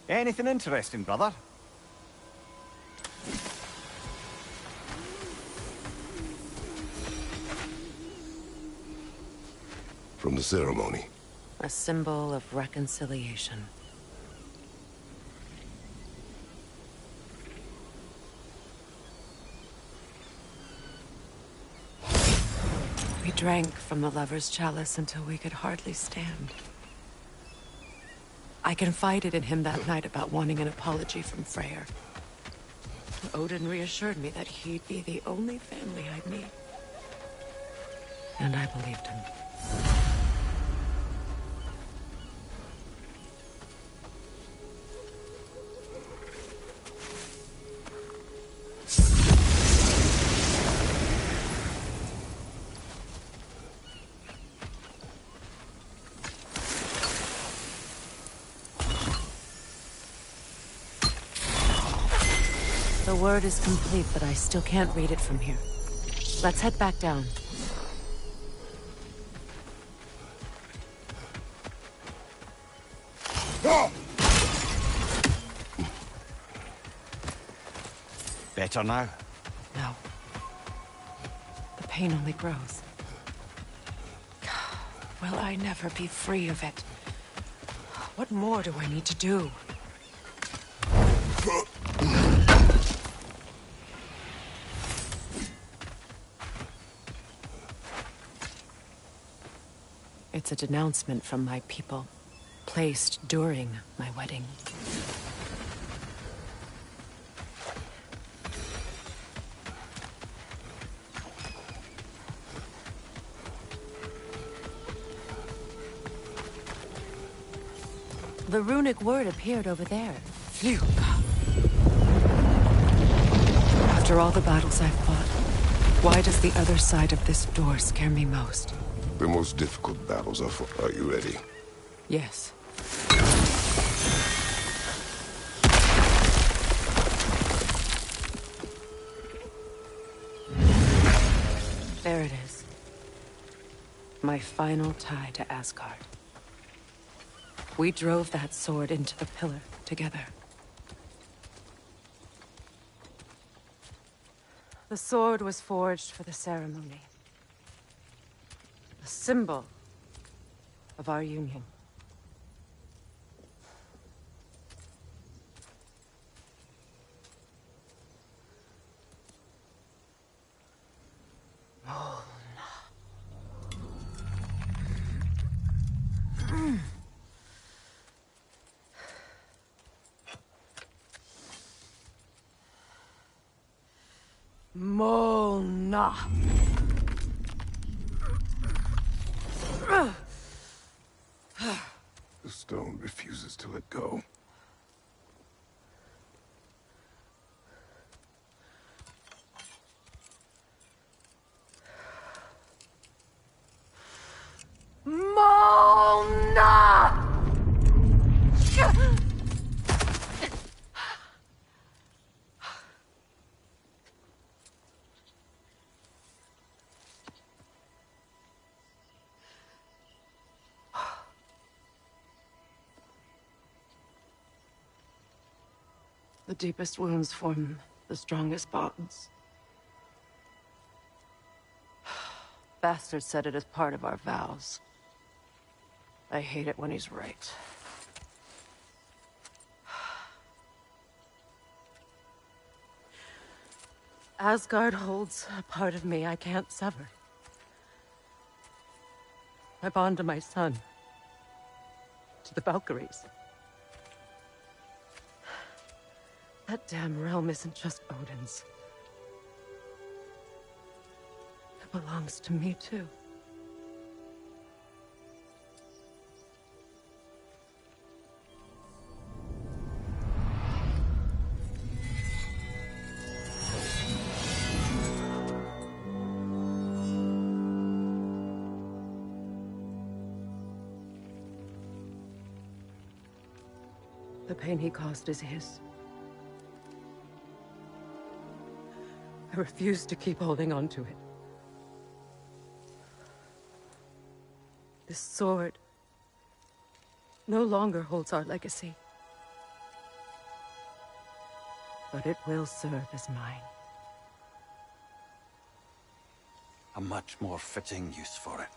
Anything interesting, brother? From the ceremony. A symbol of reconciliation. We drank from the lover's chalice until we could hardly stand. I confided in him that night about wanting an apology from Freyr. Odin reassured me that he'd be the only family I'd need. And I believed him. The word is complete, but I still can't read it from here. Let's head back down. Better now? No. The pain only grows. Will I never be free of it? What more do I need to do? It's a denouncement from my people, placed during my wedding. The runic word appeared over there. Phew. After all the battles I've fought, why does the other side of this door scare me most? The most difficult battles are fought. Are you ready? Yes. There it is. My final tie to Asgard. We drove that sword into the pillar together. The sword was forged for the ceremony. A symbol of our union. Molna. The stone refuses to let go. Molna! The deepest wounds form the strongest bonds. Bastard said it as part of our vows. I hate it when he's right. Asgard holds a part of me I can't sever. I bond to my son. To the Valkyries. That damn realm isn't just Odin's. It belongs to me, too. The pain he caused is his. I refuse to keep holding on to it. This sword no longer holds our legacy. But it will serve as mine. A much more fitting use for it.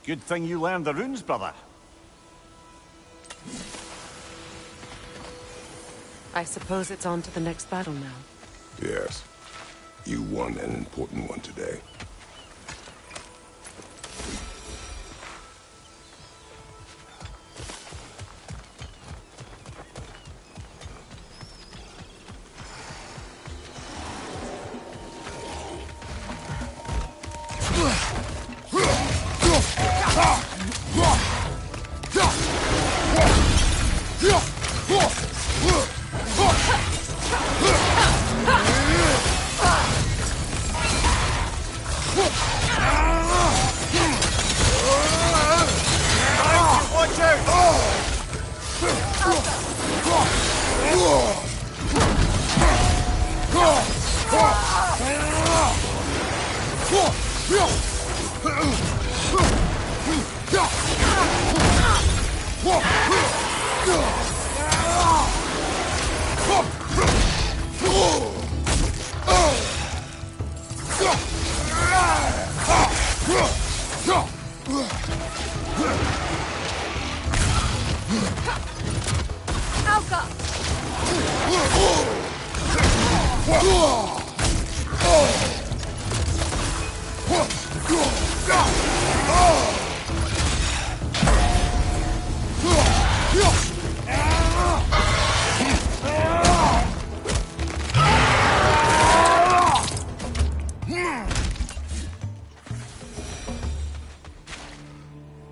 Good thing you learned the runes, brother. I suppose it's on to the next battle now. Yes. You won an important one today.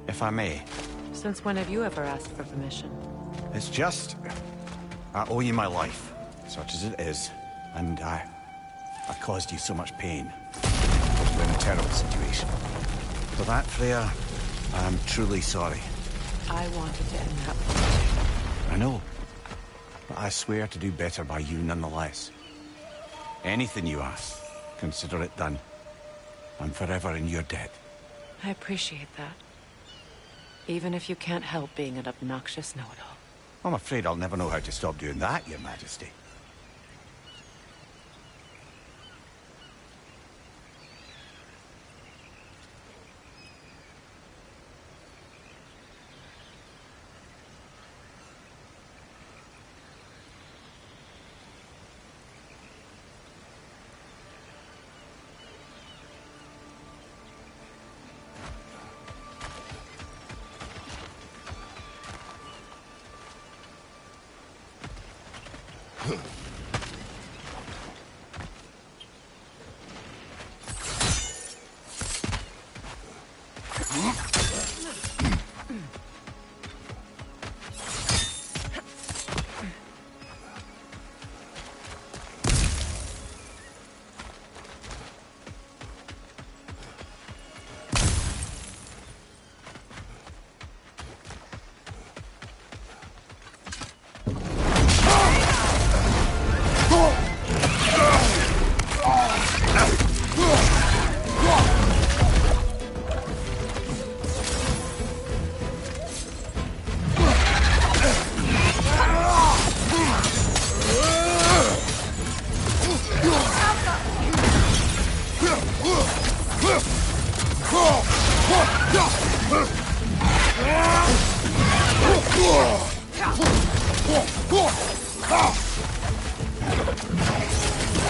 If I may. Since when have you ever asked for permission? It's just... I owe you my life, such as it is. And I caused you so much pain. We're in a terrible situation. For that, Freya, I'm truly sorry. I wanted to end that fight. I know. But I swear to do better by you nonetheless. Anything you ask, consider it done. I'm forever in your debt. I appreciate that. Even if you can't help being an obnoxious know-it-all. I'm afraid I'll never know how to stop doing that, Your Majesty.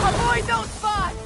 Avoid those spots!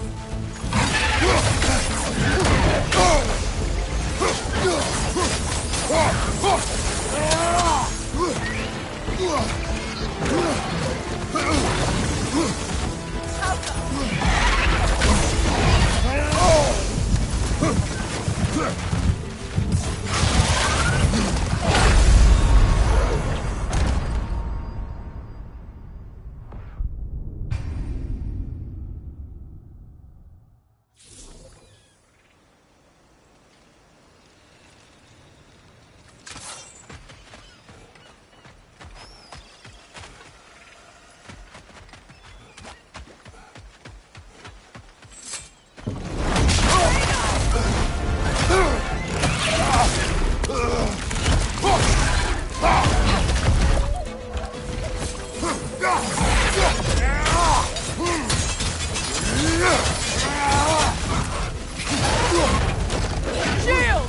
Shield!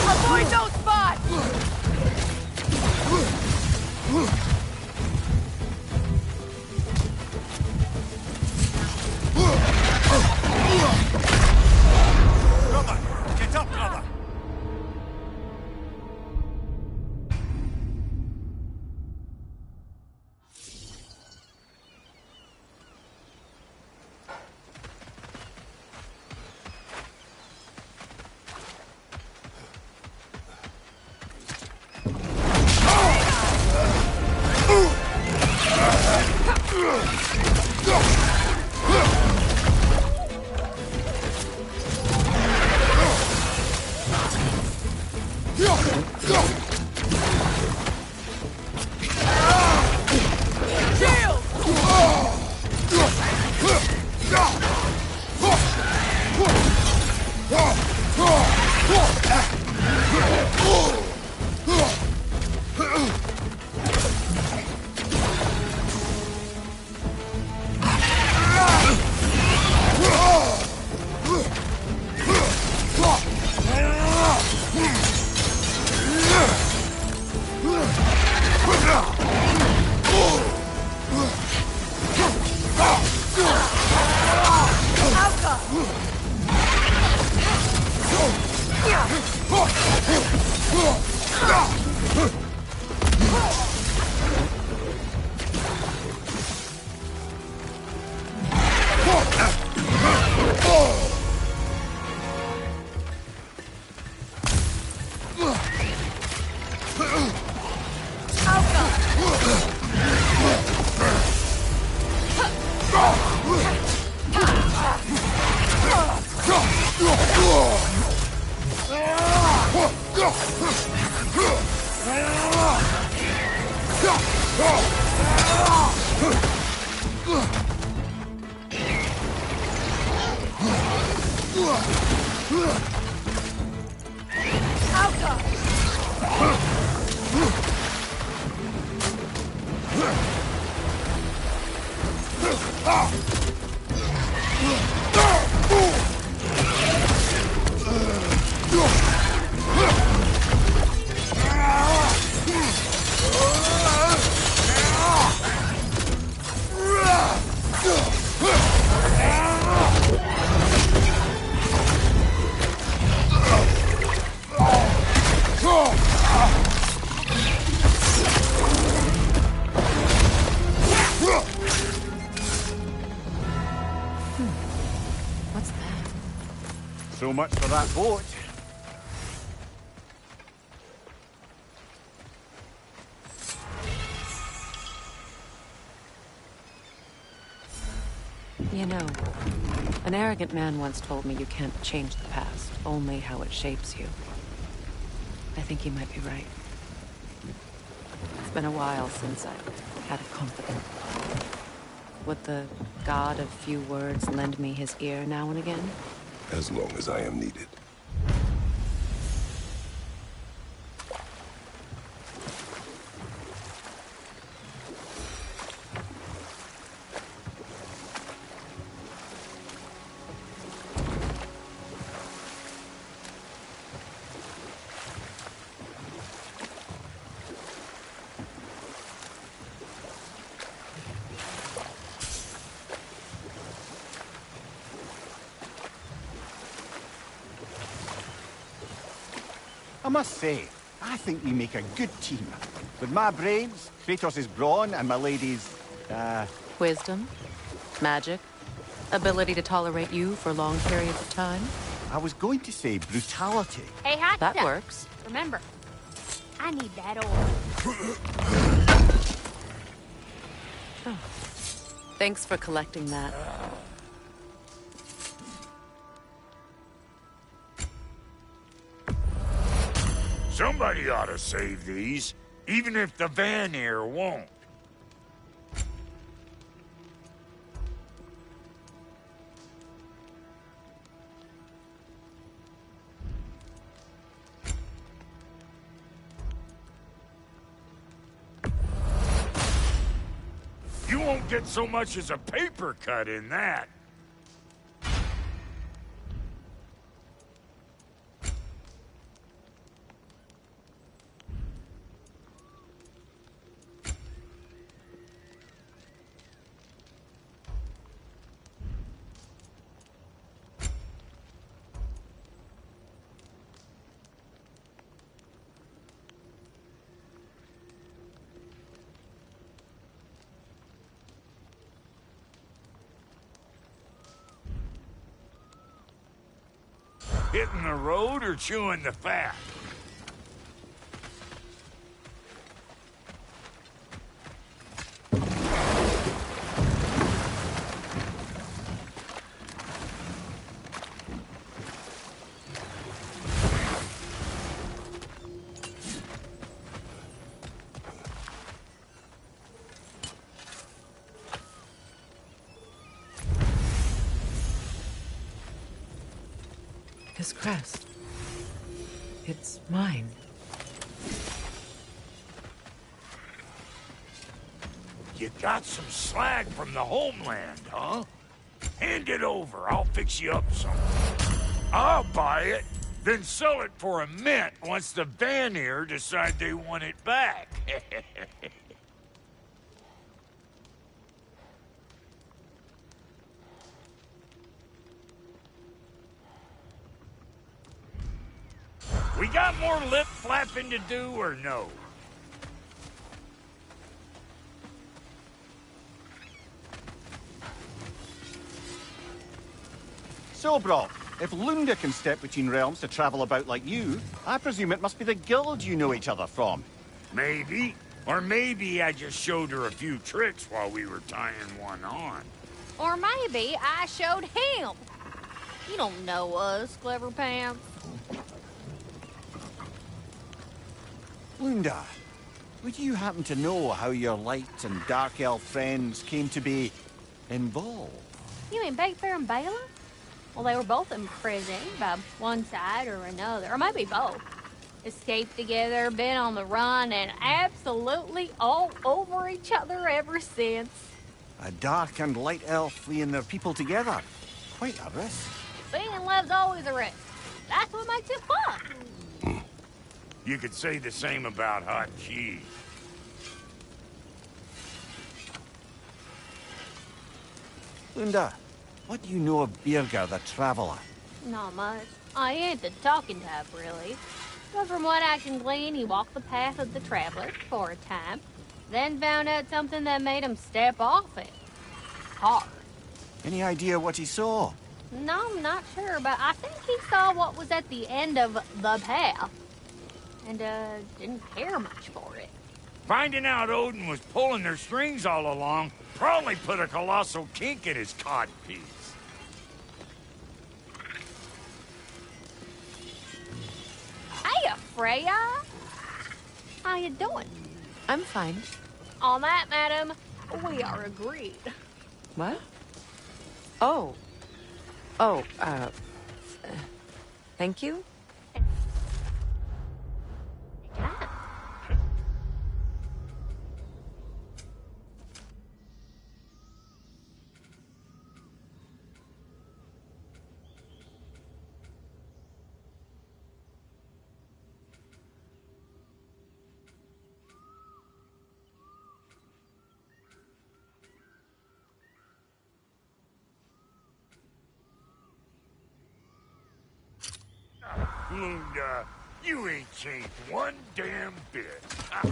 Avoid those spots! Brother! Get up, brother! So much for that boat. You know, an arrogant man once told me you can't change the past, only how it shapes you. I think he might be right. It's been a while since I've had a confidant. Would the god of few words lend me his ear now and again? As long as I am needed. I must say, I think we make a good team. With my brains, Kratos' brawn, and my lady's, Wisdom? Magic? Ability to tolerate you for long periods of time? I was going to say brutality. Hey, hot That stuff. works. Remember, I need that oil. Oh. Thanks for collecting that. Somebody ought to save these, even if the Vanir won't. You won't get so much as a paper cut in that. Hitting the road or chewing the fat? This crest. It's mine. You got some slag from the homeland, huh? Hand it over, I'll fix you up some. I'll buy it, then sell it for a mint once the Vanir decide they want it back. We got more lip flapping to do or no? So, Brock, if Lunda can step between realms to travel about like you, I presume it must be the guild you know each other from. Maybe. Or maybe I just showed her a few tricks while we were tying one on. Or maybe I showed him. You don't know us, Clever Pants. Lunda, would you happen to know how your light and dark elf friends came to be involved? You mean Big Bear and Bela? Well, they were both imprisoned by one side or another, or maybe both. Escaped together, been on the run, and absolutely all over each other ever since. A dark and light elf fleeing their people together. Quite a risk. Being love's always a risk. That's what makes it fun. You could say the same about hot cheese. Lunda, what do you know of Birger the Traveler? Not much. I ain't the talking type, really. But from what I can glean, he walked the path of the traveler for a time, then found out something that made him step off it. Hard. Any idea what he saw? No, I'm not sure, but I think he saw what was at the end of the path. And, didn't care much for it. Finding out Odin was pulling their strings all along probably put a colossal kink in his codpiece. Hey, Freya! How you doing? I'm fine. On that, madam, we are agreed. What? Oh. Oh, thank you? Luna, you ain't changed one damn bit. Fine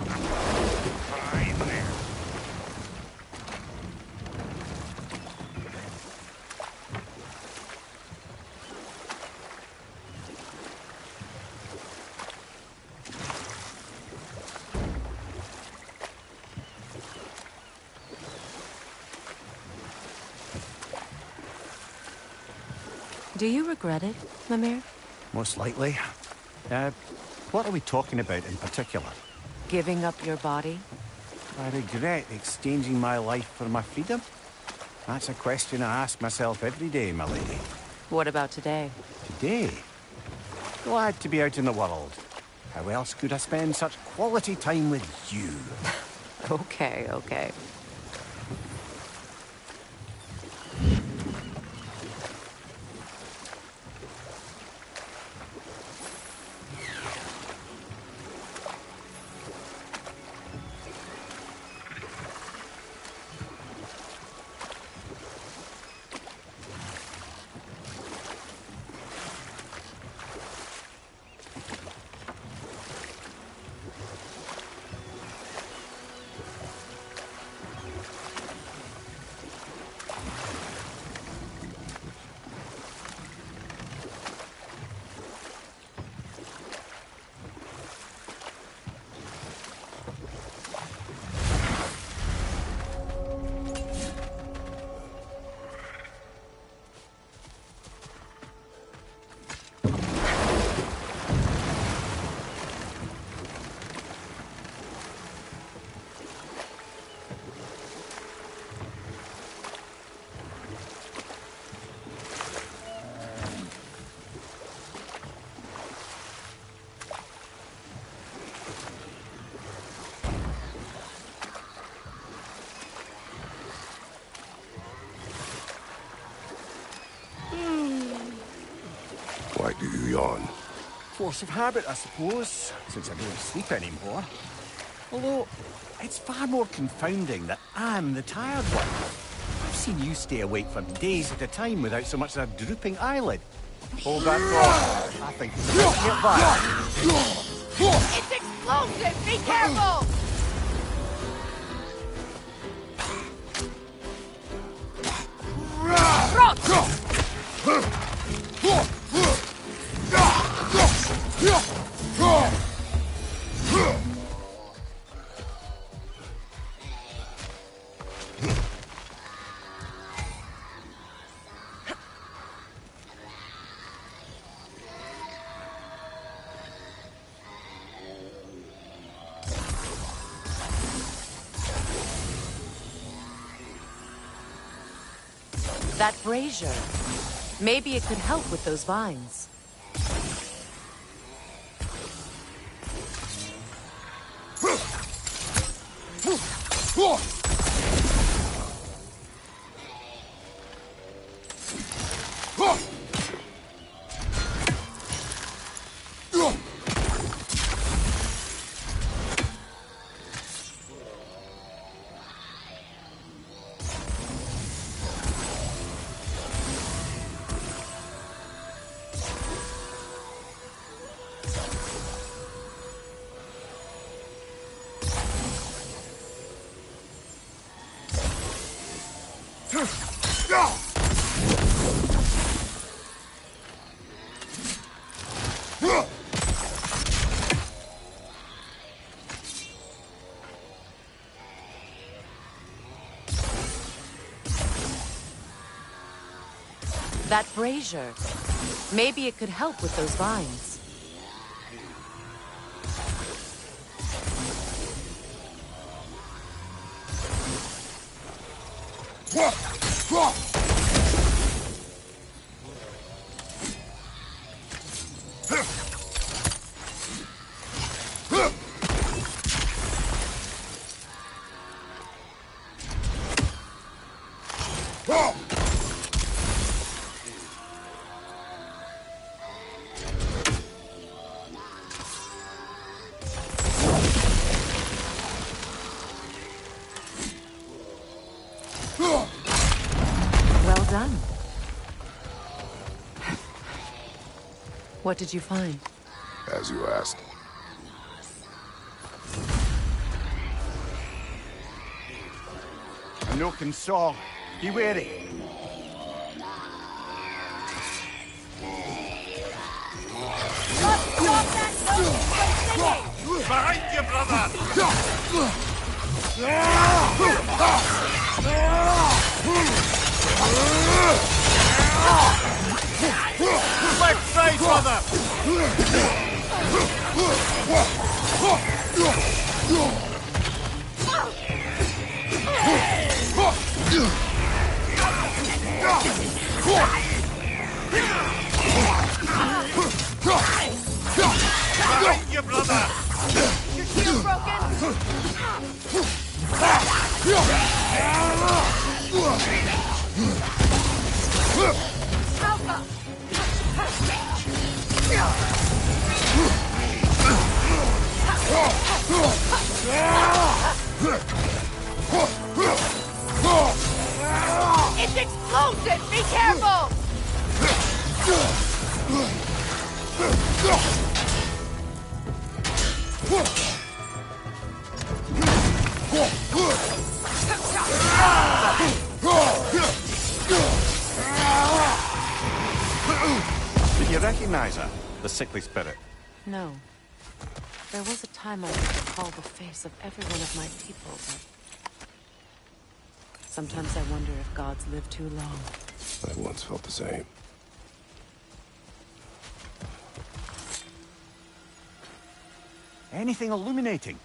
there. Do you regret it, Mimir? Most likely. What are we talking about in particular? Giving up your body? I regret exchanging my life for my freedom? That's a question I ask myself every day, my lady. What about today? Today? Glad to be out in the world. How else could I spend such quality time with you? Okay, okay. Why do you yawn? Force of habit, I suppose, since I don't sleep anymore. Although, it's far more confounding that I'm the tired one. I've seen you stay awake for days at a time without so much as a drooping eyelid. Hold that thought. I think it's about to get violent. It's explosive! Be careful! That brazier. Maybe it could help with those vines. That brazier. Maybe it could help with those vines. Well done. What did you find? As you asked. A Noken saw. Be wary. Behind you, brother! Left side, brother! Behind you, brother! Your shield broken? Alpha! It's explosive! Be careful! Did you recognize her? The sickly spirit? No. There was a time I could recall the face of every one of my people, but... sometimes I wonder if gods live too long. I once felt the same. Anything illuminating?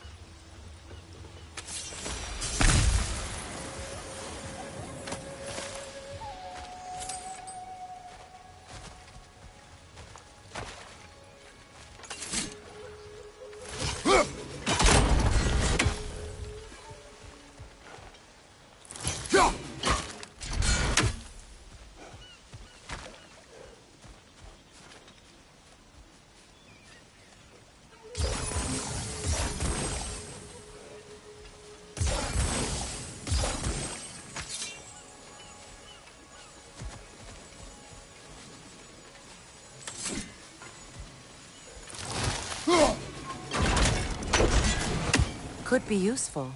Could be useful.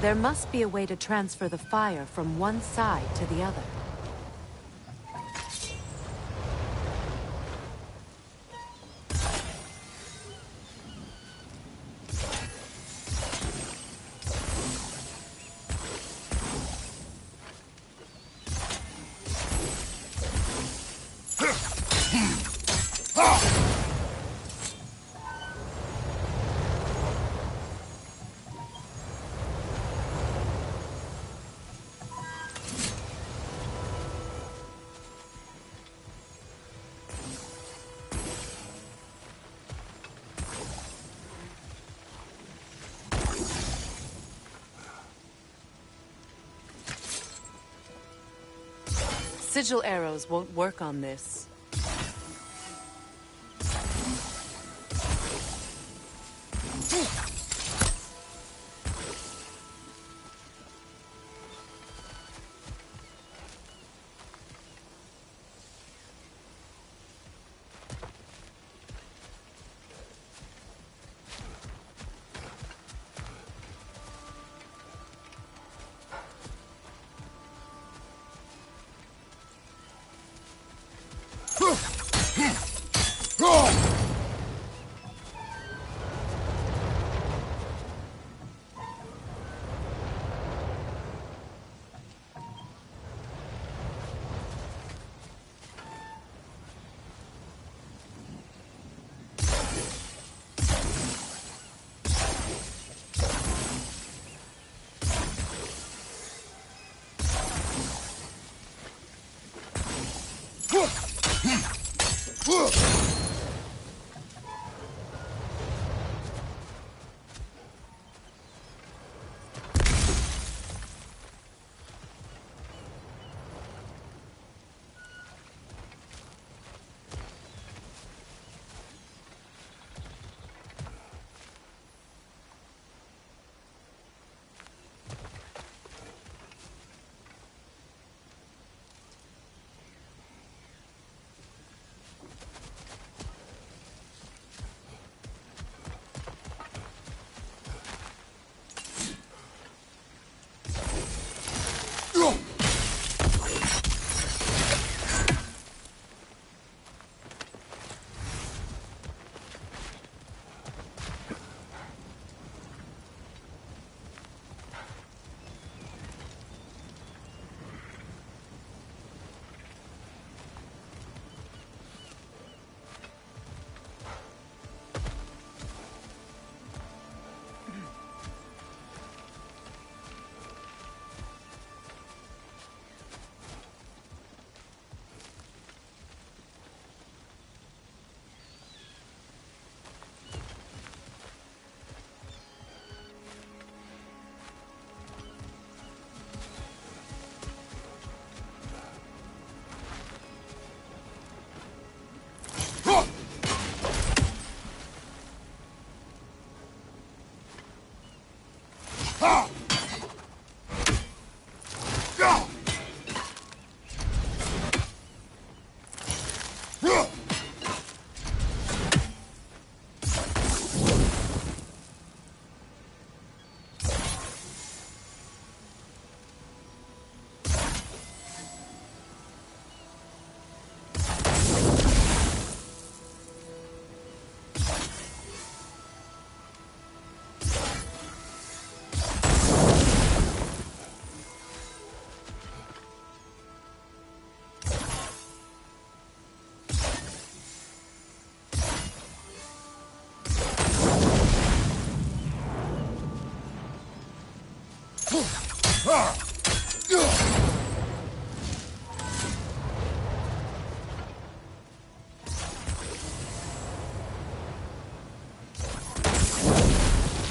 There must be a way to transfer the fire from one side to the other. Sigil arrows won't work on this.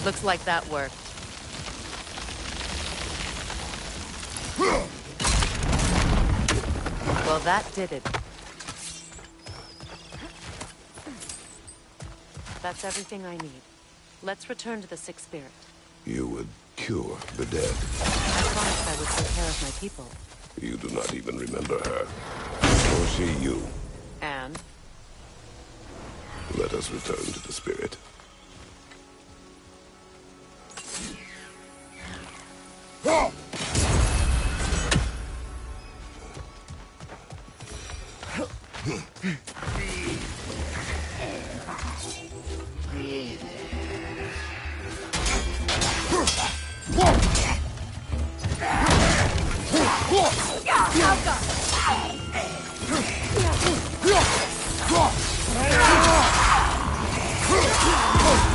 Looks like that worked. Well, that did it. That's everything I need. Let's return to the Sixth Spirit. You would cure the dead. I promised I would take care of my people. You do not even remember her. Or she you. And? Let us return to the Spirit.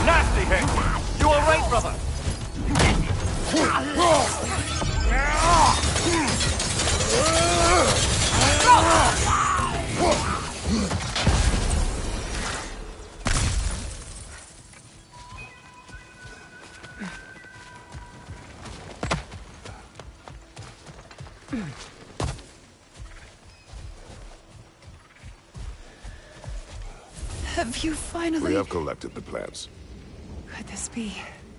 Nasty hit! You all right, brother? Have you finally... We have collected the plants. Could this be?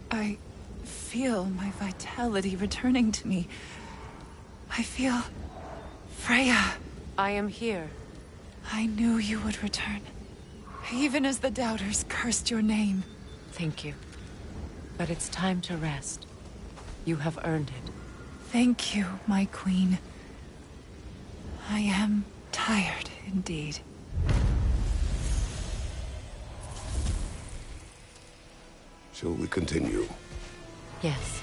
I feel my vitality returning to me. I feel... Freya. I am here. I knew you would return. Even as the doubters cursed your name. Thank you. But it's time to rest. You have earned it. Thank you, my queen. I am tired indeed. Shall we continue? Yes.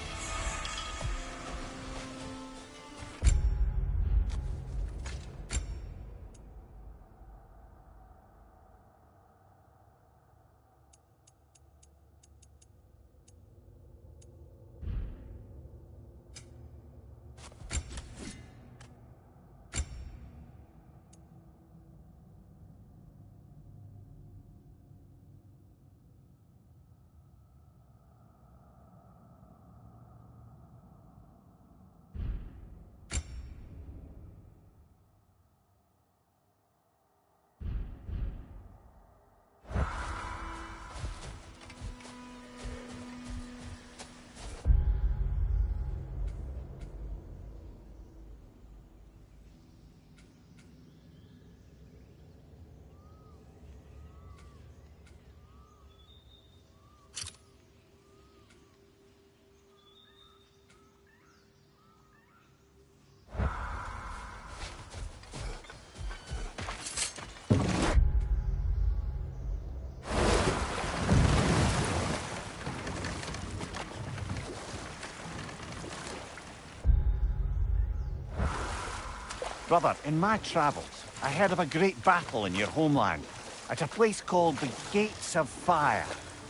Brother, in my travels, I heard of a great battle in your homeland, at a place called the Gates of Fire.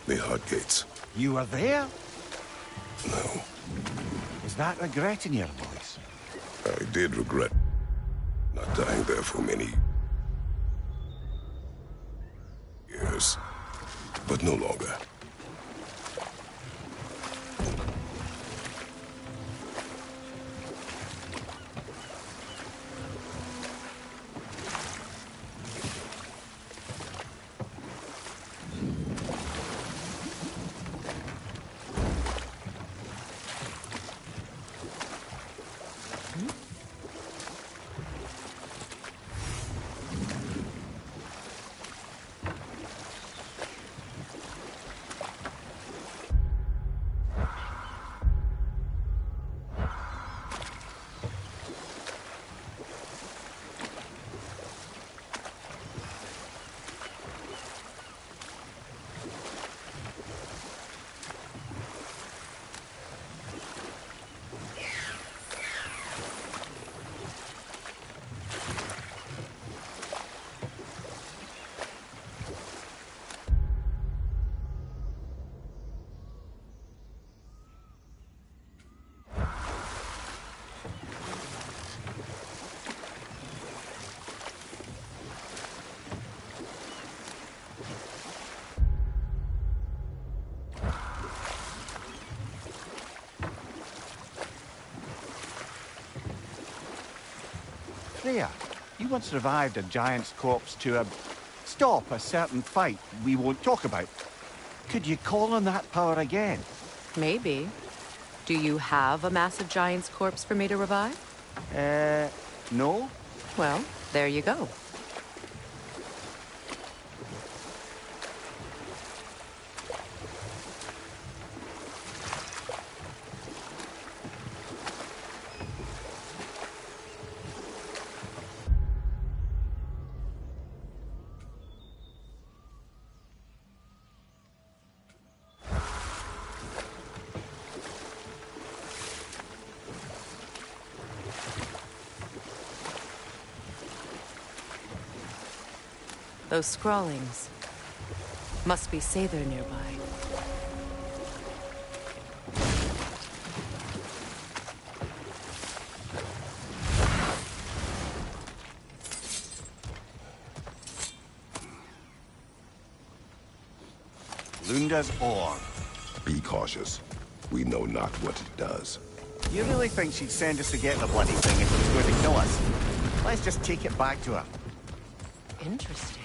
The Hut Gates. You were there? No. Is that regret in your voice? I did regret not dying there for many years, but no longer. Freya, you once revived a giant's corpse to stop a certain fight we won't talk about. Could you call on that power again? Maybe. Do you have a massive giant's corpse for me to revive? No? Well, there you go. Those scrawlings must be Sather nearby. Lunda's orb. Be cautious. We know not what it does. You really think she'd send us to get the bloody thing if she's going to kill us? Let's just take it back to her. Interesting.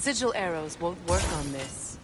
Sigil arrows won't work on this.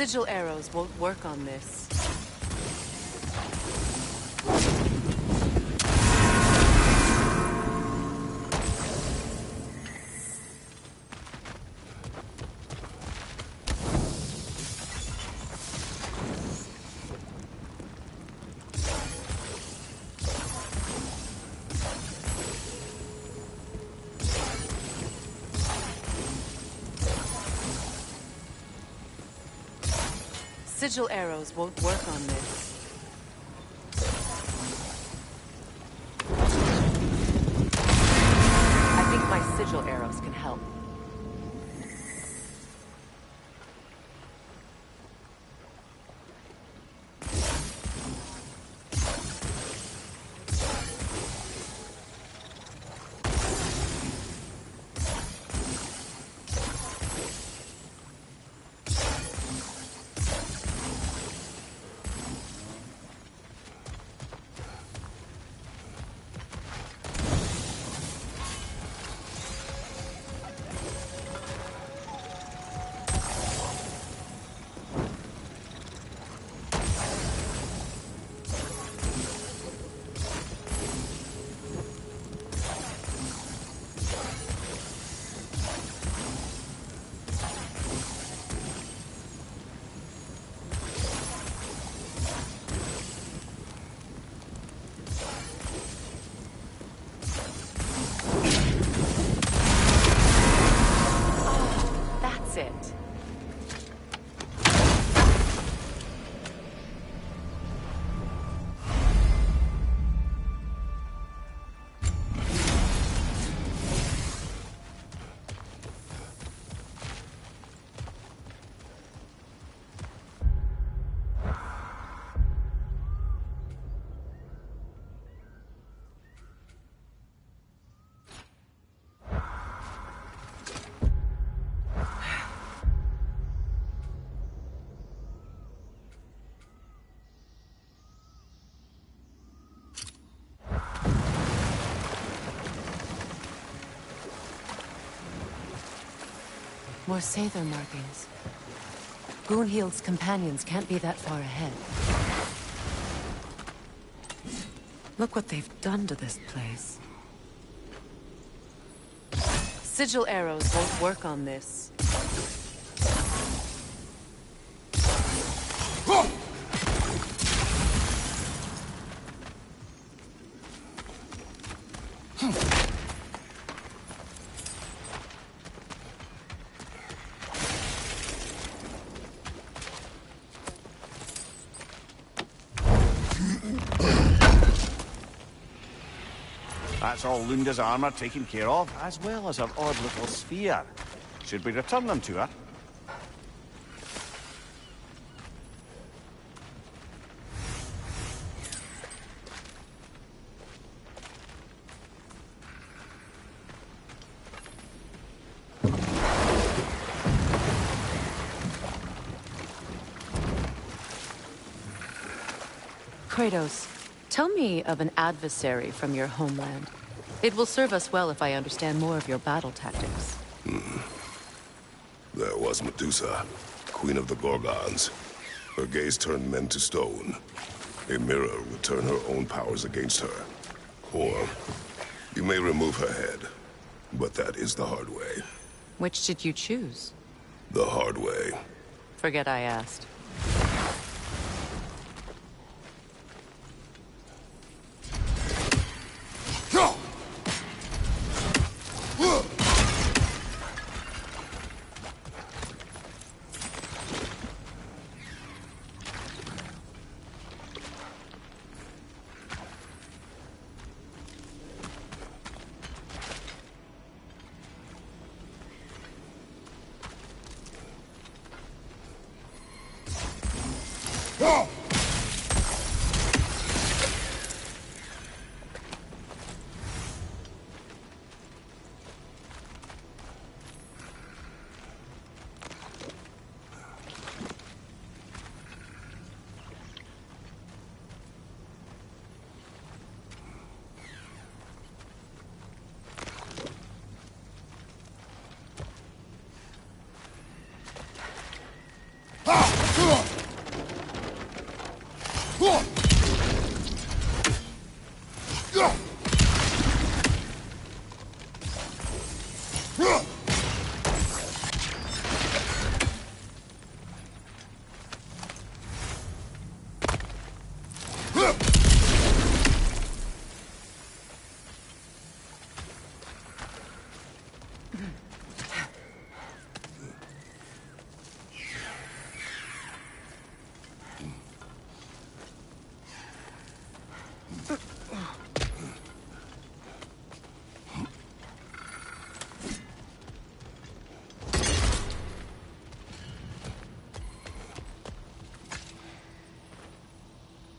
Sigil arrows won't work on this. Sigil arrows won't work on this. I think my sigil arrows can help. More Sather markings. Gunhild's companions can't be that far ahead. Look what they've done to this place. Sigil arrows won't work on this. That's all Lunda's armor taken care of, as well as her odd little sphere. Should we return them to her? Kratos, tell me of an adversary from your homeland. It will serve us well if I understand more of your battle tactics. There was Medusa, queen of the Gorgons. Her gaze turned men to stone. A mirror would turn her own powers against her. Or, you may remove her head, but that is the hard way. Which did you choose? The hard way. Forget I asked.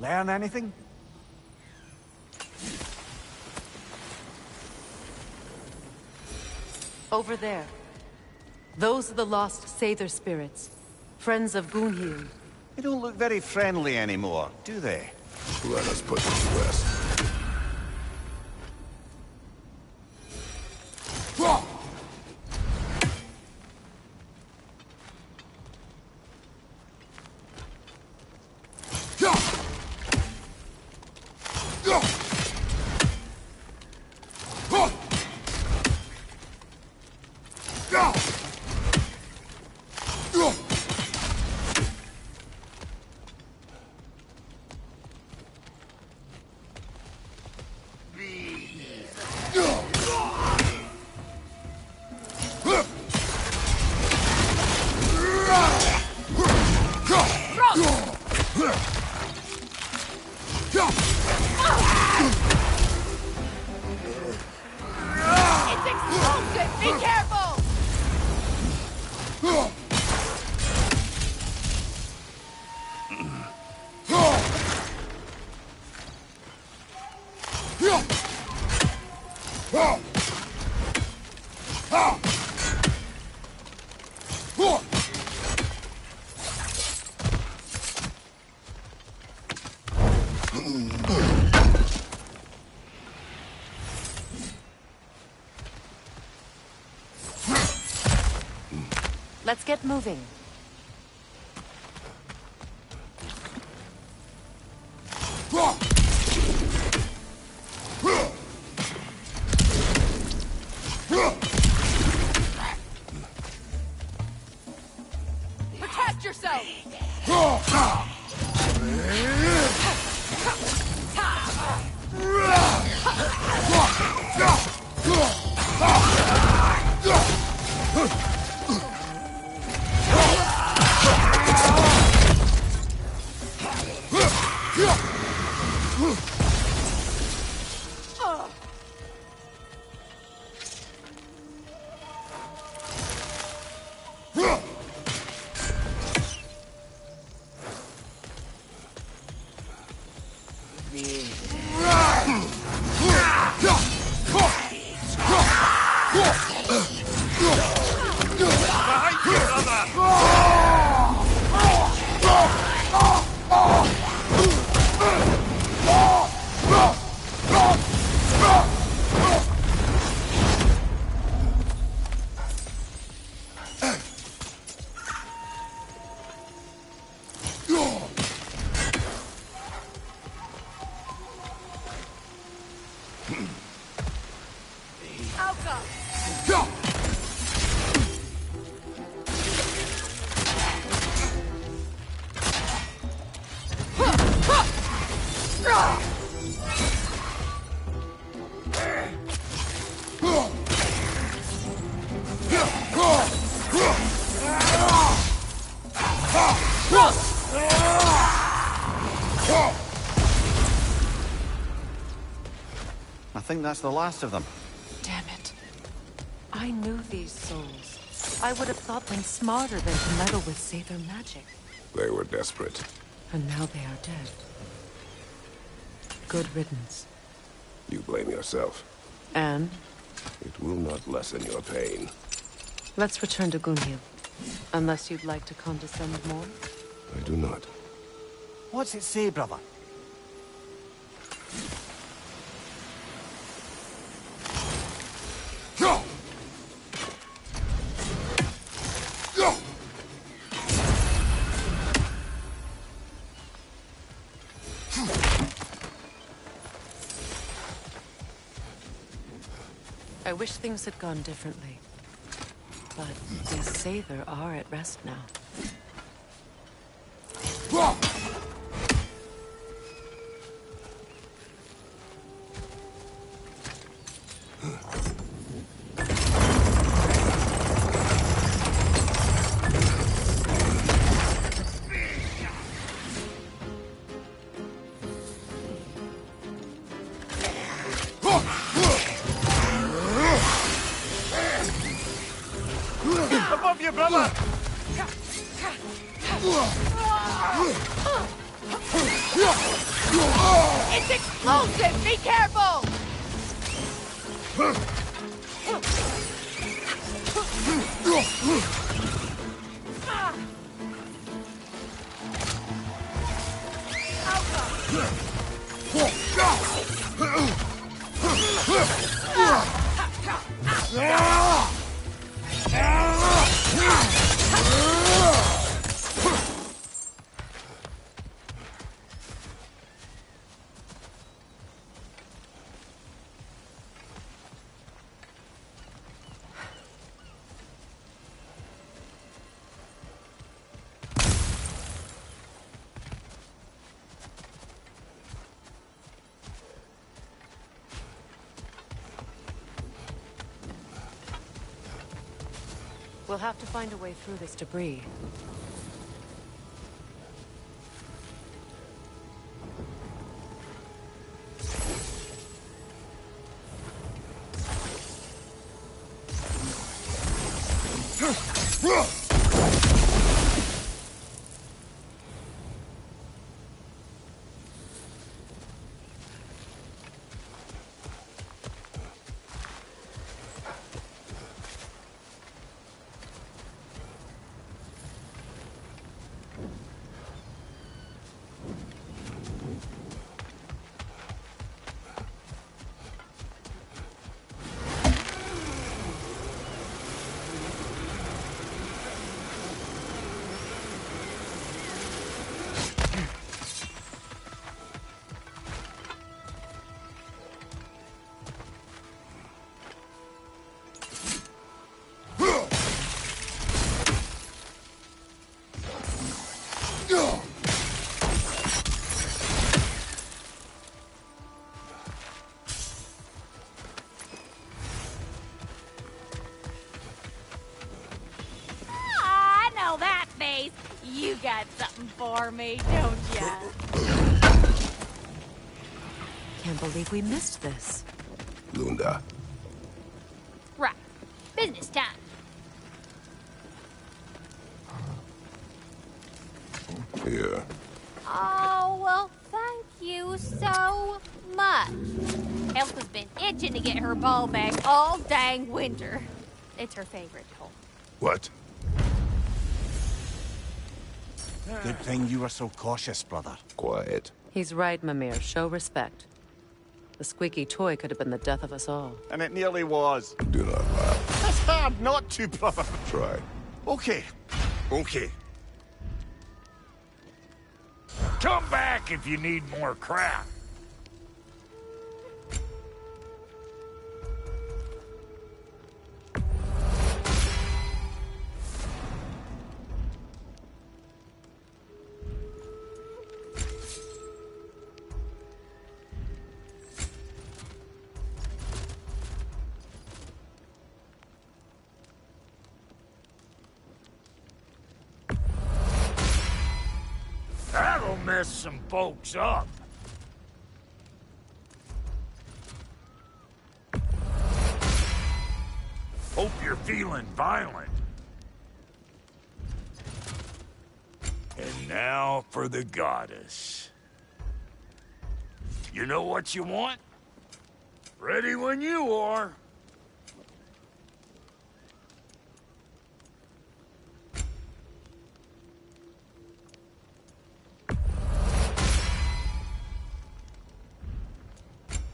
Learn anything? Over there. Those are the lost Sather spirits. Friends of Gunhild. They don't look very friendly anymore, do they? Let us put this to rest. Let's get moving. Protect yourself! I think that's the last of them. Damn it. I knew these souls. I would have thought them smarter than to meddle with Sather magic. They were desperate. And now they are dead. Good riddance. You blame yourself. And? It will not lessen your pain. Let's return to Gunhild. Unless you'd like to condescend more? I do not. What's it say, brother? I wish things had gone differently. But the Sather are at rest now. Above you, brother! It's explosive! Be careful! We'll have to find a way through this debris. you got something for me, don't ya? Can't believe we missed this. Lunda. Right. Business time. Here. Oh, well, thank you so much. Elsa's been itching to get her ball back all dang winter. It's her favorite toy. What? Good thing you were so cautious, brother. Quiet. He's right, Mimir. Show respect. The squeaky toy could have been the death of us all. And it nearly was. Do not laugh. It's hard not to, brother. Try. Okay. Okay. Come back if you need more crap. That'll mess some folks up. Hope you're feeling violent. And now for the goddess. You know what you want? Ready when you are.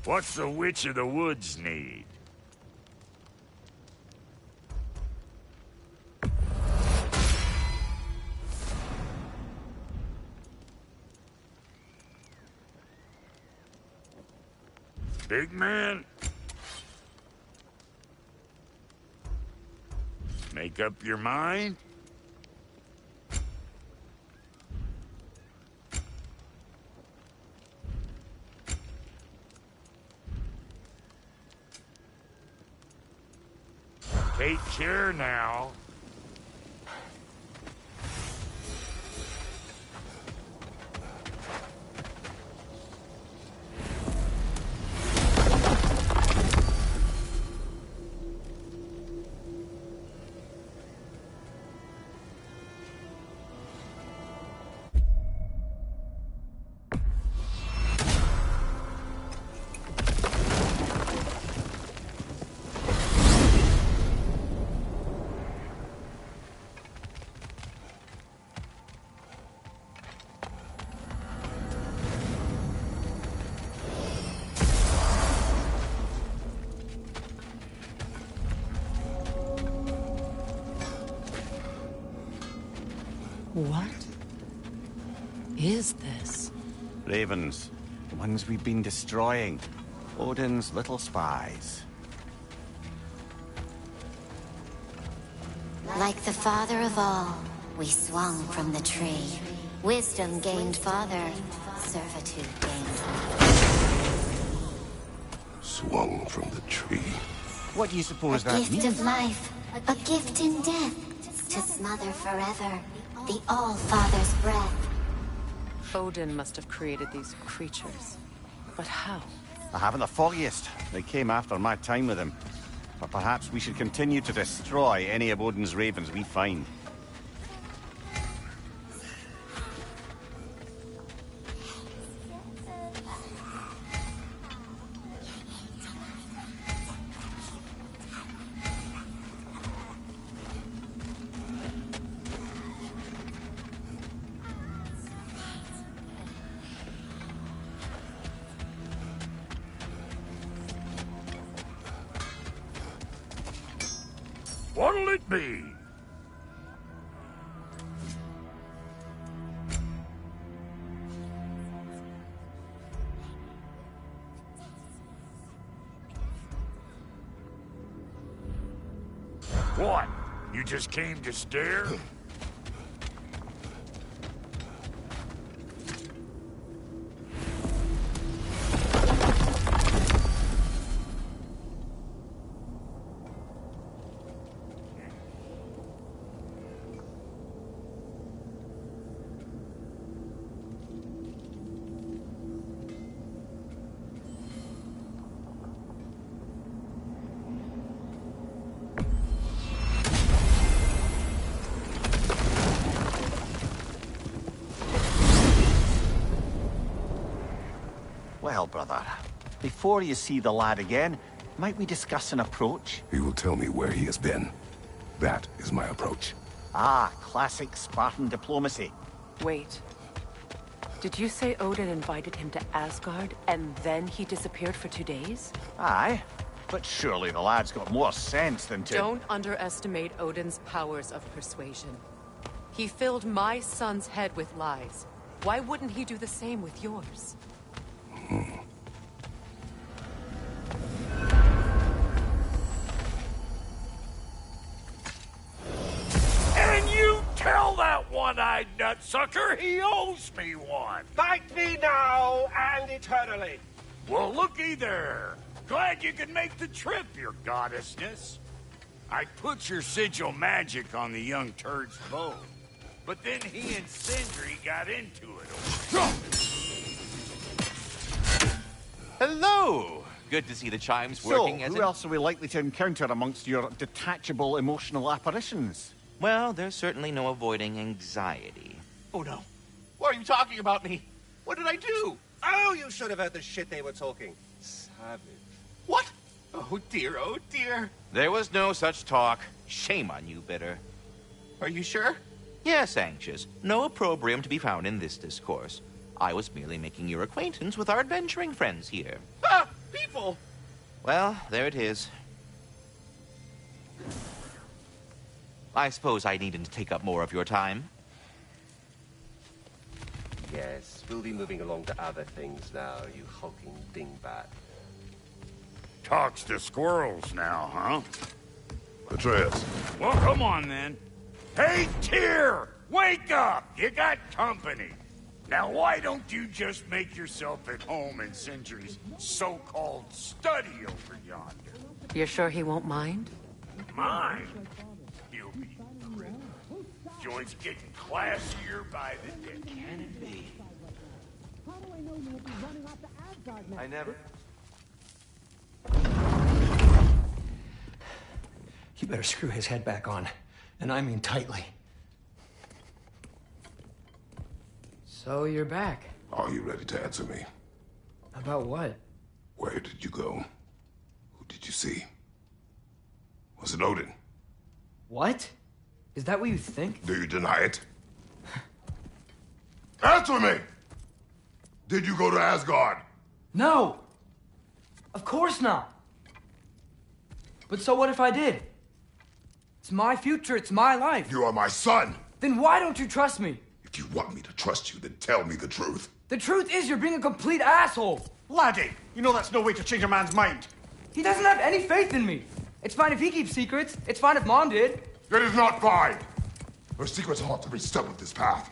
What's the Witch of the Woods need? Big man? Make up your mind? Take care now. What is this? Ravens. The ones we've been destroying. Odin's little spies. Like the father of all, we swung from the tree. Wisdom gained father, servitude gained. Swung from the tree. What do you suppose A that gift means? of life, a gift in death, to smother forever the All-Father's breath. Odin must have created these creatures. But how? I haven't the foggiest. They came after my time with him. But perhaps we should continue to destroy any of Odin's ravens we find. What'll it be? What? You just came to stare? Well, brother, before you see the lad again, might we discuss an approach? He will tell me where he has been. That is my approach. Ah, classic Spartan diplomacy. Wait. Did you say Odin invited him to Asgard, and then he disappeared for 2 days? Aye, but surely the lad's got more sense than to... Don't underestimate Odin's powers of persuasion. He filled my son's head with lies. Why wouldn't he do the same with yours? And you tell that one-eyed nutsucker he owes me one. Fight me now and eternally. Well, looky there. Glad you could make the trip, your goddessness. I put your sigil magic on the young turd's bow, but then he and Sindri got into it. Hello! Good to see the chimes working as who else are we likely to encounter amongst your detachable emotional apparitions? Well, there's certainly no avoiding anxiety. Oh no. Why are you talking about me? What did I do? Oh, you should have heard the shit they were talking. Savage. What? Oh dear, oh dear. There was no such talk. Shame on you, Bitter. Are you sure? Yes, Anxious. No opprobrium to be found in this discourse. I was merely making your acquaintance with our adventuring friends here. Ah, people! Well, there it is. I suppose I needn't take up more of your time. Yes, we'll be moving along to other things now, you hulking dingbat. Talks to squirrels now, huh? Atreus. Well, come on then. Hey, Tyr! Wake up! You got company. Now, why don't you just make yourself at home in Sindri's so-called study over yonder? You're sure he won't mind? Mine? He'll be critical. Joint's getting classier by the day. Can it be? I never... You better screw his head back on. And I mean tightly. So you're back. Are you ready to answer me? About what? Where did you go? Who did you see? Was it Odin? What? Is that what you think? Do you deny it? Answer me! Did you go to Asgard? No! Of course not! But so what if I did? It's my future, it's my life. You are my son! Then why don't you trust me? If you want me to trust you, then tell me the truth. The truth is you're being a complete asshole! Laddie, you know that's no way to change a man's mind. He doesn't have any faith in me. It's fine if he keeps secrets. It's fine if Mom did. It is not fine! Her secrets haunt every step of this path.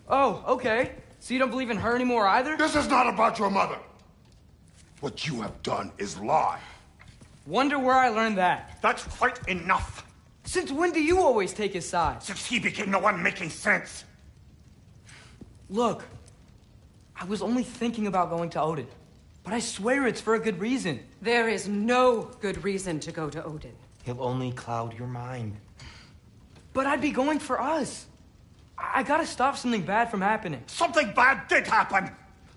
Oh, okay. So you don't believe in her anymore either? This is not about your mother! What you have done is lie. Wonder where I learned that. That's quite enough. Since when do you always take his side? Since he became the one making sense. Look, I was only thinking about going to Odin. But I swear it's for a good reason. There is no good reason to go to Odin. He'll only cloud your mind. But I'd be going for us. I gotta stop something bad from happening. Something bad did happen.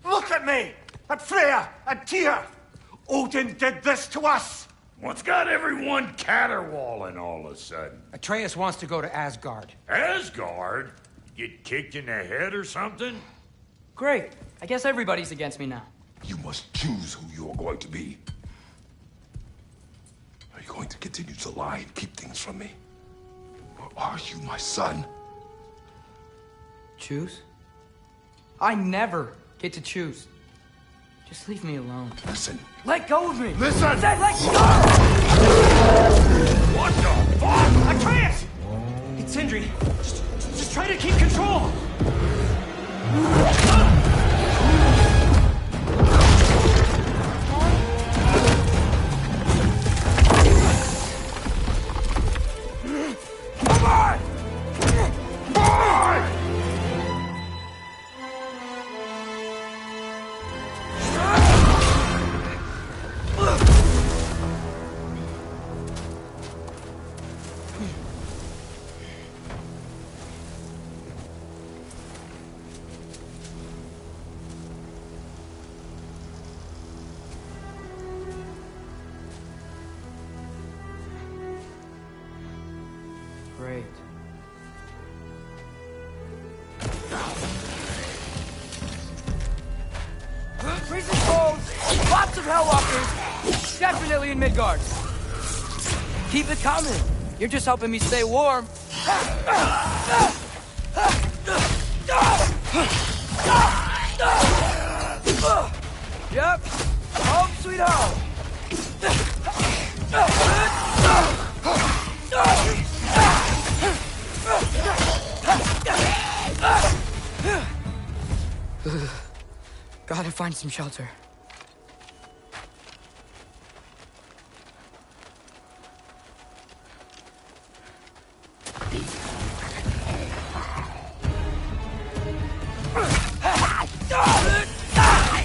Look at me, at Freya, at Tyr. Odin did this to us. What's got everyone caterwauling all of a sudden? Atreus wants to go to Asgard. Asgard? Get kicked in the head or something? Great. I guess everybody's against me now. You must choose who you are going to be. Are you going to continue to lie and keep things from me? Or are you my son? Choose? I never get to choose. Just leave me alone. Listen. Let go of me! Listen! I said let go! What the fuck? Atreus! It's Sindri. Just try to keep control! Come on! Boy! Great. Freezing cold, lots of Hellwalkers, definitely in Midgard. Keep it coming. You're just helping me stay warm. Yep. Home sweet home. Gotta find some shelter.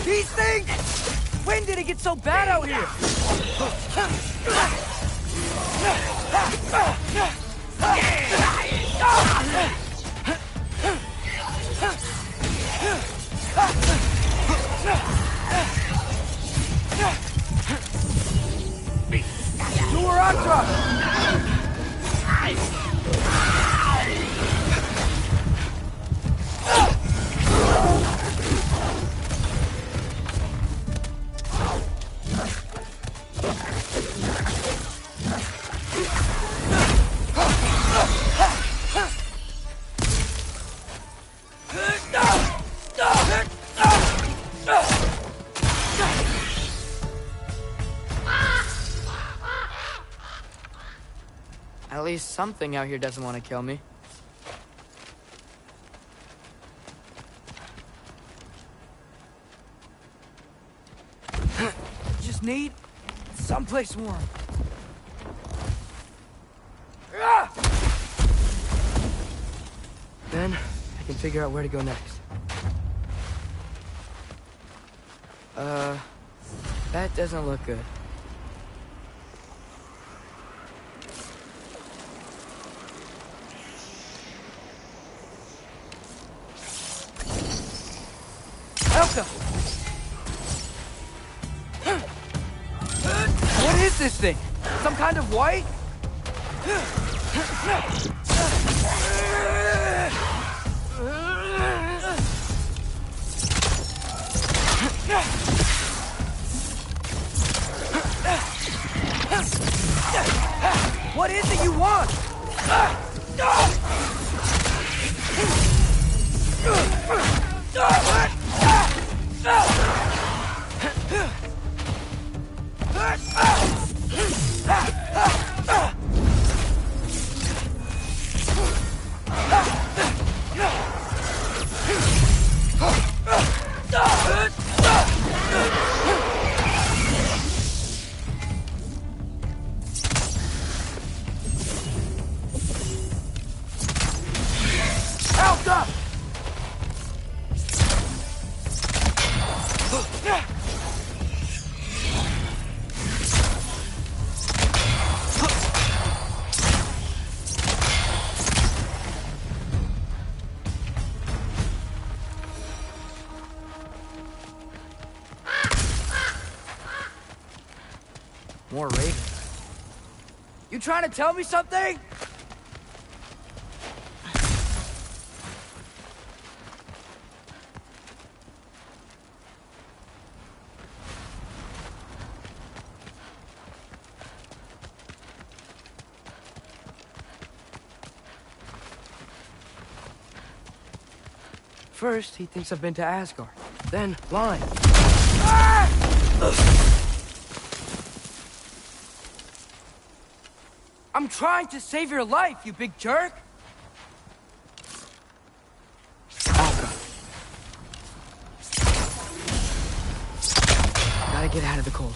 These things! When did it get so bad out here? To our entourage! At least something out here doesn't want to kill me. Just need someplace warm. Then I can figure out where to go next. That doesn't look good. Elka! What is this thing? Some kind of white? What is it you want? More ravens. You trying to tell me something? First, he thinks I've been to Asgard. Then, lying. I'm trying to save your life, you big jerk! Alka. Gotta get out of the cold.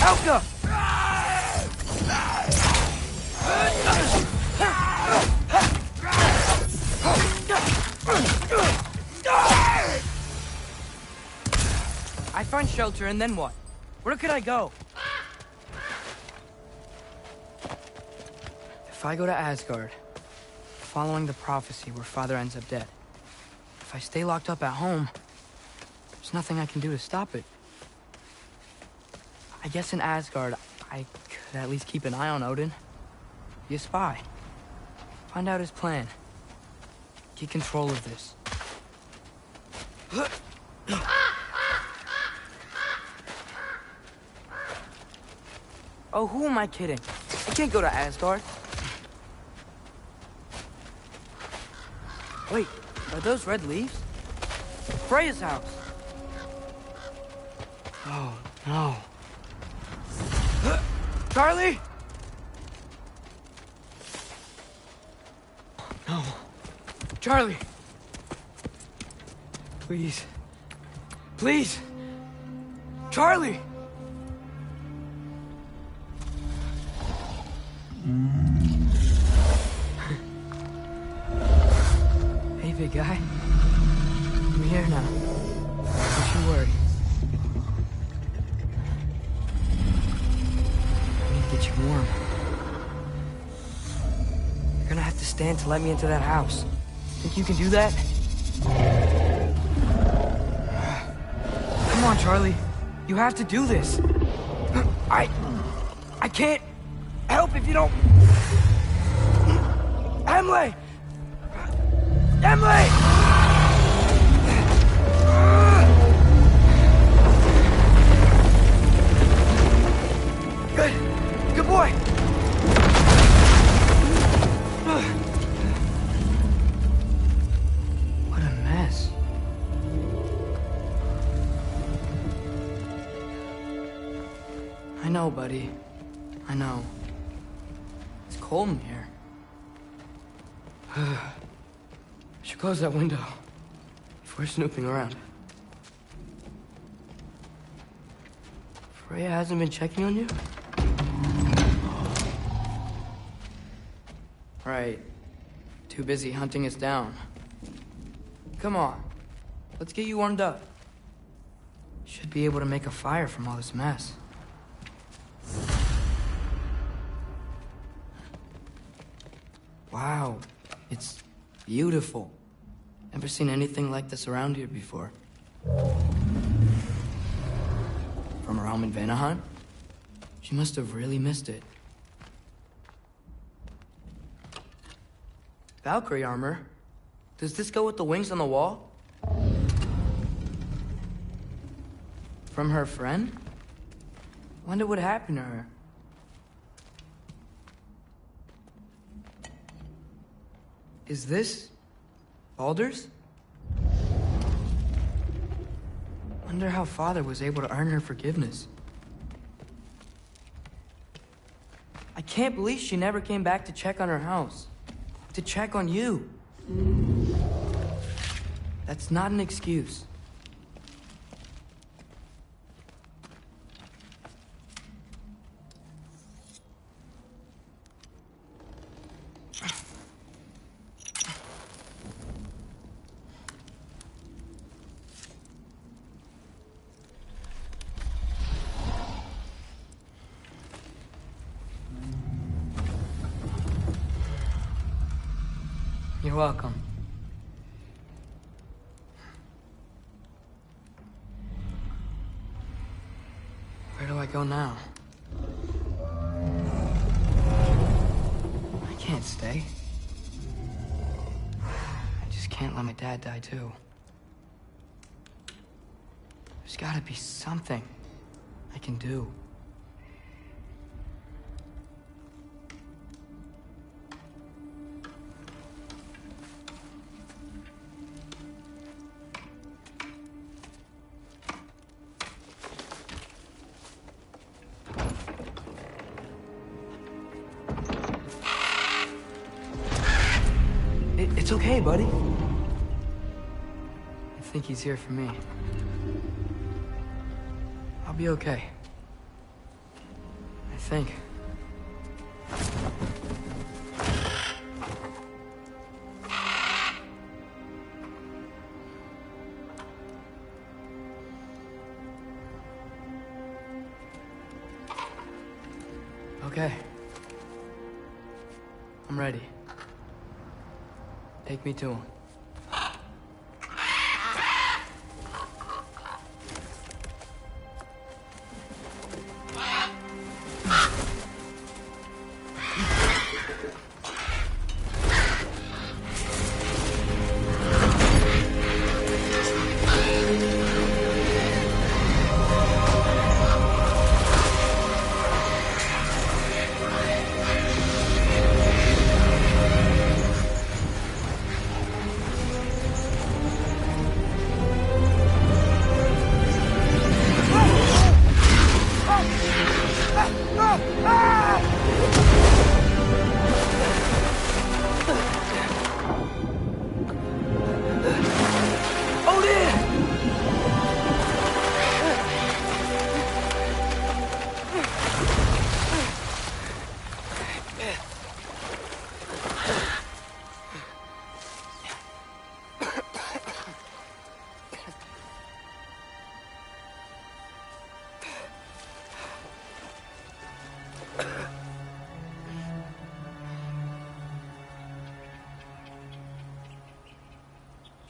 Alka! I find shelter, and then what? Where could I go? If I go to Asgard, following the prophecy where Father ends up dead. If I stay locked up at home, there's nothing I can do to stop it. I guess in Asgard, I could at least keep an eye on Odin. Be a spy. Find out his plan. Get control of this. Oh, who am I kidding? I can't go to Asgard. Wait, are those red leaves? Freya's house! Oh, no. Charlie? No. Charlie! Please. Please! Charlie! Hey, big guy. I'm here now. Don't you worry. I need to get you warm. You're gonna have to stand to let me into that house. Think you can do that? Come on, Charlie. You have to do this. I can't help if you don't... Emily! Emily! Good boy. What a mess. I know, buddy. I know. It's cold in here. I should close that window if we're snooping around. Freya hasn't been checking on you? Right. Too busy hunting us down. Come on. Let's get you warmed up. Should be able to make a fire from all this mess. Wow. It's beautiful. Never seen anything like this around here before. From her home in Vanaheim? She must have really missed it. Valkyrie armor? Does this go with the wings on the wall? From her friend? Wonder what happened to her. Is this Baldur's? Wonder how Father was able to earn her forgiveness. I can't believe she never came back to check on her house. To check on you. That's not an excuse. You're welcome. Where do I go now? I can't stay. I just can't let my dad die too. There's gotta be something I can do. It's okay, buddy. I think he's here for me. I'll be okay. I think. Okay. I'm ready. Take me to him.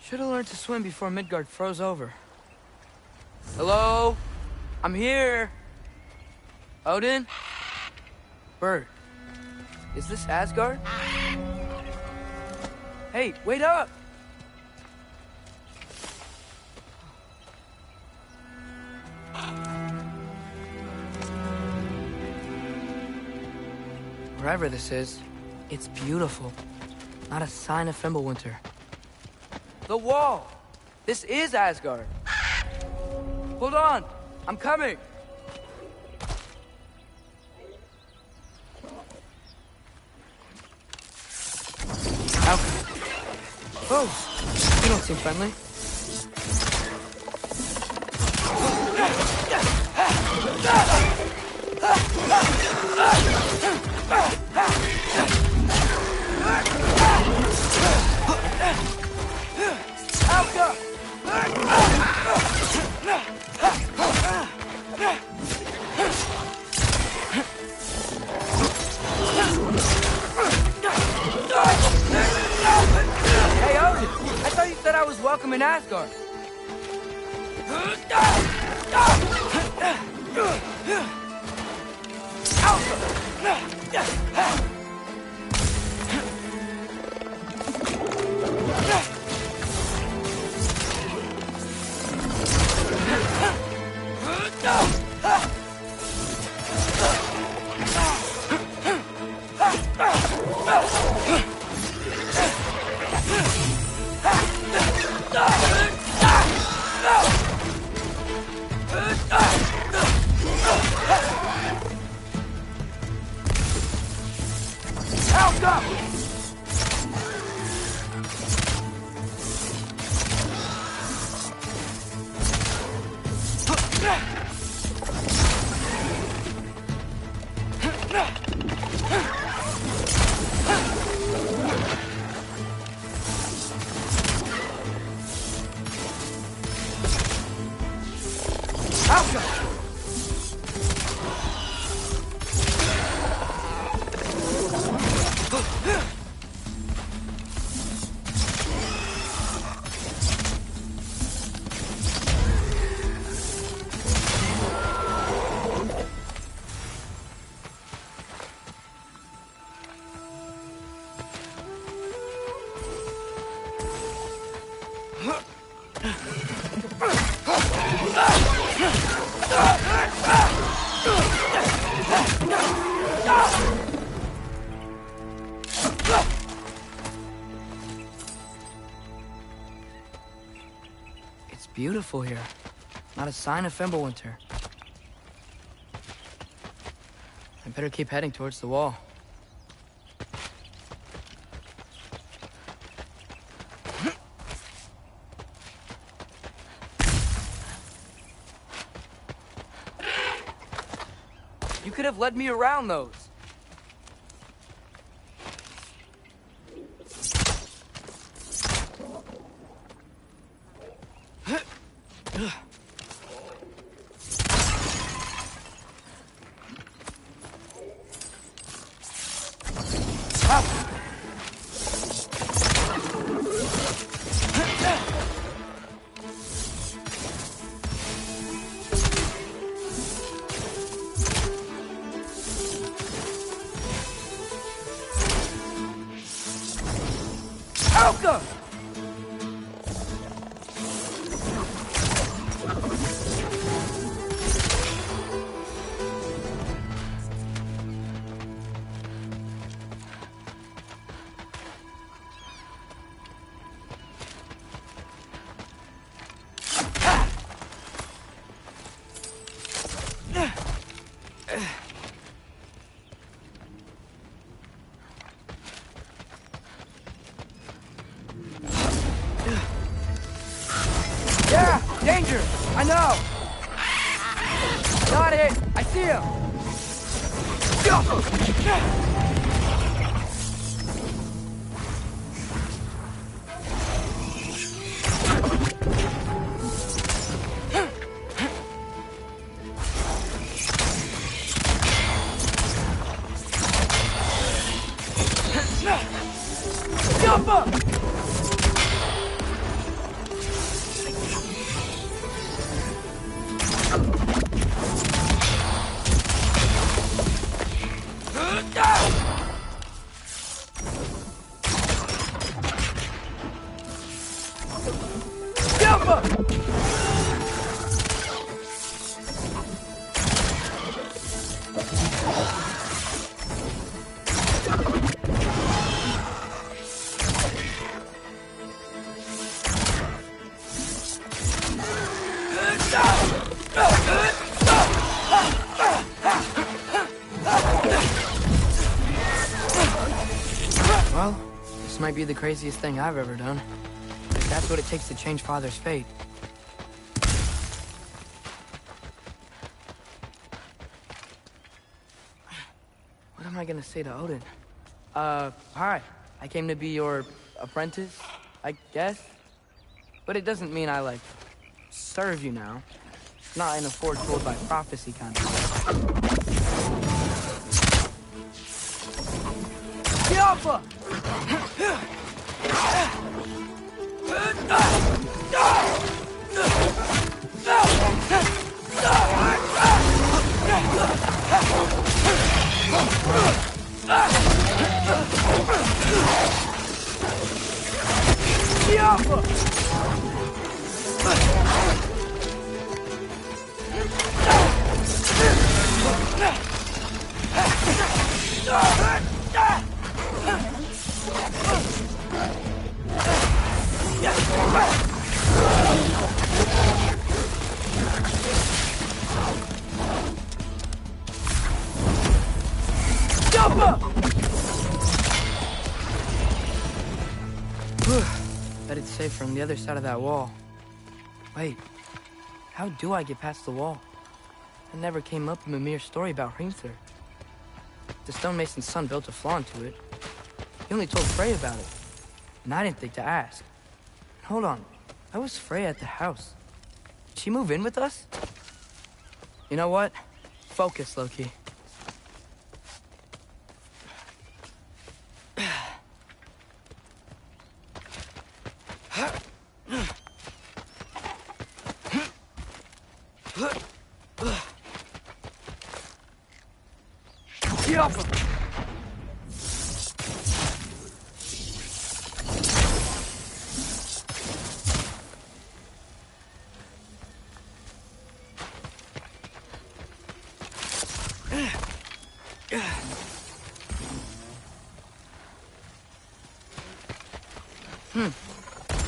Should have learned to swim before Midgard froze over. Hello? I'm here. Odin? Bird. Is this Asgard? Hey, wait up! Wherever this is, it's beautiful. Not a sign of Fimbulwinter. The wall! This is Asgard! Hold on! I'm coming! Oh! You don't seem friendly. Hey, Odin! I thought you said I was welcome in Asgard. It's beautiful here. Not a sign of Fimbulwinter. I better keep heading towards the wall. You could have led me around those. Yeah! Danger! I know! Got it! I see him! Well, this might be the craziest thing I've ever done. If that's what it takes to change Father's fate. What am I gonna say to Odin? Hi. I came to be your apprentice, I guess? But it doesn't mean I, like, serve you now. Not in a foretold by prophecy kind of way. Alpha! Bet it's safe from the other side of that wall. Wait, how do I get past the wall? It never came up in Mimir's story about Hrimthur. The stonemason's son built a flaw into it. He only told Frey about it, and I didn't think to ask. Hold on, how was Frey at the house? Did she move in with us? You know what? Focus, Loki.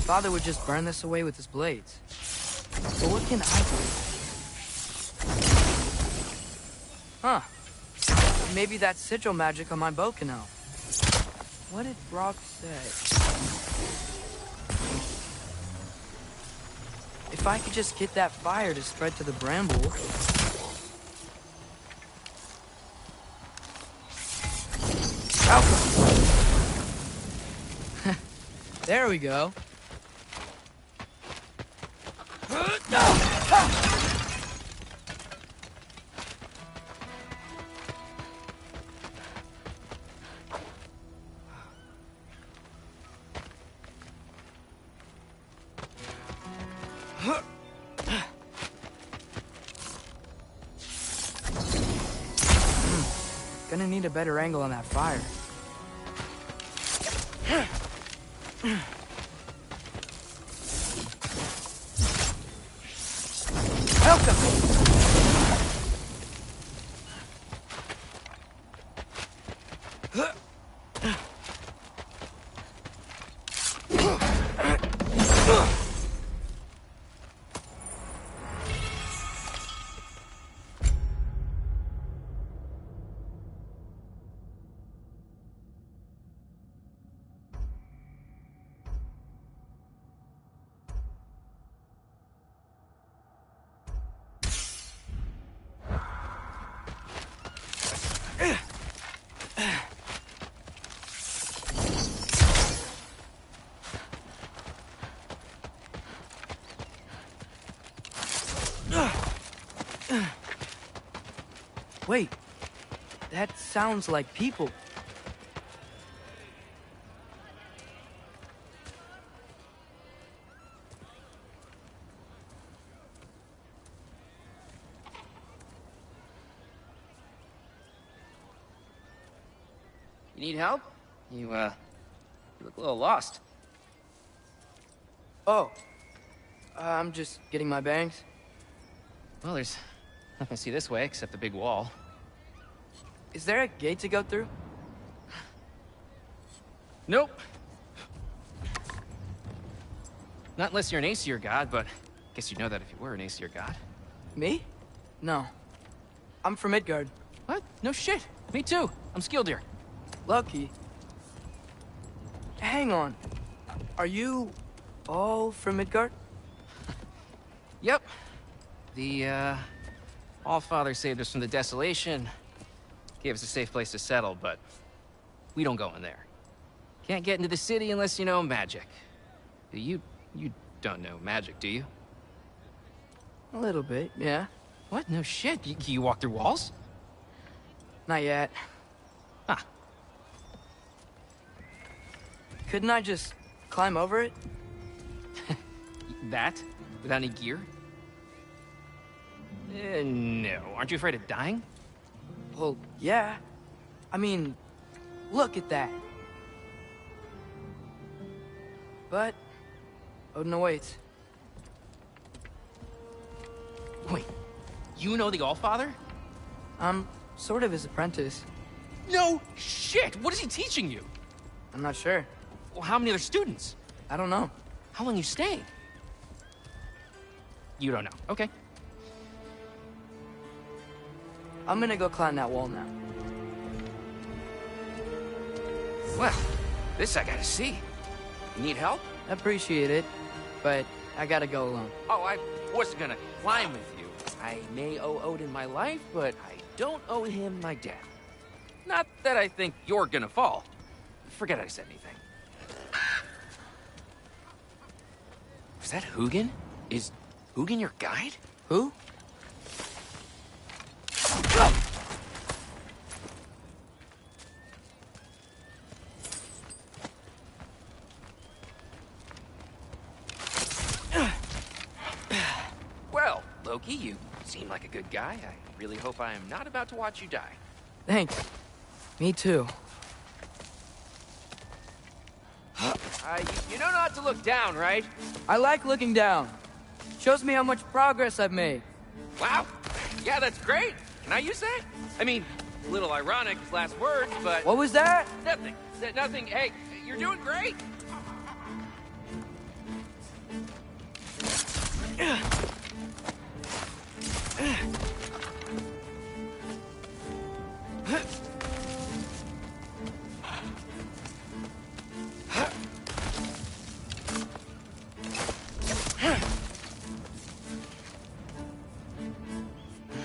Father would just burn this away with his blades. But what can I do? Huh. Maybe that sigil magic on my bow can help. What did Brock say? If I could just get that fire to spread to the bramble... There we go. Gonna need a better angle on that fire. Wait, that sounds like people. You need help? You look a little lost. Oh. I'm just getting my bangs. Well, there's nothing to see this way except the big wall. Is there a gate to go through? Nope. Not unless you're an Aesir god, but I guess you'd know that if you were an Aesir god. Me? No. I'm from Midgard. What? No shit. Me too. I'm Skildir. Lucky. Hang on. Are you all from Midgard? Yep. The, Allfather saved us from the desolation. Gave us a safe place to settle, but we don't go in there. Can't get into the city unless you know magic. You don't know magic, do you? A little bit, yeah. What? No shit. You walk through walls? Not yet. Huh. Couldn't I just climb over it? That? Without any gear? No. Aren't you afraid of dying? Well, yeah. I mean, look at that. But Odin awaits. Wait, you know the Allfather? I'm sort of his apprentice. No shit! What is he teaching you? I'm not sure. Well, how many other students? I don't know. How long you staying? You don't know. Okay. I'm gonna go climb that wall now. Well, this I gotta see. You need help? Appreciate it, but I gotta go alone. Oh, I wasn't gonna climb with you. I may owe Odin my life, but I don't owe him my death. Not that I think you're gonna fall. Forget I said anything. Was that Hugin? Is Hugin your guide? Who? Well, Loki, you seem like a good guy. I really hope I am not about to watch you die. Thanks. Me too. You know not to look down, right? I like looking down. Shows me how much progress I've made. Wow. Yeah, that's great. Can I use that? I mean, a little ironic, his last words, but... What was that? Nothing. Said nothing. Hey, you're doing great.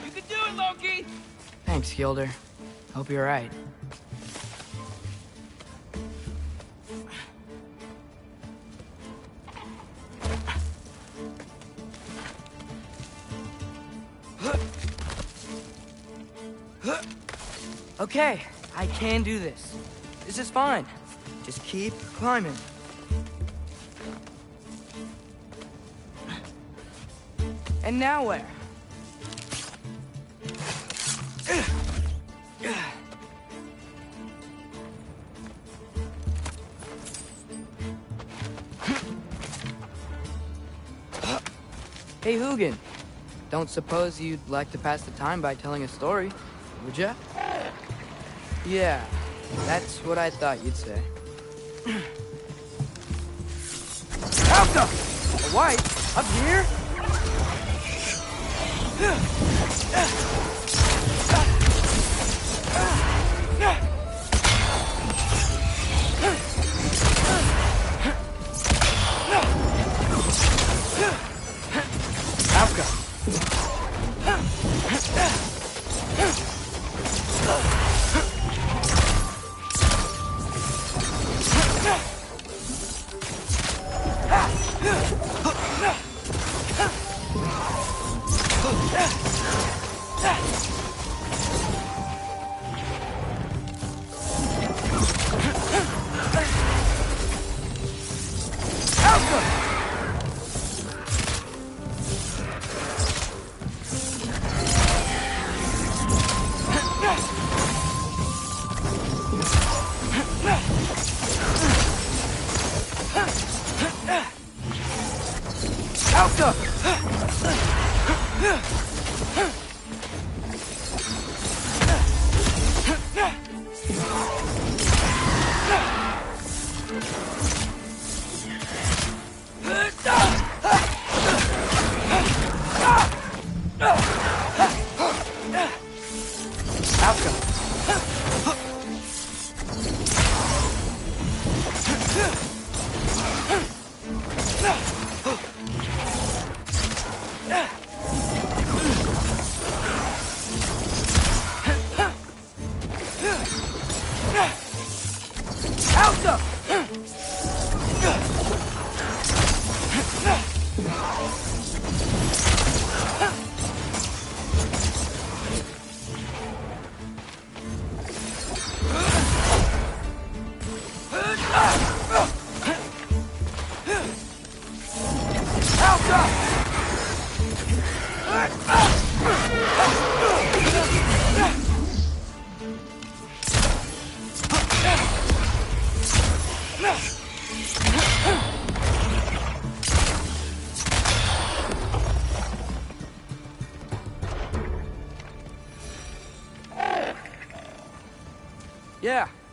You can do it, Loki! Thanks, Gilder. Hope you're right. Okay, I can do this. This is fine. Just keep climbing. And now where? Hey, Hugin. Don't suppose you'd like to pass the time by telling a story, would ya? Yeah, that's what I thought you'd say. Alka! A wife? Up here? Alka!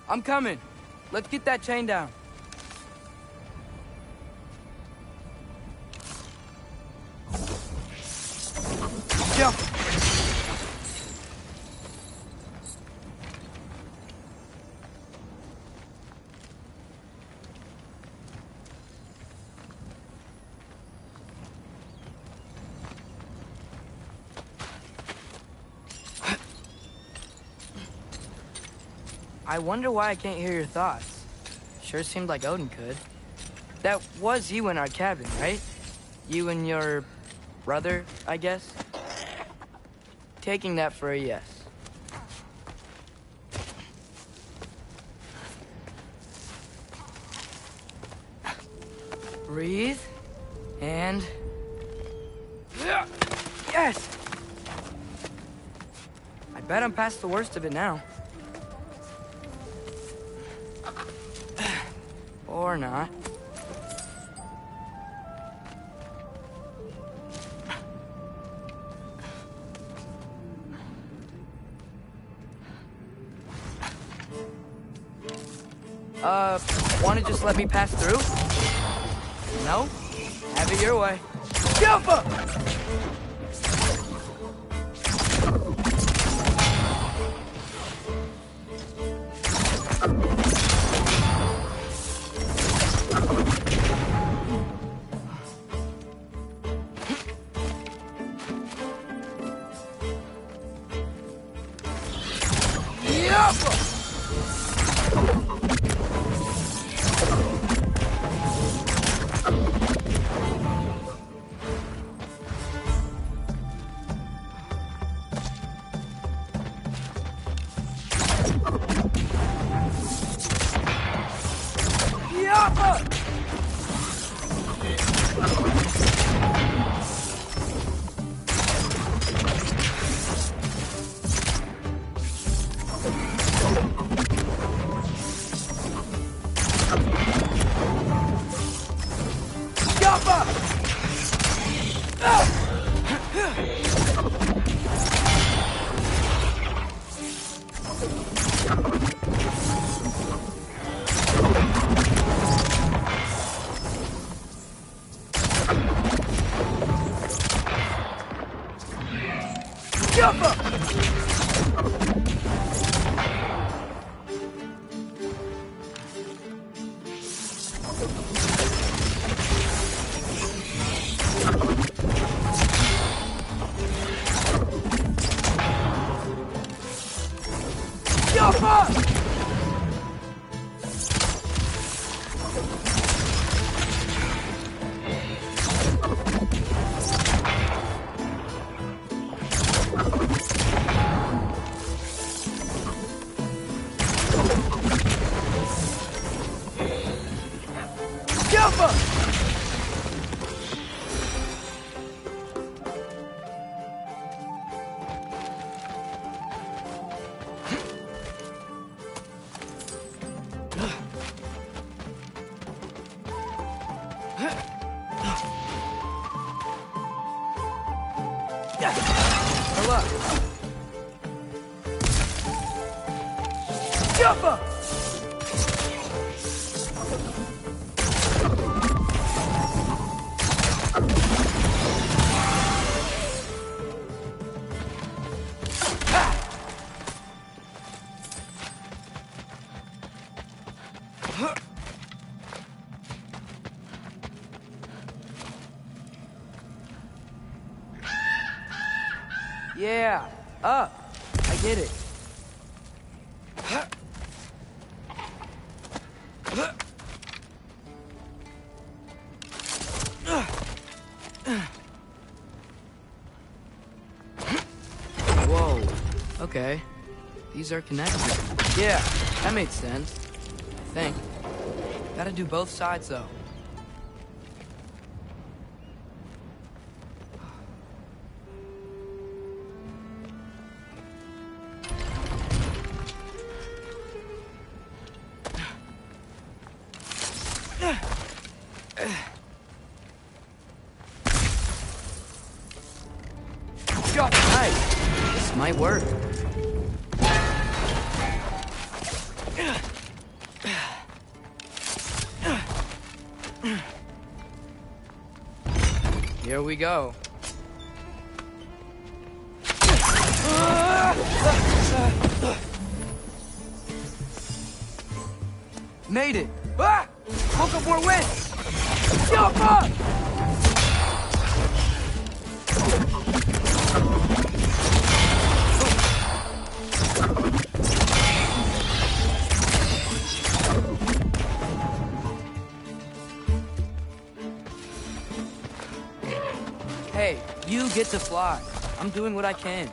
I'm coming. Let's get that chain down. Jump! I wonder why I can't hear your thoughts. Sure seemed like Odin could. That was you in our cabin, right? You and your brother, I guess? Taking that for a yes. Breathe. And... Yes! I bet I'm past the worst of it now. Or not. Wanna just let me pass through? No? Have it your way. Jump up! Yeah, up. I get it. Whoa. Okay. These are connected. Yeah, that made sense. I think. Gotta do both sides, though. Nice. This might work. Here we go. Made it! Ah! Woke up more wind! Jump up! Hey, you get to fly. I'm doing what I can.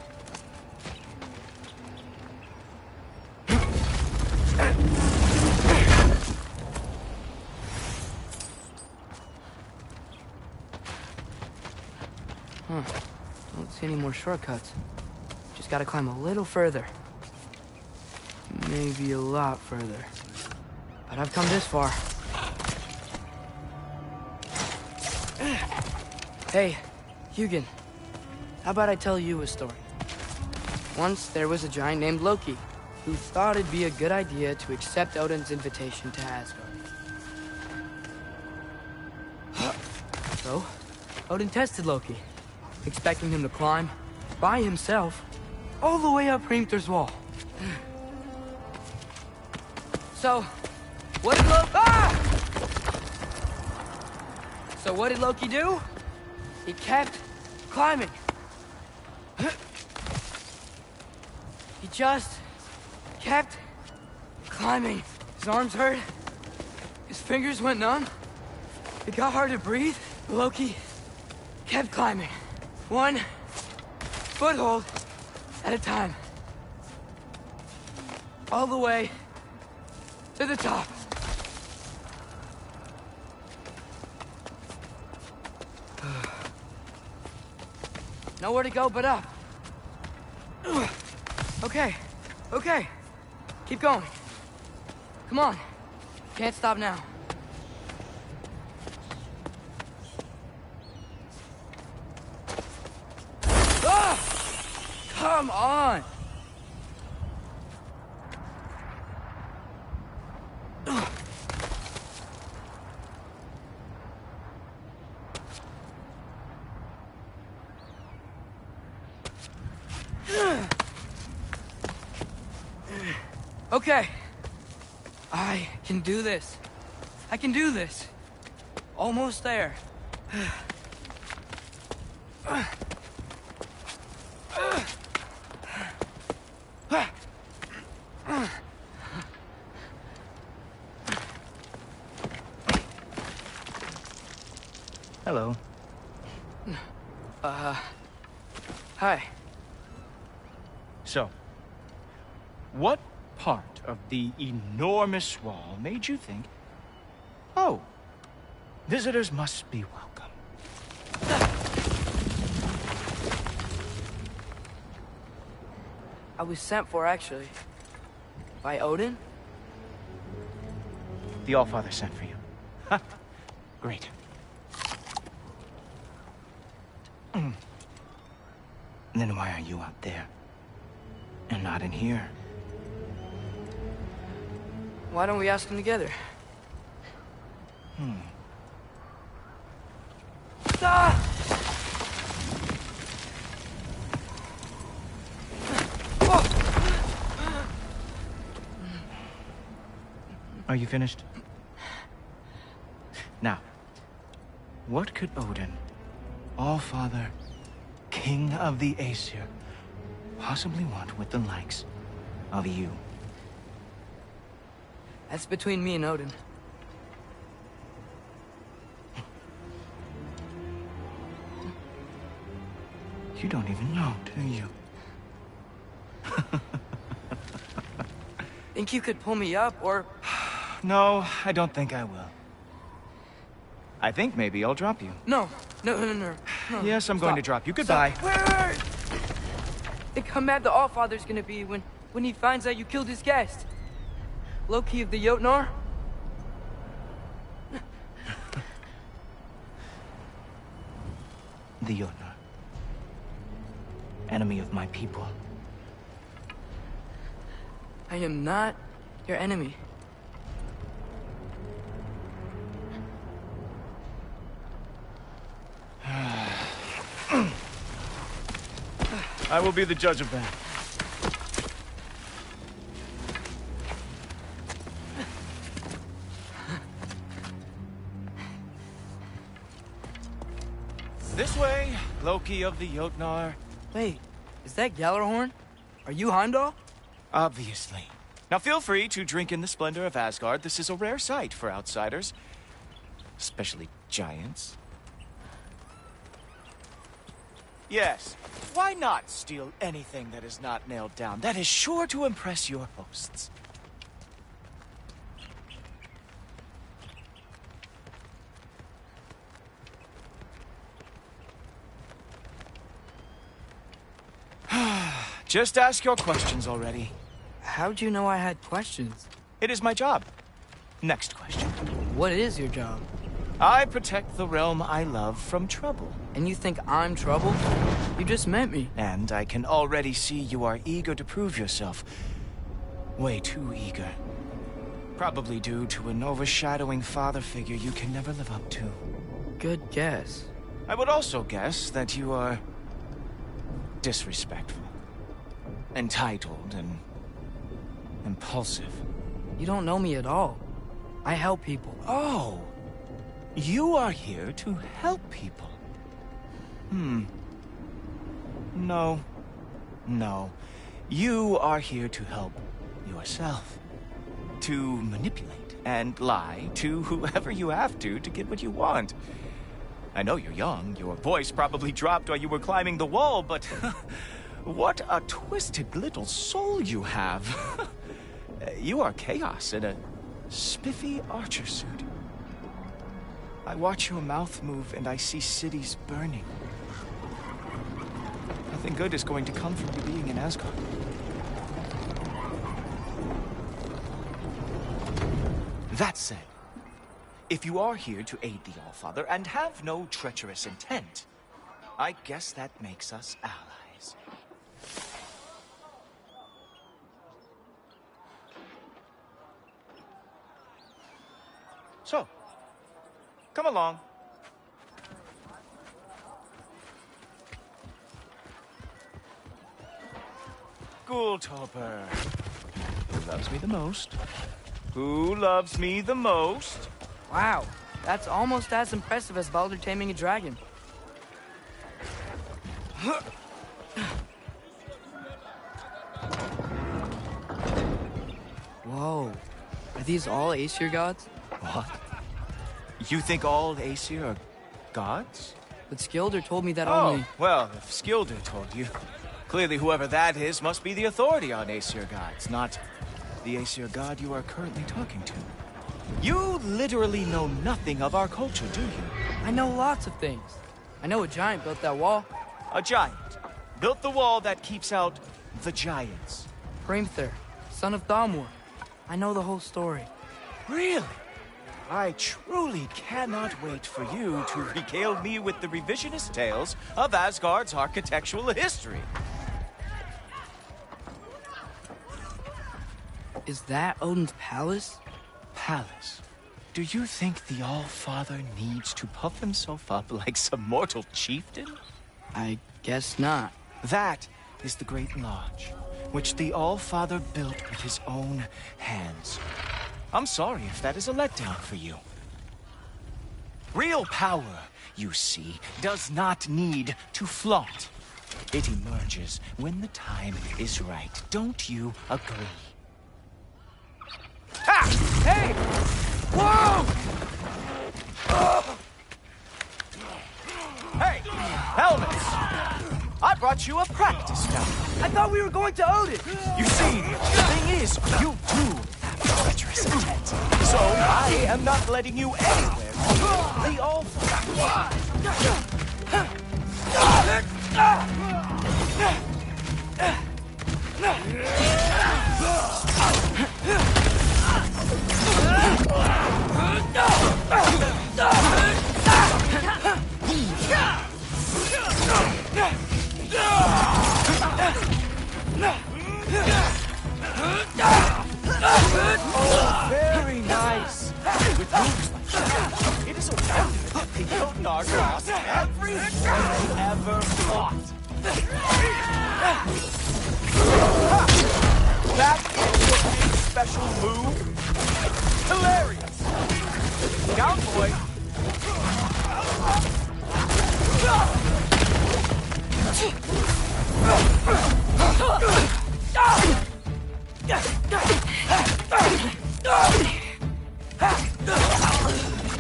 Don't see any more shortcuts. Just gotta climb a little further. Maybe a lot further. But I've come this far. Hey, Hugin. How about I tell you a story? Once there was a giant named Loki who thought it'd be a good idea to accept Odin's invitation to Asgard. So, Odin tested Loki, expecting him to climb by himself all the way up Hrimthur's wall. So, what did Loki do? He kept climbing. He just kept climbing. His arms hurt. His fingers went numb. It got hard to breathe. Loki kept climbing. One foothold at a time. All the way to the top. Nowhere to go but up. Okay, okay. Keep going. Come on. Can't stop now. Ah! Come on! Okay. I can do this. I can do this. Almost there. Hello. Hi. So, what part of the enormous wall made you think, oh, visitors must be welcome? I was sent for, actually. By Odin? The Allfather sent for you. Ha! Great. Then why are you out there? And not in here? Why don't we ask them together? Ah! Are you finished? Now, what could Odin, Allfather, King of the Aesir, possibly want with the likes of you? That's between me and Odin. You don't even know, do you? Think you could pull me up, or... No, I don't think I will. I think maybe I'll drop you. No. Yes, I'm going to drop you. Goodbye. Wait. Think how mad the Allfather's gonna be when he finds out you killed his guest. Loki of the Jotnar? The Jotnar. Enemy of my people. I am not your enemy. I will be the judge of that. This way, Loki of the Jotnar. Wait, is that Gjallarhorn? Are you Heimdall? Obviously. Now feel free to drink in the splendor of Asgard. This is a rare sight for outsiders. Especially giants. Yes, why not steal anything that is not nailed down? That is sure to impress your hosts. Just ask your questions already. How'd you know I had questions? It is my job. Next question. What is your job? I protect the realm I love from trouble. And you think I'm trouble? You just met me. And I can already see you are eager to prove yourself. Way too eager. Probably due to an overshadowing father figure you can never live up to. Good guess. I would also guess that you are disrespectful, entitled, and impulsive. You don't know me at all. I help people. Oh, you are here to help people. No. You are here to help yourself. To manipulate and lie to whoever you have to get what you want. I know you're young. Your voice probably dropped while you were climbing the wall, but what a twisted little soul you have. You are chaos in a spiffy archer suit. I watch your mouth move and I see cities burning. Nothing good is going to come from you being in Asgard. That said, if you are here to aid the Allfather and have no treacherous intent, I guess that makes us allies. So, come along. Ghoultoper. Who loves me the most? Who loves me the most? Wow, that's almost as impressive as Baldur taming a dragon. Whoa, are these all Aesir gods? What? You think all Aesir are gods? But Skilder told me that Oh, only... well, if Skilder told you, clearly whoever that is must be the authority on Aesir gods, not the Aesir god you are currently talking to. You literally know nothing of our culture, do you? I know lots of things. I know a giant built that wall. A giant built the wall that keeps out the giants. Hrimthur, son of Thamur. I know the whole story. Really? I truly cannot wait for you to regale me with the revisionist tales of Asgard's architectural history. Is that Odin's palace? Palace? Do you think the All-Father needs to puff himself up like some mortal chieftain? I guess not. That is the Great Lodge, which the All-Father built with his own hands. I'm sorry if that is a letdown for you. Real power, you see, does not need to flaunt. It emerges when the time is right. Don't you agree? Ha! Hey! Whoa! Hey! Helmets! I brought you a practice now. I thought we were going to Odin! You see, the thing is, you do have treacherous intent. So I am not letting you anywhere. The All-Father. Oh, very nice. With moves like that, it is a wonder that the Jotnar lost everyone they ever fought. That is your big special move? Hilarious! Down, boy!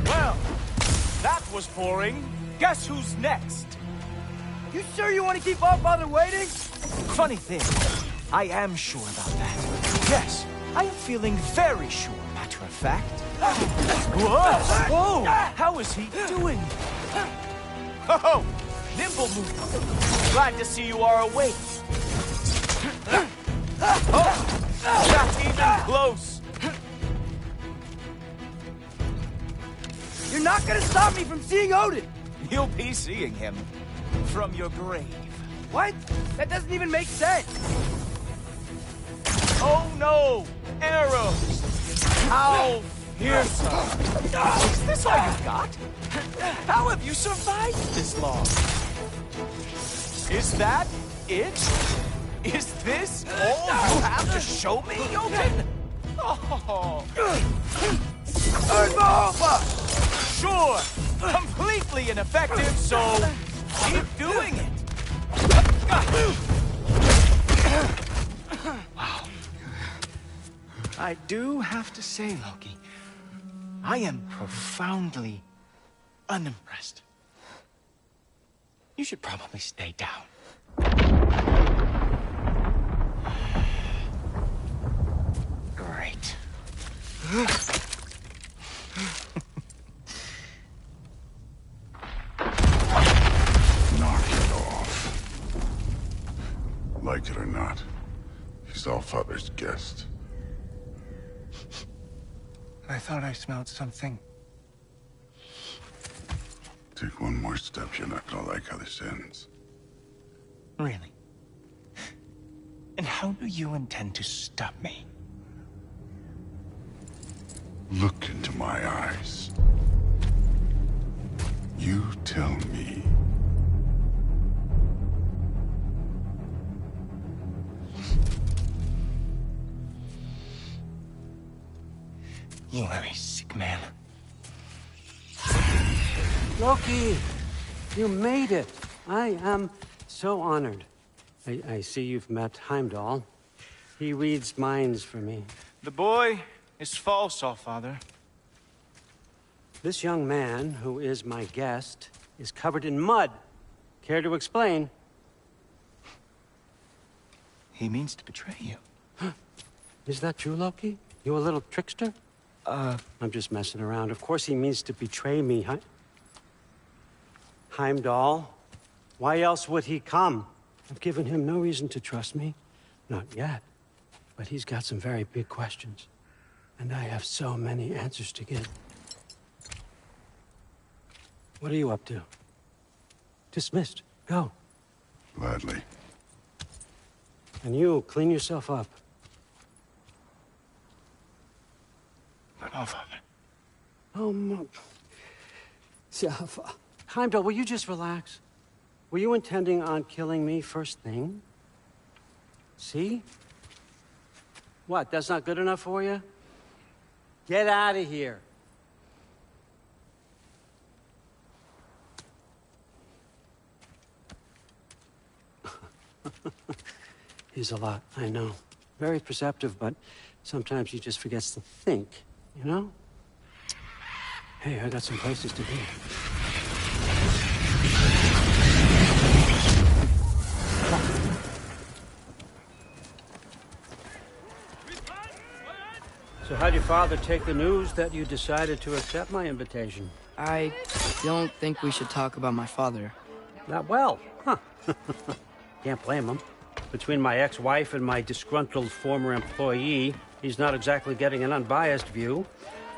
Well, that was boring. Guess who's next? You sure you want to keep our father waiting? Funny thing, I am sure about that. Yes, I am feeling very sure, matter of fact. Whoa! Whoa! How is he doing? Oh, nimble movement. Glad to see you are awake. Oh, not even close. You're not gonna stop me from seeing Odin! You'll be seeing him from your grave. What? That doesn't even make sense! Oh no! Arrows! How fearsome! Is this all you got? How have you survived this long? Is that it? Is this all you have to show me, Jotun? Oh. Sure, completely ineffective, so keep doing it. Wow. I do have to say, Loki, I am profoundly unimpressed. You should probably stay down. Great. Knock it off. Like it or not, he's Allfather's guest. I thought I smelled something. Take one more step, you're not gonna like how this ends. Really? And how do you intend to stop me? Look into my eyes. You tell me. You are a sick man. Loki, you made it. I am so honored. I see you've met Heimdall. He reads minds for me. The boy is false, Allfather. This young man, who is my guest, is covered in mud. Care to explain? He means to betray you. Is that true, Loki? You a little trickster? I'm just messing around. Of course he means to betray me, Heimdall? Why else would he come? I've given him no reason to trust me. Not yet. But he's got some very big questions. And I have so many answers to give. What are you up to? Dismissed. Go. Gladly. And you, clean yourself up. But Allfather. Oh, Heimdall, will you just relax? Were you intending on killing me first thing? See? What, that's not good enough for you? Get out of here. He's a lot, I know. Very perceptive, but sometimes he just forgets to think, you know? Hey, I got some places to be. So how'd your father take the news that you decided to accept my invitation? I don't think we should talk about my father. Not well, huh? Can't blame him. Between my ex-wife and my disgruntled former employee, he's not exactly getting an unbiased view.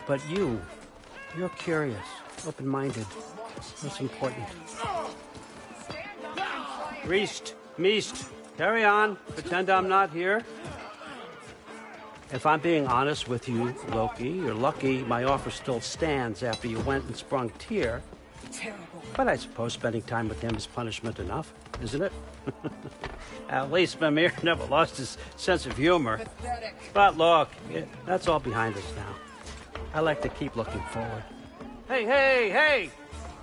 But you're curious, open-minded. That's important. Meest, carry on. Pretend I'm not here. If I'm being honest with you, Loki, you're lucky my offer still stands after you went and sprung Tyr. But I suppose spending time with him is punishment enough. isn't it? At least Mimir never lost his sense of humor. But look, that's all behind us now. I like to keep looking forward. Hey!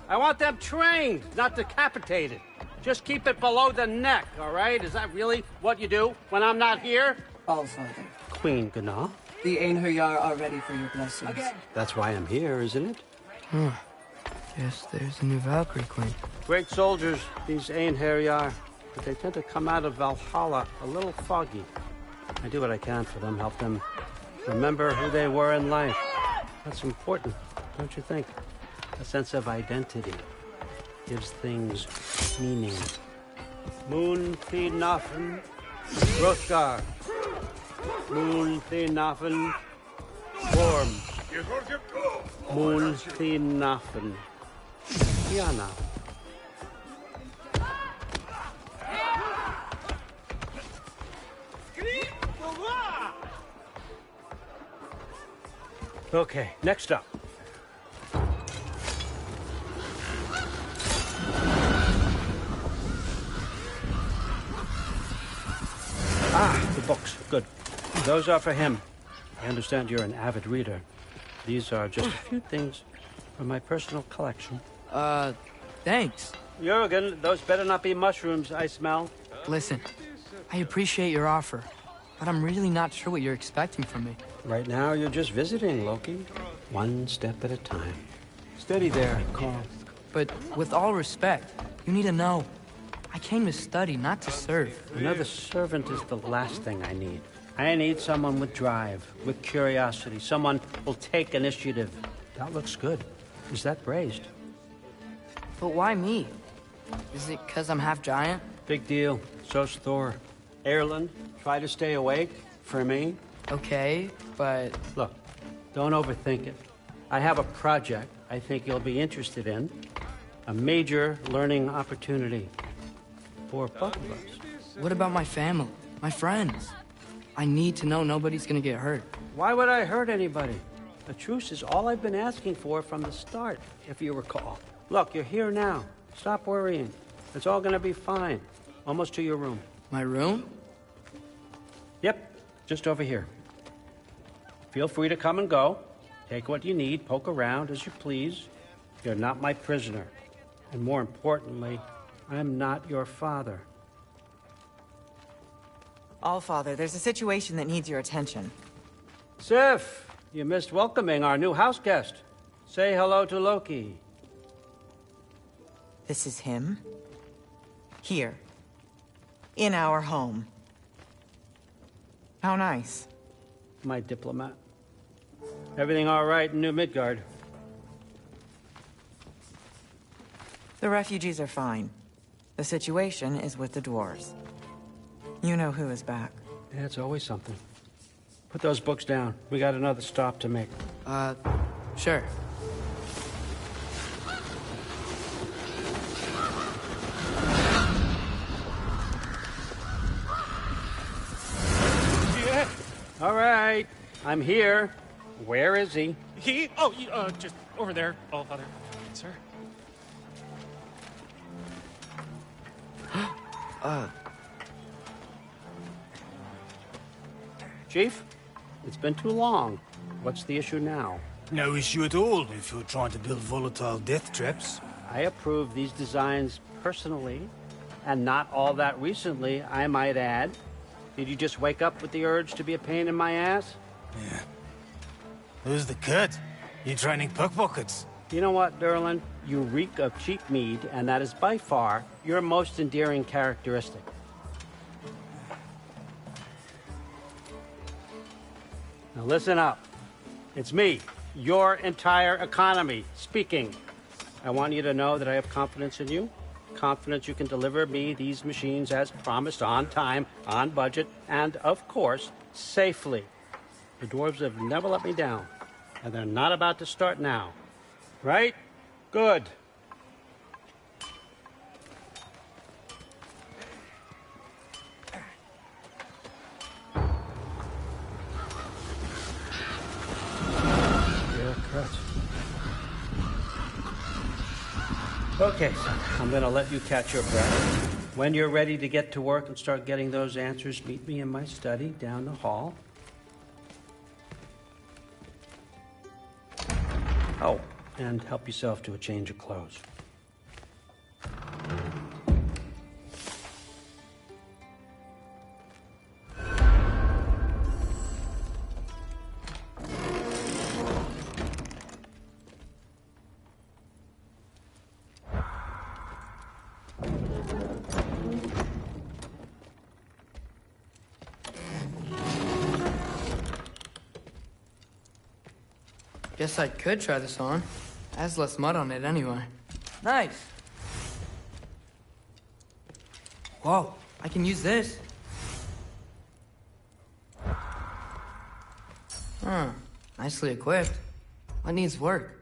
I want them trained, not decapitated. Just keep it below the neck, all right? Is that really what you do when I'm not here? All Father. Queen Gná. The Einherjar are ready for your blessings. That's why I'm here, isn't it? Guess there's a new Valkyrie Queen. Great soldiers, these Einherjar, but they tend to come out of Valhalla a little foggy. I do what I can for them, help them remember who they were in life. That's important, don't you think? A sense of identity gives things meaning. Moon Thinafen, Hrothgar. Moon Thinafen, Worm. Moon Thinafen, Diana. Okay, next up. The books. Good. Those are for him. I understand you're an avid reader. These are just a few things from my personal collection. Thanks. Jurgen, those better not be mushrooms I smell. Listen, I appreciate your offer, but I'm really not sure what you're expecting from me. Right now, you're just visiting, Loki. One step at a time. Steady there, Carl. But with all respect, you need to know, I came to study, not to serve. Another servant is the last thing I need. I need someone with drive, with curiosity, someone who'll take initiative. That looks good. Is that braised? But why me? Is it because I'm half giant? Big deal. So's Thor. Erland, try to stay awake for me. Okay, but... Look, don't overthink it. I have a project I think you'll be interested in. A major learning opportunity for both of us. What about my family? My friends? I need to know nobody's gonna get hurt. Why would I hurt anybody? A truce is all I've been asking for from the start, if you recall. Look, you're here now. Stop worrying. It's all gonna be fine. Almost to your room. My room? Yep, just over here. Feel free to come and go. Take what you need, poke around as you please. You're not my prisoner. And more importantly, I'm not your father. Allfather, there's a situation that needs your attention. Sif, you missed welcoming our new house guest. Say hello to Loki. This is him? Here. In our home. How nice. My diplomat. Everything all right in New Midgard? The refugees are fine. The situation is with the dwarves. You know who is back. Yeah, it's always something. Put those books down. We got another stop to make. Sure. Yeah. All right. I'm here. Where is he? Just over there, Allfather. Sir? Chief, it's been too long. What's the issue now? No issue at all if you're trying to build volatile death traps. I approve these designs personally, and not all that recently, I might add. Did you just wake up with the urge to be a pain in my ass? Yeah. Who's the cut? You training pickpockets? You know what, Derlin? You reek of cheap mead, and that is by far your most endearing characteristic. Now listen up. It's me, your entire economy, speaking. I want you to know that I have confidence in you. Confidence you can deliver me these machines as promised, on time, on budget, and, of course, safely. The dwarves have never let me down, and they're not about to start now. Right? Good. Okay, son. I'm gonna let you catch your breath. When you're ready to get to work and start getting those answers, meet me in my study down the hall. Oh, and help yourself to a change of clothes. Guess I could try this on. Has less mud on it anyway. Nice. Whoa, I can use this. Huh, nicely equipped. What needs work?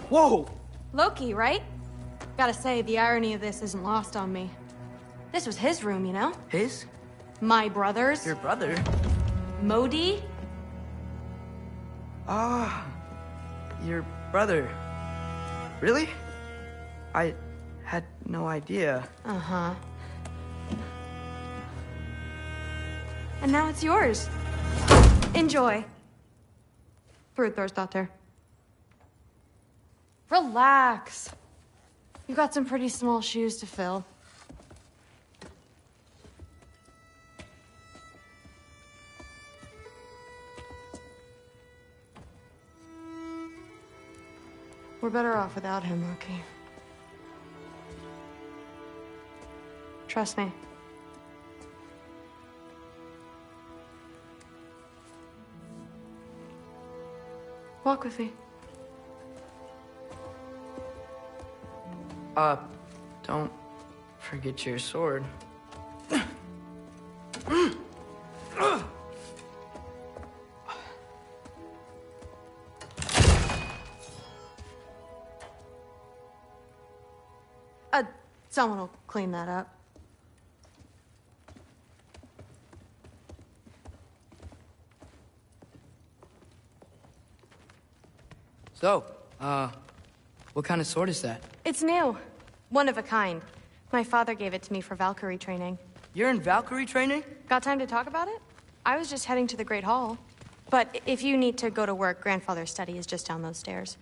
Whoa! Loki, right? Gotta say, the irony of this isn't lost on me. This was his room, you know? His? My brother's. Your brother? Modi? Ah, your brother. Really? I had no idea. Uh-huh. And now it's yours. Enjoy. Fruthdórsdóttir. Relax. You've got some pretty small shoes to fill. We're better off without him, Loki. Trust me. Walk with me. Don't forget your sword. Someone will clean that up. So, what kind of sword is that? It's new. One of a kind. My father gave it to me for Valkyrie training. You're in Valkyrie training? Got time to talk about it? I was just heading to the Great Hall. But if you need to go to work, Grandfather's study is just down those stairs.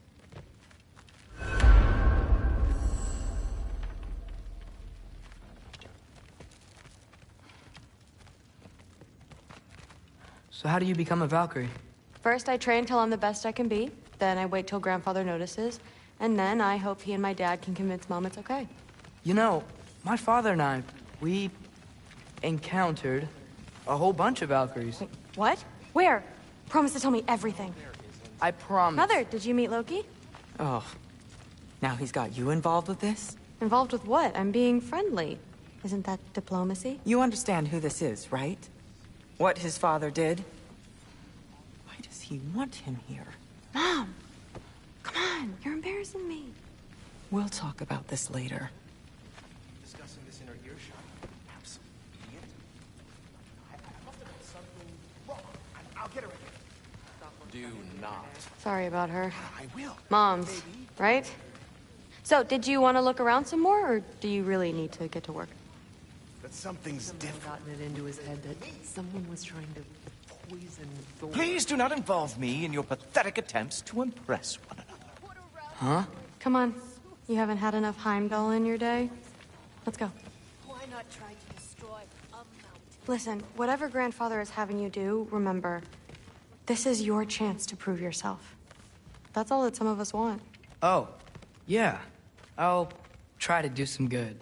So how do you become a Valkyrie? First, I train till I'm the best I can be. Then I wait till Grandfather notices. And then I hope he and my dad can convince Mom it's okay. You know, my father and I, encountered a whole bunch of Valkyries. What? Where? Promise to tell me everything. I promise. Mother, did you meet Loki? Oh. Now he's got you involved with this? Involved with what? I'm being friendly. Isn't that diplomacy? You understand who this is, right? What his father did? Why does he want him here? Mom! Come on, you're embarrassing me. We'll talk about this later. Discussing this in her earshot. Absolute idiot. I must have done something wrong. I'll get her again. Do not. Sorry about her. I will. Mom's, right? So, did you want to look around some more, or do you really need to get to work? But something's different. Gotten it into his head that someone was trying to poison Thor. Please do not involve me in your pathetic attempts to impress one another. Huh? Come on. You haven't had enough Heimdall in your day? Let's go. Why not try to destroy a mountain? Listen, whatever Grandfather is having you do, remember, this is your chance to prove yourself. That's all that some of us want. Oh, yeah. I'll try to do some good.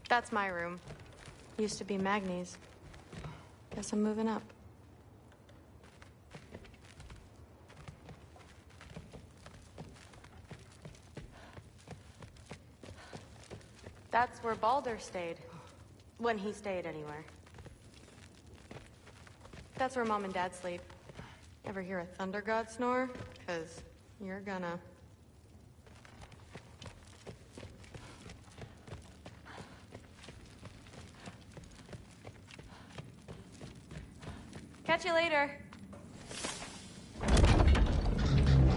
That's my room. Used to be Magni's. Guess I'm moving up. That's where Baldur stayed. When he stayed, anywhere. That's where Mom and Dad sleep. Ever hear a thunder god snore? 'Cause you're gonna. Catch you later.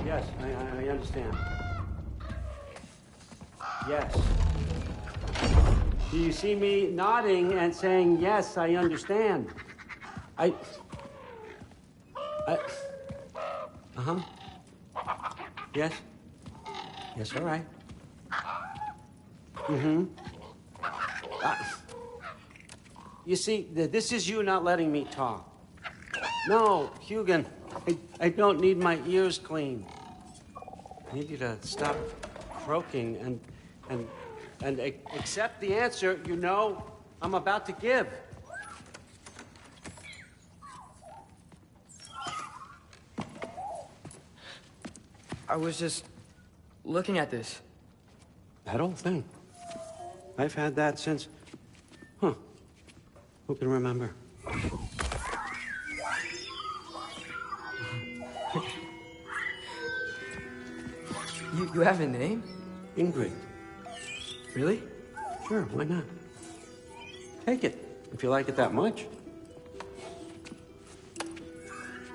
Yes, I understand. Yes. Do you see me nodding and saying, yes, I understand? Uh-huh. Yes? Yes, all right. Mm-hmm. You see, this is you not letting me talk. No, Hugin, I don't need my ears cleaned. I need you to stop croaking and accept the answer you know I'm about to give. I was just looking at this. That old thing. I've had that since... Huh. Who can remember? You have a name? Ingrid. Really? Sure, why not? Take it, if you like it that much.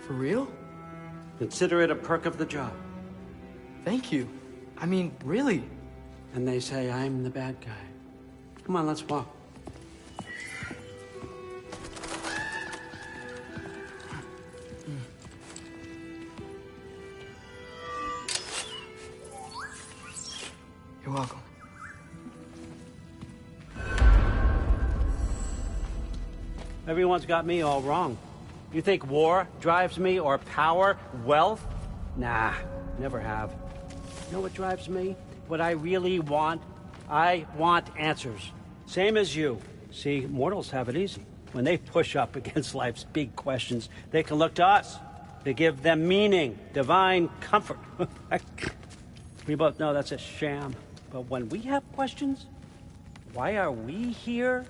For real? Consider it a perk of the job. Thank you. I mean, really. And they say I'm the bad guy. Come on, let's walk. You're welcome. Everyone's got me all wrong. You think war drives me, or power, wealth? Nah, never have. You know what drives me? What I really want? I want answers. Same as you. See, mortals have it easy. When they push up against life's big questions, they can look to us. They give them meaning, divine comfort. We both know that's a sham. But when we have questions, why are we here?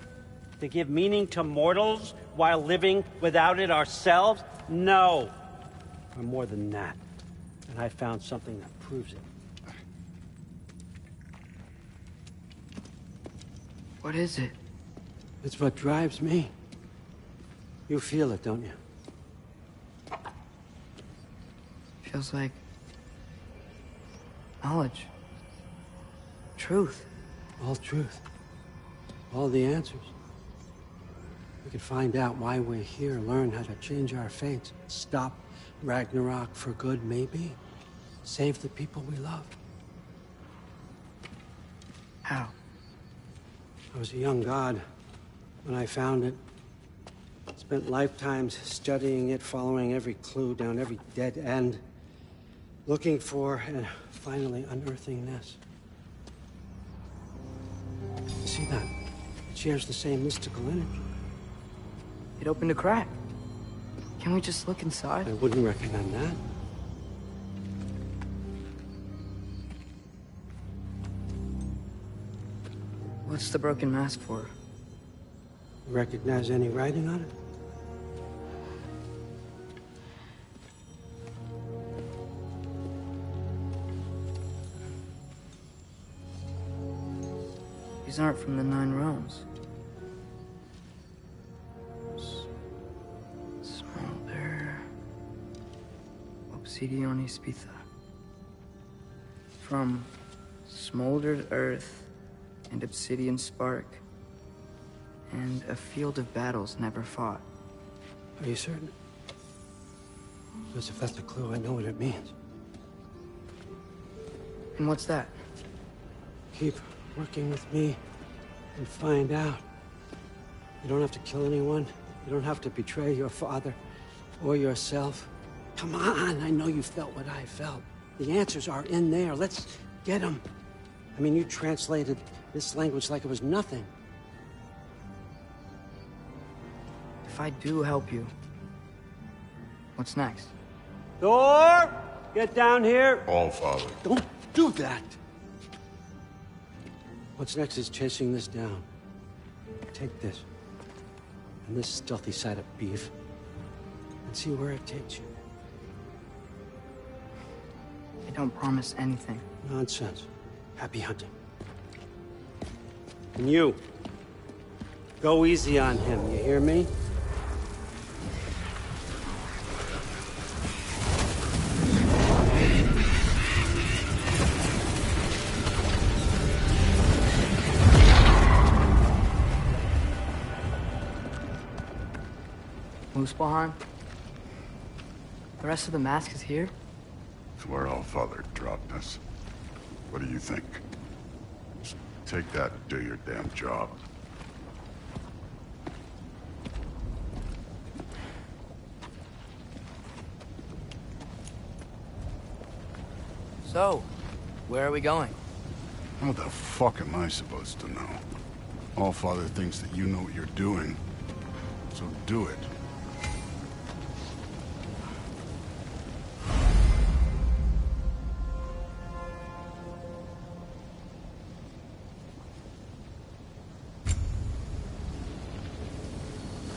To give meaning to mortals while living without it ourselves? No. We're more than that. And I found something that proves it. What is it? It's what drives me. You feel it, don't you? Feels like knowledge. Truth. All truth. All the answers. We could find out why we're here, learn how to change our fates, stop Ragnarok for good, maybe. Save the people we love. How? I was a young god when I found it. Spent lifetimes studying it, following every clue down every dead end. Looking for and finally unearthing this. See that? It shares the same mystical energy. It opened a crack. Can we just look inside? I wouldn't recommend that. What's the broken mask for? Recognize any writing on it? These aren't from the Nine Realms. Smolder. Obsidione Spitha. From smoldered earth and obsidian spark, and a field of battles never fought. Are you certain? Because if that's a clue, I know what it means. And what's that? Keep working with me and find out. You don't have to kill anyone. You don't have to betray your father or yourself. Come on, I know you felt what I felt. The answers are in there. Let's get them. I mean, you translated this language like it was nothing. If I do help you, what's next? Thor! Get down here! All Father. Don't do that! What's next is chasing this down. Take this, and this stealthy side of beef, and see where it takes you. I don't promise anything. Nonsense. Happy hunting. And you, go easy on him, you hear me? Muspelheim? The rest of the mask is here? It's where All Father dropped us. What do you think? Just take that and do your damn job. So, where are we going? How the fuck am I supposed to know? All Father thinks that you know what you're doing, so do it.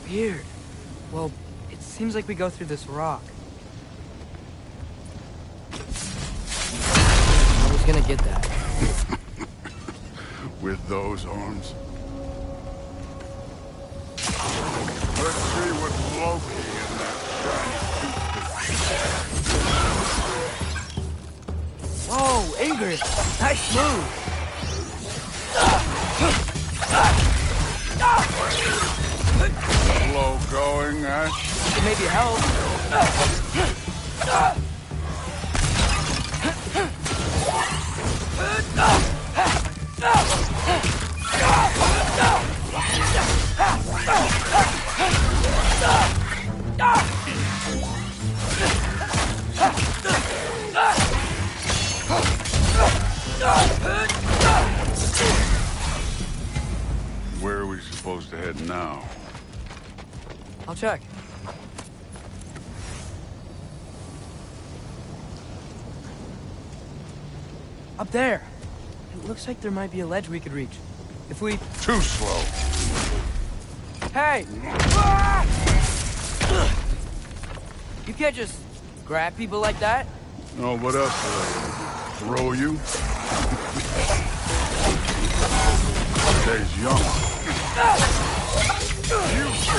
Weird. Well, it seems like we go through this rock. I was gonna get that. With those arms? Let's see what Loki and that shiny Whoa, Ingrid! Nice move! slow going, eh? It maybe help. Where are we supposed to head now? I'll check. Up there. It looks like there might be a ledge we could reach. If we... Too slow. Hey! You can't just grab people like that. No, what else did I do? Throw you? Stay's young. You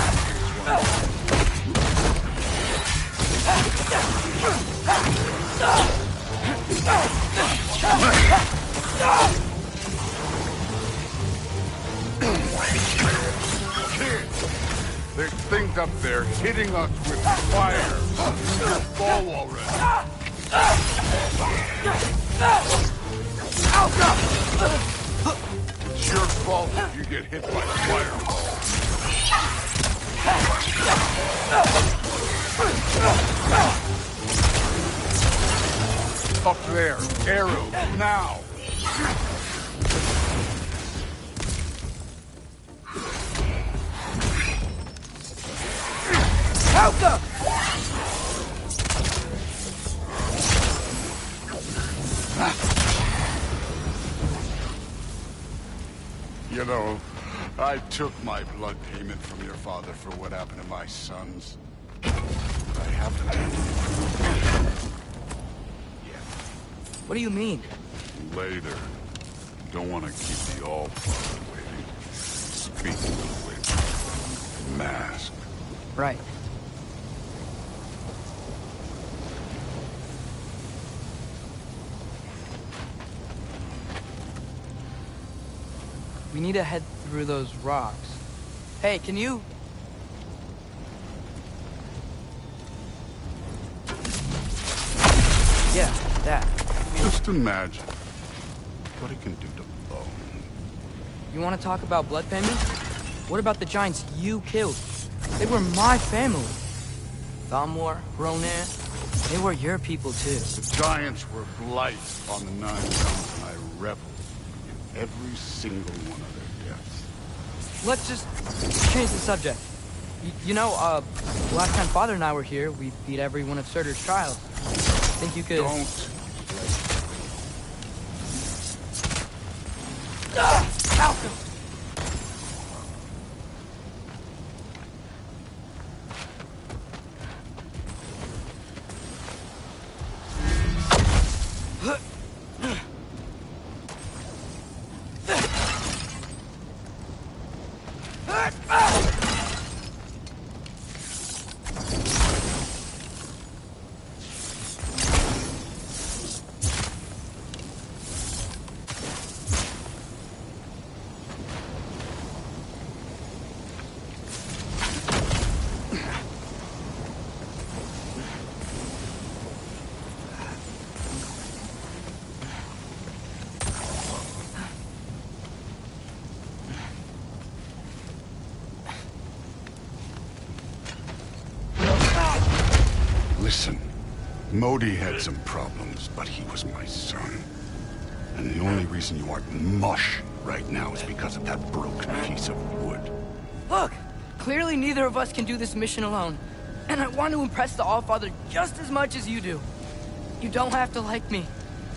There's things up there hitting us with fire. You'll fall already. It's your fault if you get hit by a fireball. Up there. Arrow. Now. Helga! You know, I took my blood payment from your father for what happened to my sons. But I haven't. What do you mean? Later. Don't want to keep the All-Father waiting. Speaking of which, mask. Right. We need to head through those rocks. Hey, can you... Yeah, that. Just imagine what it can do to bone. You want to talk about blood payment? What about the giants you killed? They were my family. Thamor, Ronan, they were your people too. The giants were blight on the 9 realms, and I reveled in every single one of their deaths. Let's just change the subject. You know, last time Father and I were here, we beat every one of Surtur's trials. Think you could... Don't. Malcolm! Listen, Modi had some problems, but he was my son. And the only reason you aren't mush right now is because of that broken piece of wood. Look! Clearly neither of us can do this mission alone. And I want to impress the Allfather just as much as you do. You don't have to like me,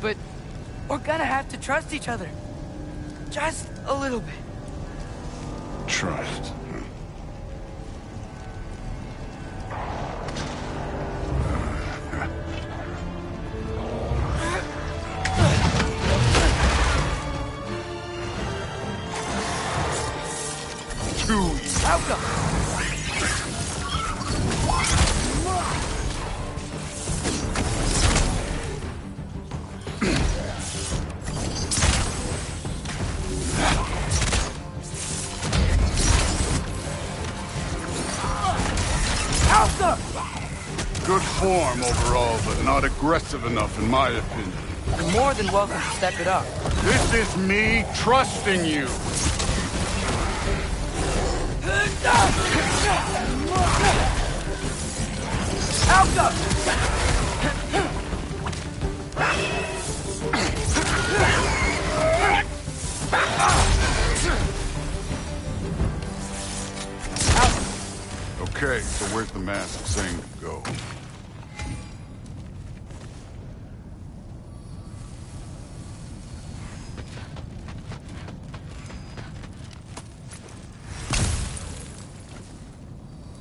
but we're gonna have to trust each other. Just a little bit. Trust. Good form overall, but not aggressive enough in my opinion. You're more than welcome to step it up. This is me trusting you. Alka! Okay, so where's the mask saying to go?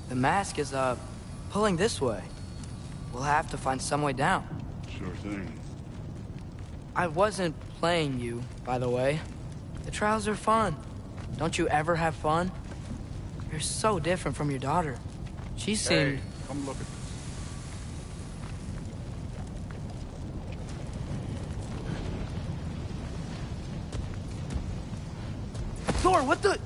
The mask is, pulling this way. We'll have to find some way down. Sure thing. I wasn't playing you, by the way. The trials are fun. Don't you ever have fun? You're so different from your daughter. She seemed... Hey, come look at this. Thor, what the...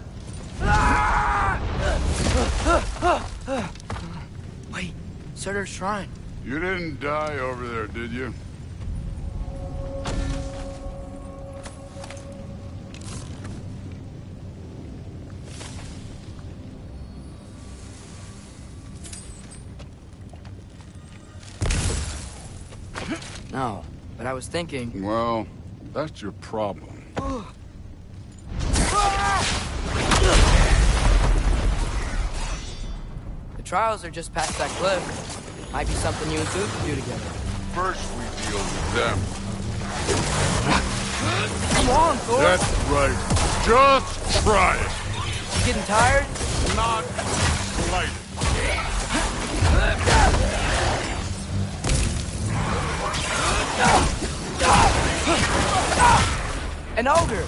Wait, Surtur's shrine. You didn't die over there, did you? No, But I was thinking... Well, that's your problem. The trials are just past that cliff. Might be something you and Sue could do together. First we deal with them. Come on, Thor! That's right. Just try it. You getting tired? Not slightly. An ogre!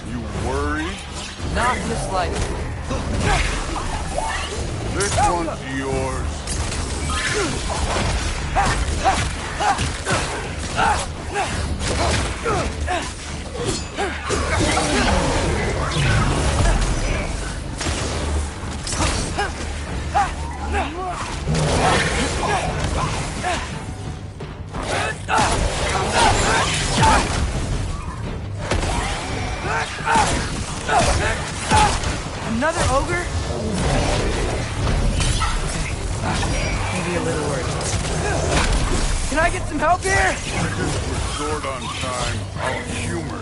You worried? Not in the slightest. This one's yours. Another ogre? Maybe a little worried. Can I get some help here? Because we're short on time, I'll humor.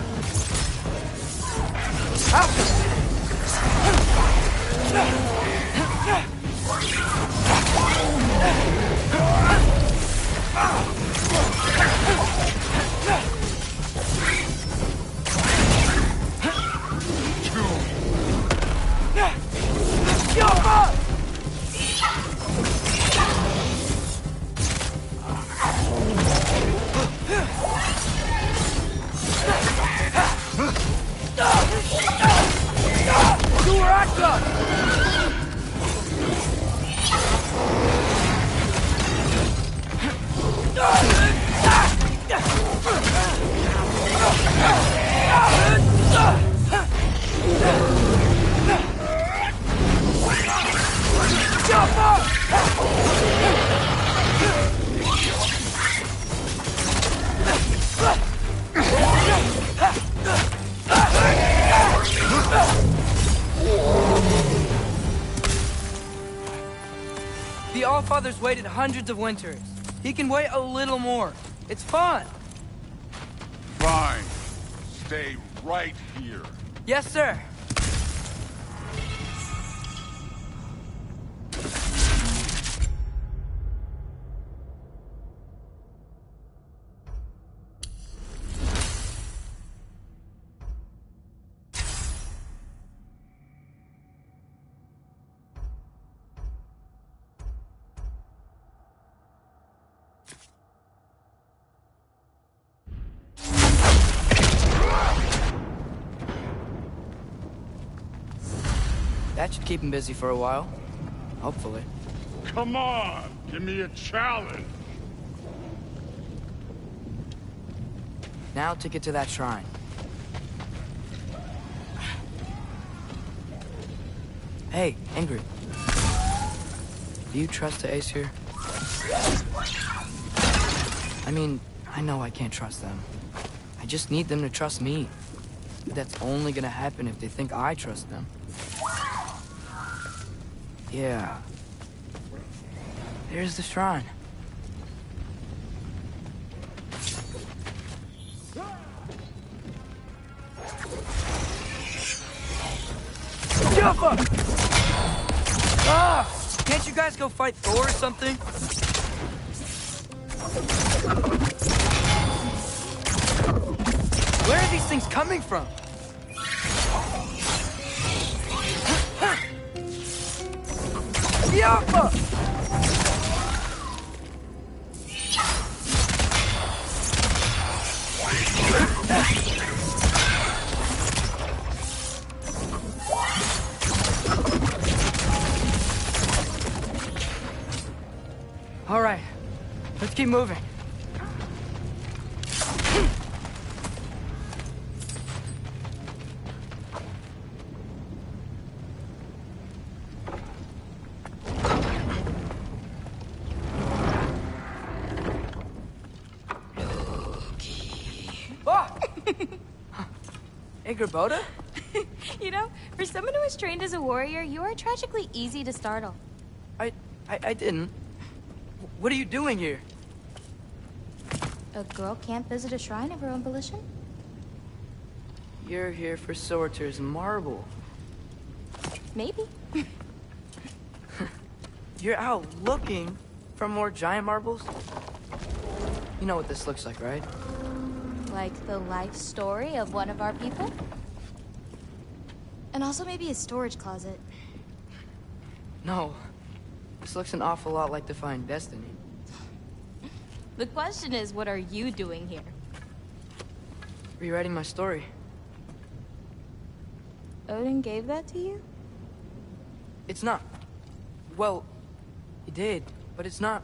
The Allfather's waited hundreds of winters. He can wait a little more. It's fun. Fine. Stay right here. Yes, sir. That should keep him busy for a while. Hopefully. Come on! Give me a challenge! Now to get to that shrine. Hey, Ingrid. Do you trust the Ace here? I mean, I know I can't trust them. I just need them to trust me. But that's only gonna happen if they think I trust them. Yeah. There's the shrine. Jump up! Ah! Can't you guys go fight Thor or something? Where are these things coming from? Yappa! All right, let's keep moving. Boda? You know, for someone who was trained as a warrior, you are tragically easy to startle. I didn't. What are you doing here? A girl can't visit a shrine of her own volition? You're here for Sorter's marble. Maybe. You're out looking for more giant marbles? You know what this looks like, right? Like the life story of one of our people? And also maybe a storage closet. No. This looks an awful lot like Defying Destiny. The question is, what are you doing here? Rewriting my story. Odin gave that to you? It's not. Well, he did, but it's not.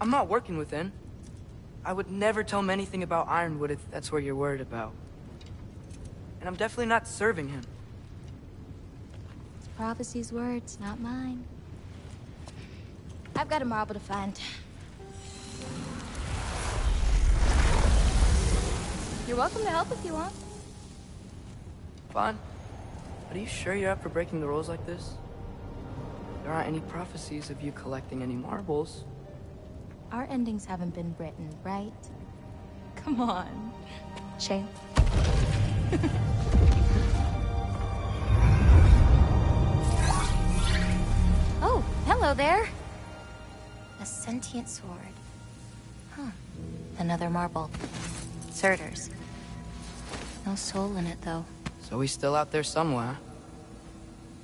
I'm not working with him. I would never tell him anything about Ironwood if that's what you're worried about. And I'm definitely not serving him. It's prophecy's words, not mine. I've got a marble to find. You're welcome to help if you want. Fine. But are you sure you're up for breaking the rules like this? There aren't any prophecies of you collecting any marbles. Our endings haven't been written, right? Come on, champ. Oh, hello there. A sentient sword. Huh. Another marble. Surtur's. No soul in it, though. So he's still out there somewhere.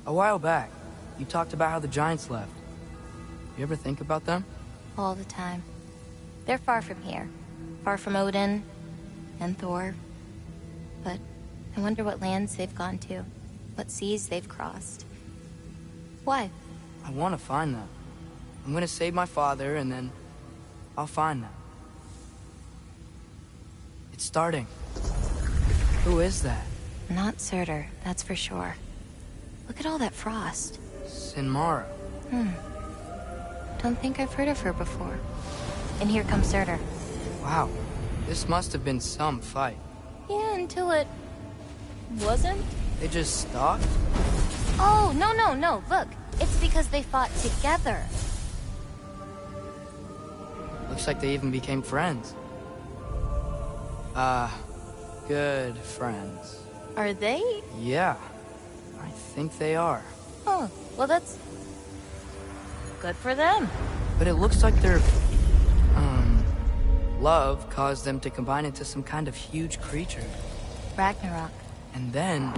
A while back, you talked about how the giants left. You ever think about them? All the time. They're far from here. Far from Odin and Thor. But I wonder what lands they've gone to. What seas they've crossed. Why? I want to find them. I'm gonna save my father, and then I'll find them. It's starting. Who is that? Not Surtur, that's for sure. Look at all that frost. Sinmara. Don't think I've heard of her before. And here comes Surtur. Wow. This must have been some fight. Yeah, until it... wasn't? They just stalked? Oh, no. Look, it's because they fought together. Looks like they even became friends. Good friends. Are they? Yeah, I think they are. Oh, well that's... good for them. But it looks like their, love caused them to combine into some kind of huge creature. Ragnarok. And then...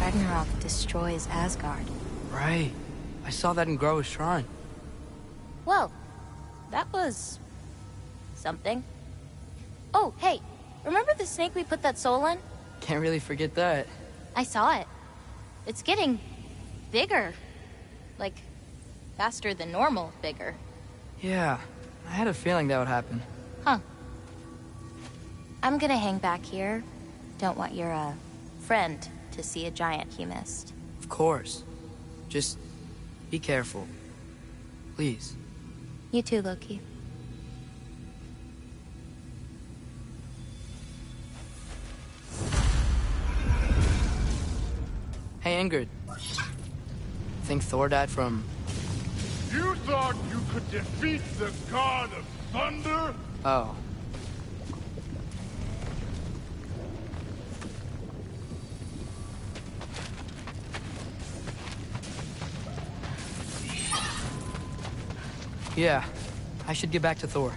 Ragnarok destroys Asgard. Right. I saw that in Groa's shrine. Well, that was... something. Oh, hey, remember the snake we put that soul in? Can't really forget that. I saw it. It's getting... bigger. Like, faster than normal bigger. Yeah, I had a feeling that would happen. Huh. I'm gonna hang back here. Don't want your, friend to see a giant he missed. Of course. Just be careful. Please. You too, Loki. Hey, Ingrid. Think Thor died from... You thought you could defeat the god of thunder? Oh. Yeah, I should get back to Thor.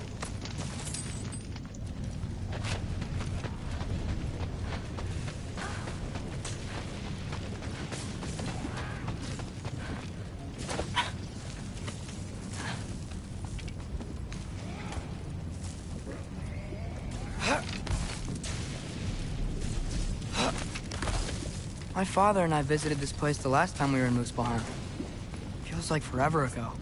My father and I visited this place the last time we were in Muspelheim. Feels like forever ago.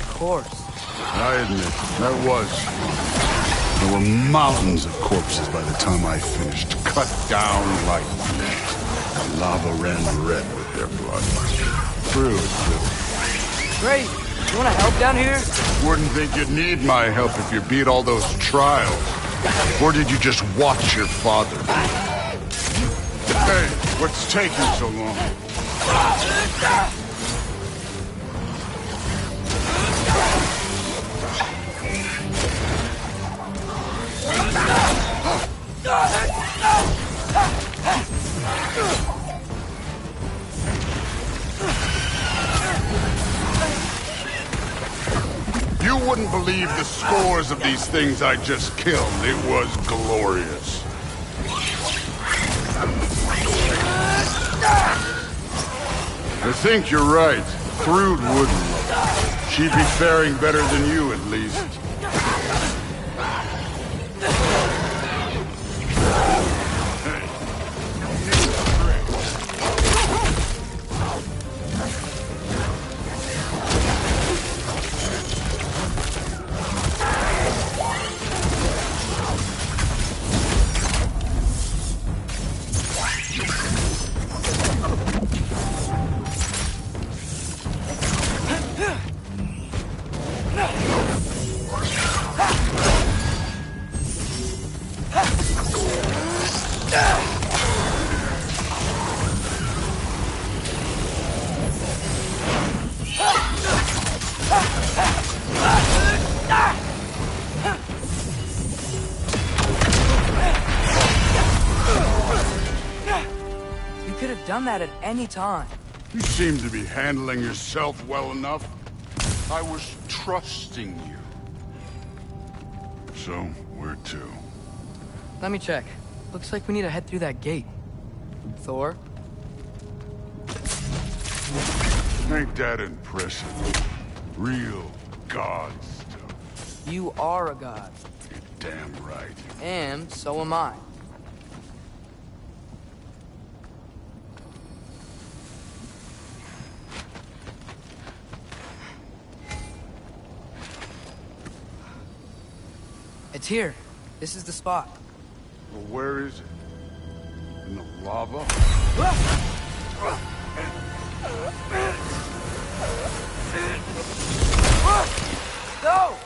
Of course. I admit, that was fun. There were mountains of corpses by the time I finished, cut down like meat. The lava ran red with their blood. True, too. Great. You want to help down here? Wouldn't think you'd need my help if you beat all those trials. Or did you just watch your father? Hey, what's taking so long? You wouldn't believe the scores of these things I just killed. It was glorious. I think you're right. Thrud wouldn't love it. She'd be faring better than you, at least. Done that at any time. You seem to be handling yourself well enough. I was trusting you. So, where to? Let me check. Looks like we need to head through that gate. Thor? Ain't that impressive? Real god stuff. You are a god. You're damn right. And so am I. It's here. This is the spot. Well, where is it? In the lava? No!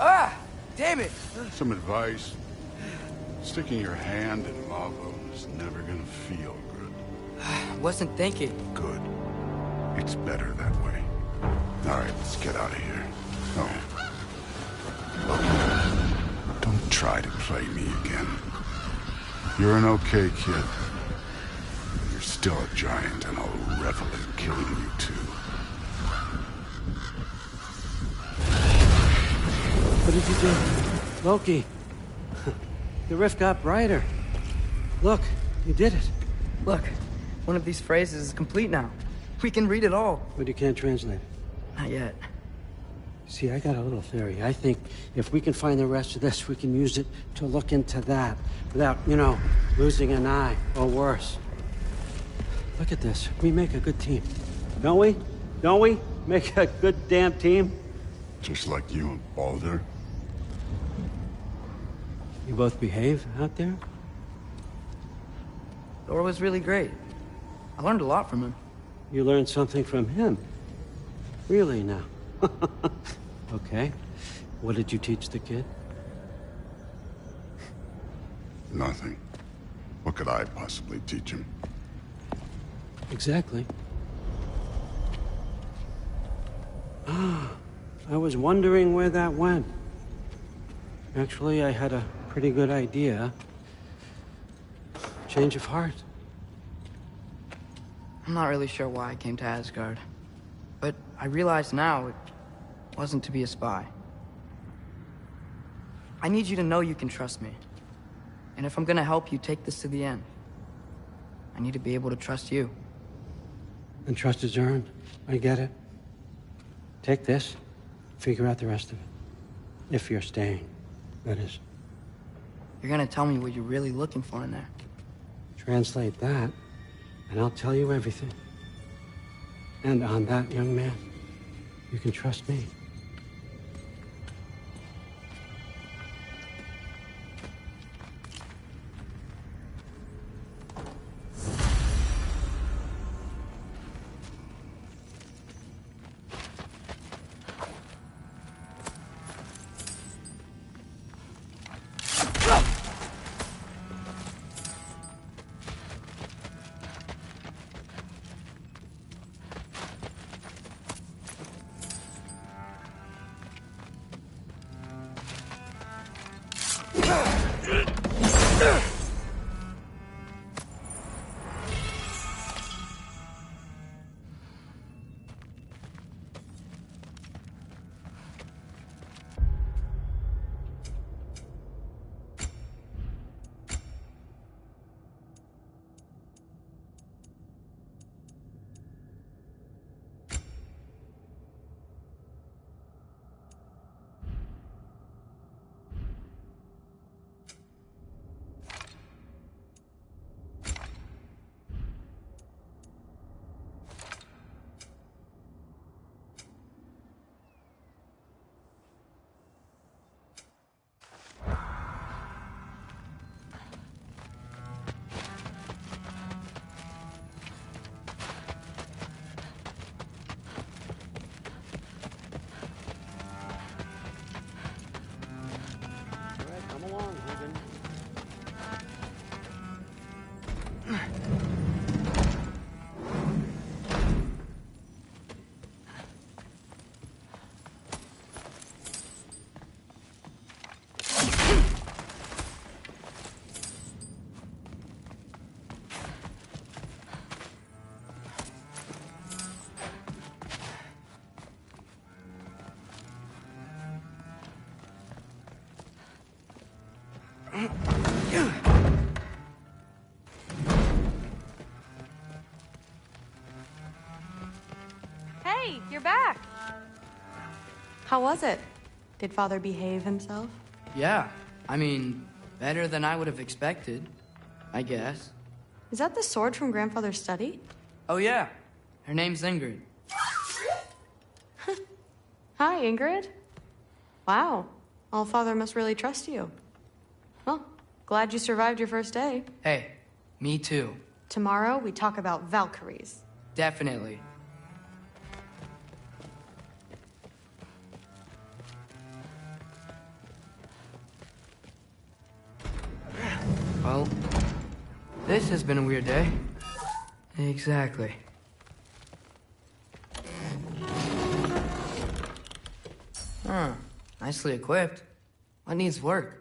Ah! Damn it! Some advice. Sticking your hand in lava is never gonna feel good. Wasn't thinking. Good. It's better that way. All right, let's get out of here. Oh. Look, don't try to play me again. You're an okay kid. You're still a giant, and I'll revel in killing you too. What did you do? Loki. The rift got brighter. Look, you did it. Look, one of these phrases is complete now. We can read it all. But you can't translate it. Not yet. See, I got a little theory. I think if we can find the rest of this, we can use it to look into that without, losing an eye or worse. Look at this. We make a good team. Don't we? Don't we? Make a good damn team? Just like you and Baldur. You both behave out there? Thor was really great. I learned a lot from him. You learned something from him? Really now? Okay. What did you teach the kid? Nothing. What could I possibly teach him? Exactly. I was wondering where that went. Actually, I had a pretty good idea. Change of heart. I'm not really sure why I came to Asgard. But I realize now it wasn't to be a spy. I need you to know you can trust me. And if I'm gonna help you take this to the end, I need to be able to trust you. And trust is earned. I get it. Take this, figure out the rest of it. If you're staying, that is. You're gonna tell me what you're really looking for in there. Translate that, and I'll tell you everything. And on that, young man, you can trust me. Come along, Hogan. Hey, you're back. How was it? Did Father behave himself? Yeah, I mean, better than I would have expected, I guess. Is that the sword from Grandfather's study? Oh yeah, her name's Ingrid. Hi, Ingrid. Wow, Allfather must really trust you. Well, glad you survived your first day. Hey, me too. Tomorrow, we talk about Valkyries. Definitely. Well, this has been a weird day. Exactly. Huh. Nicely equipped. What needs work?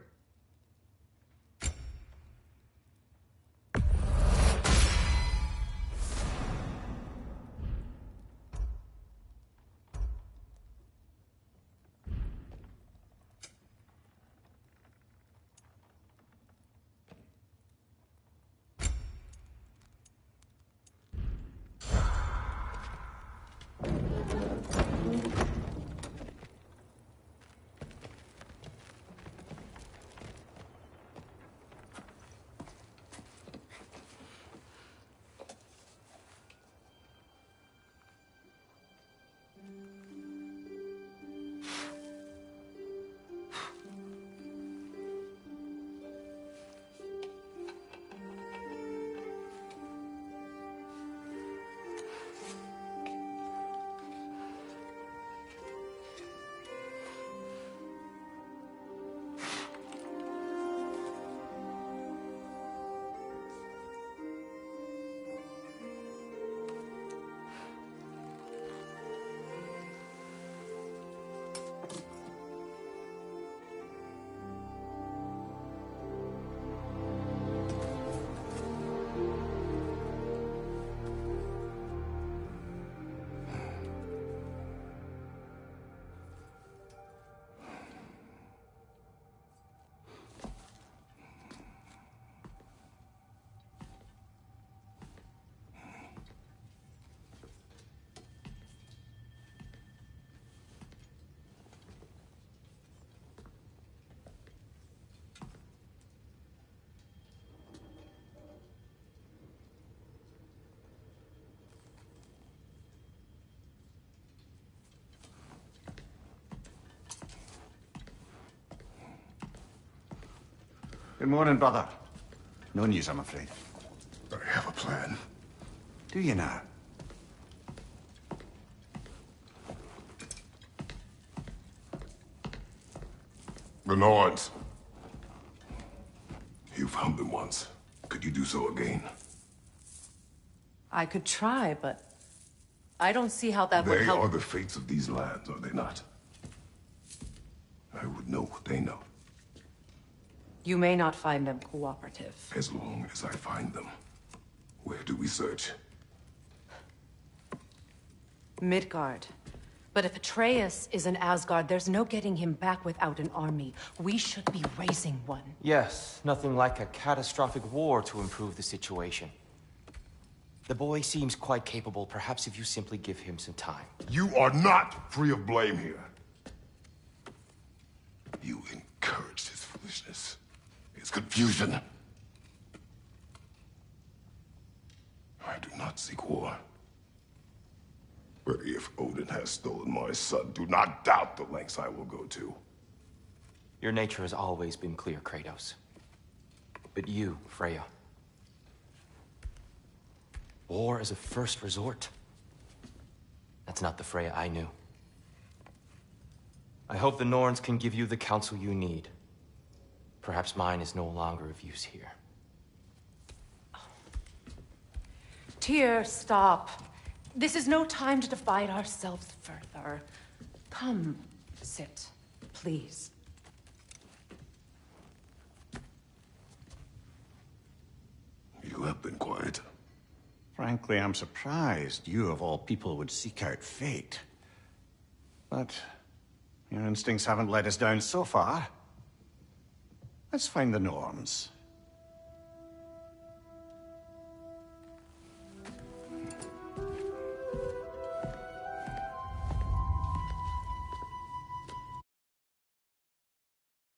Good morning, brother. No news, I'm afraid. I have a plan. Do you now? The Norns. You found them once. Could you do so again? I could try, but I don't see how that would help. They are the fates of these lands, are they not? I would know what they know. You may not find them cooperative. As long as I find them. Where do we search? Midgard. But if Atreus is in Asgard, there's no getting him back without an army. We should be raising one. Yes, nothing like a catastrophic war to improve the situation. The boy seems quite capable. Perhaps if you simply give him some time. You are not free of blame here. You encouraged his foolishness, his confusion. I do not seek war. But if Odin has stolen my son, do not doubt the lengths I will go to. Your nature has always been clear, Kratos. But you, Freya. War is a first resort. That's not the Freya I knew. I hope the Norns can give you the counsel you need. Perhaps mine is no longer of use here. Tyr, stop. This is no time to divide ourselves further. Come, sit, please. You have been quiet. Frankly, I'm surprised you, of all people, would seek out fate. But your instincts haven't let us down so far. Let's find the Norns.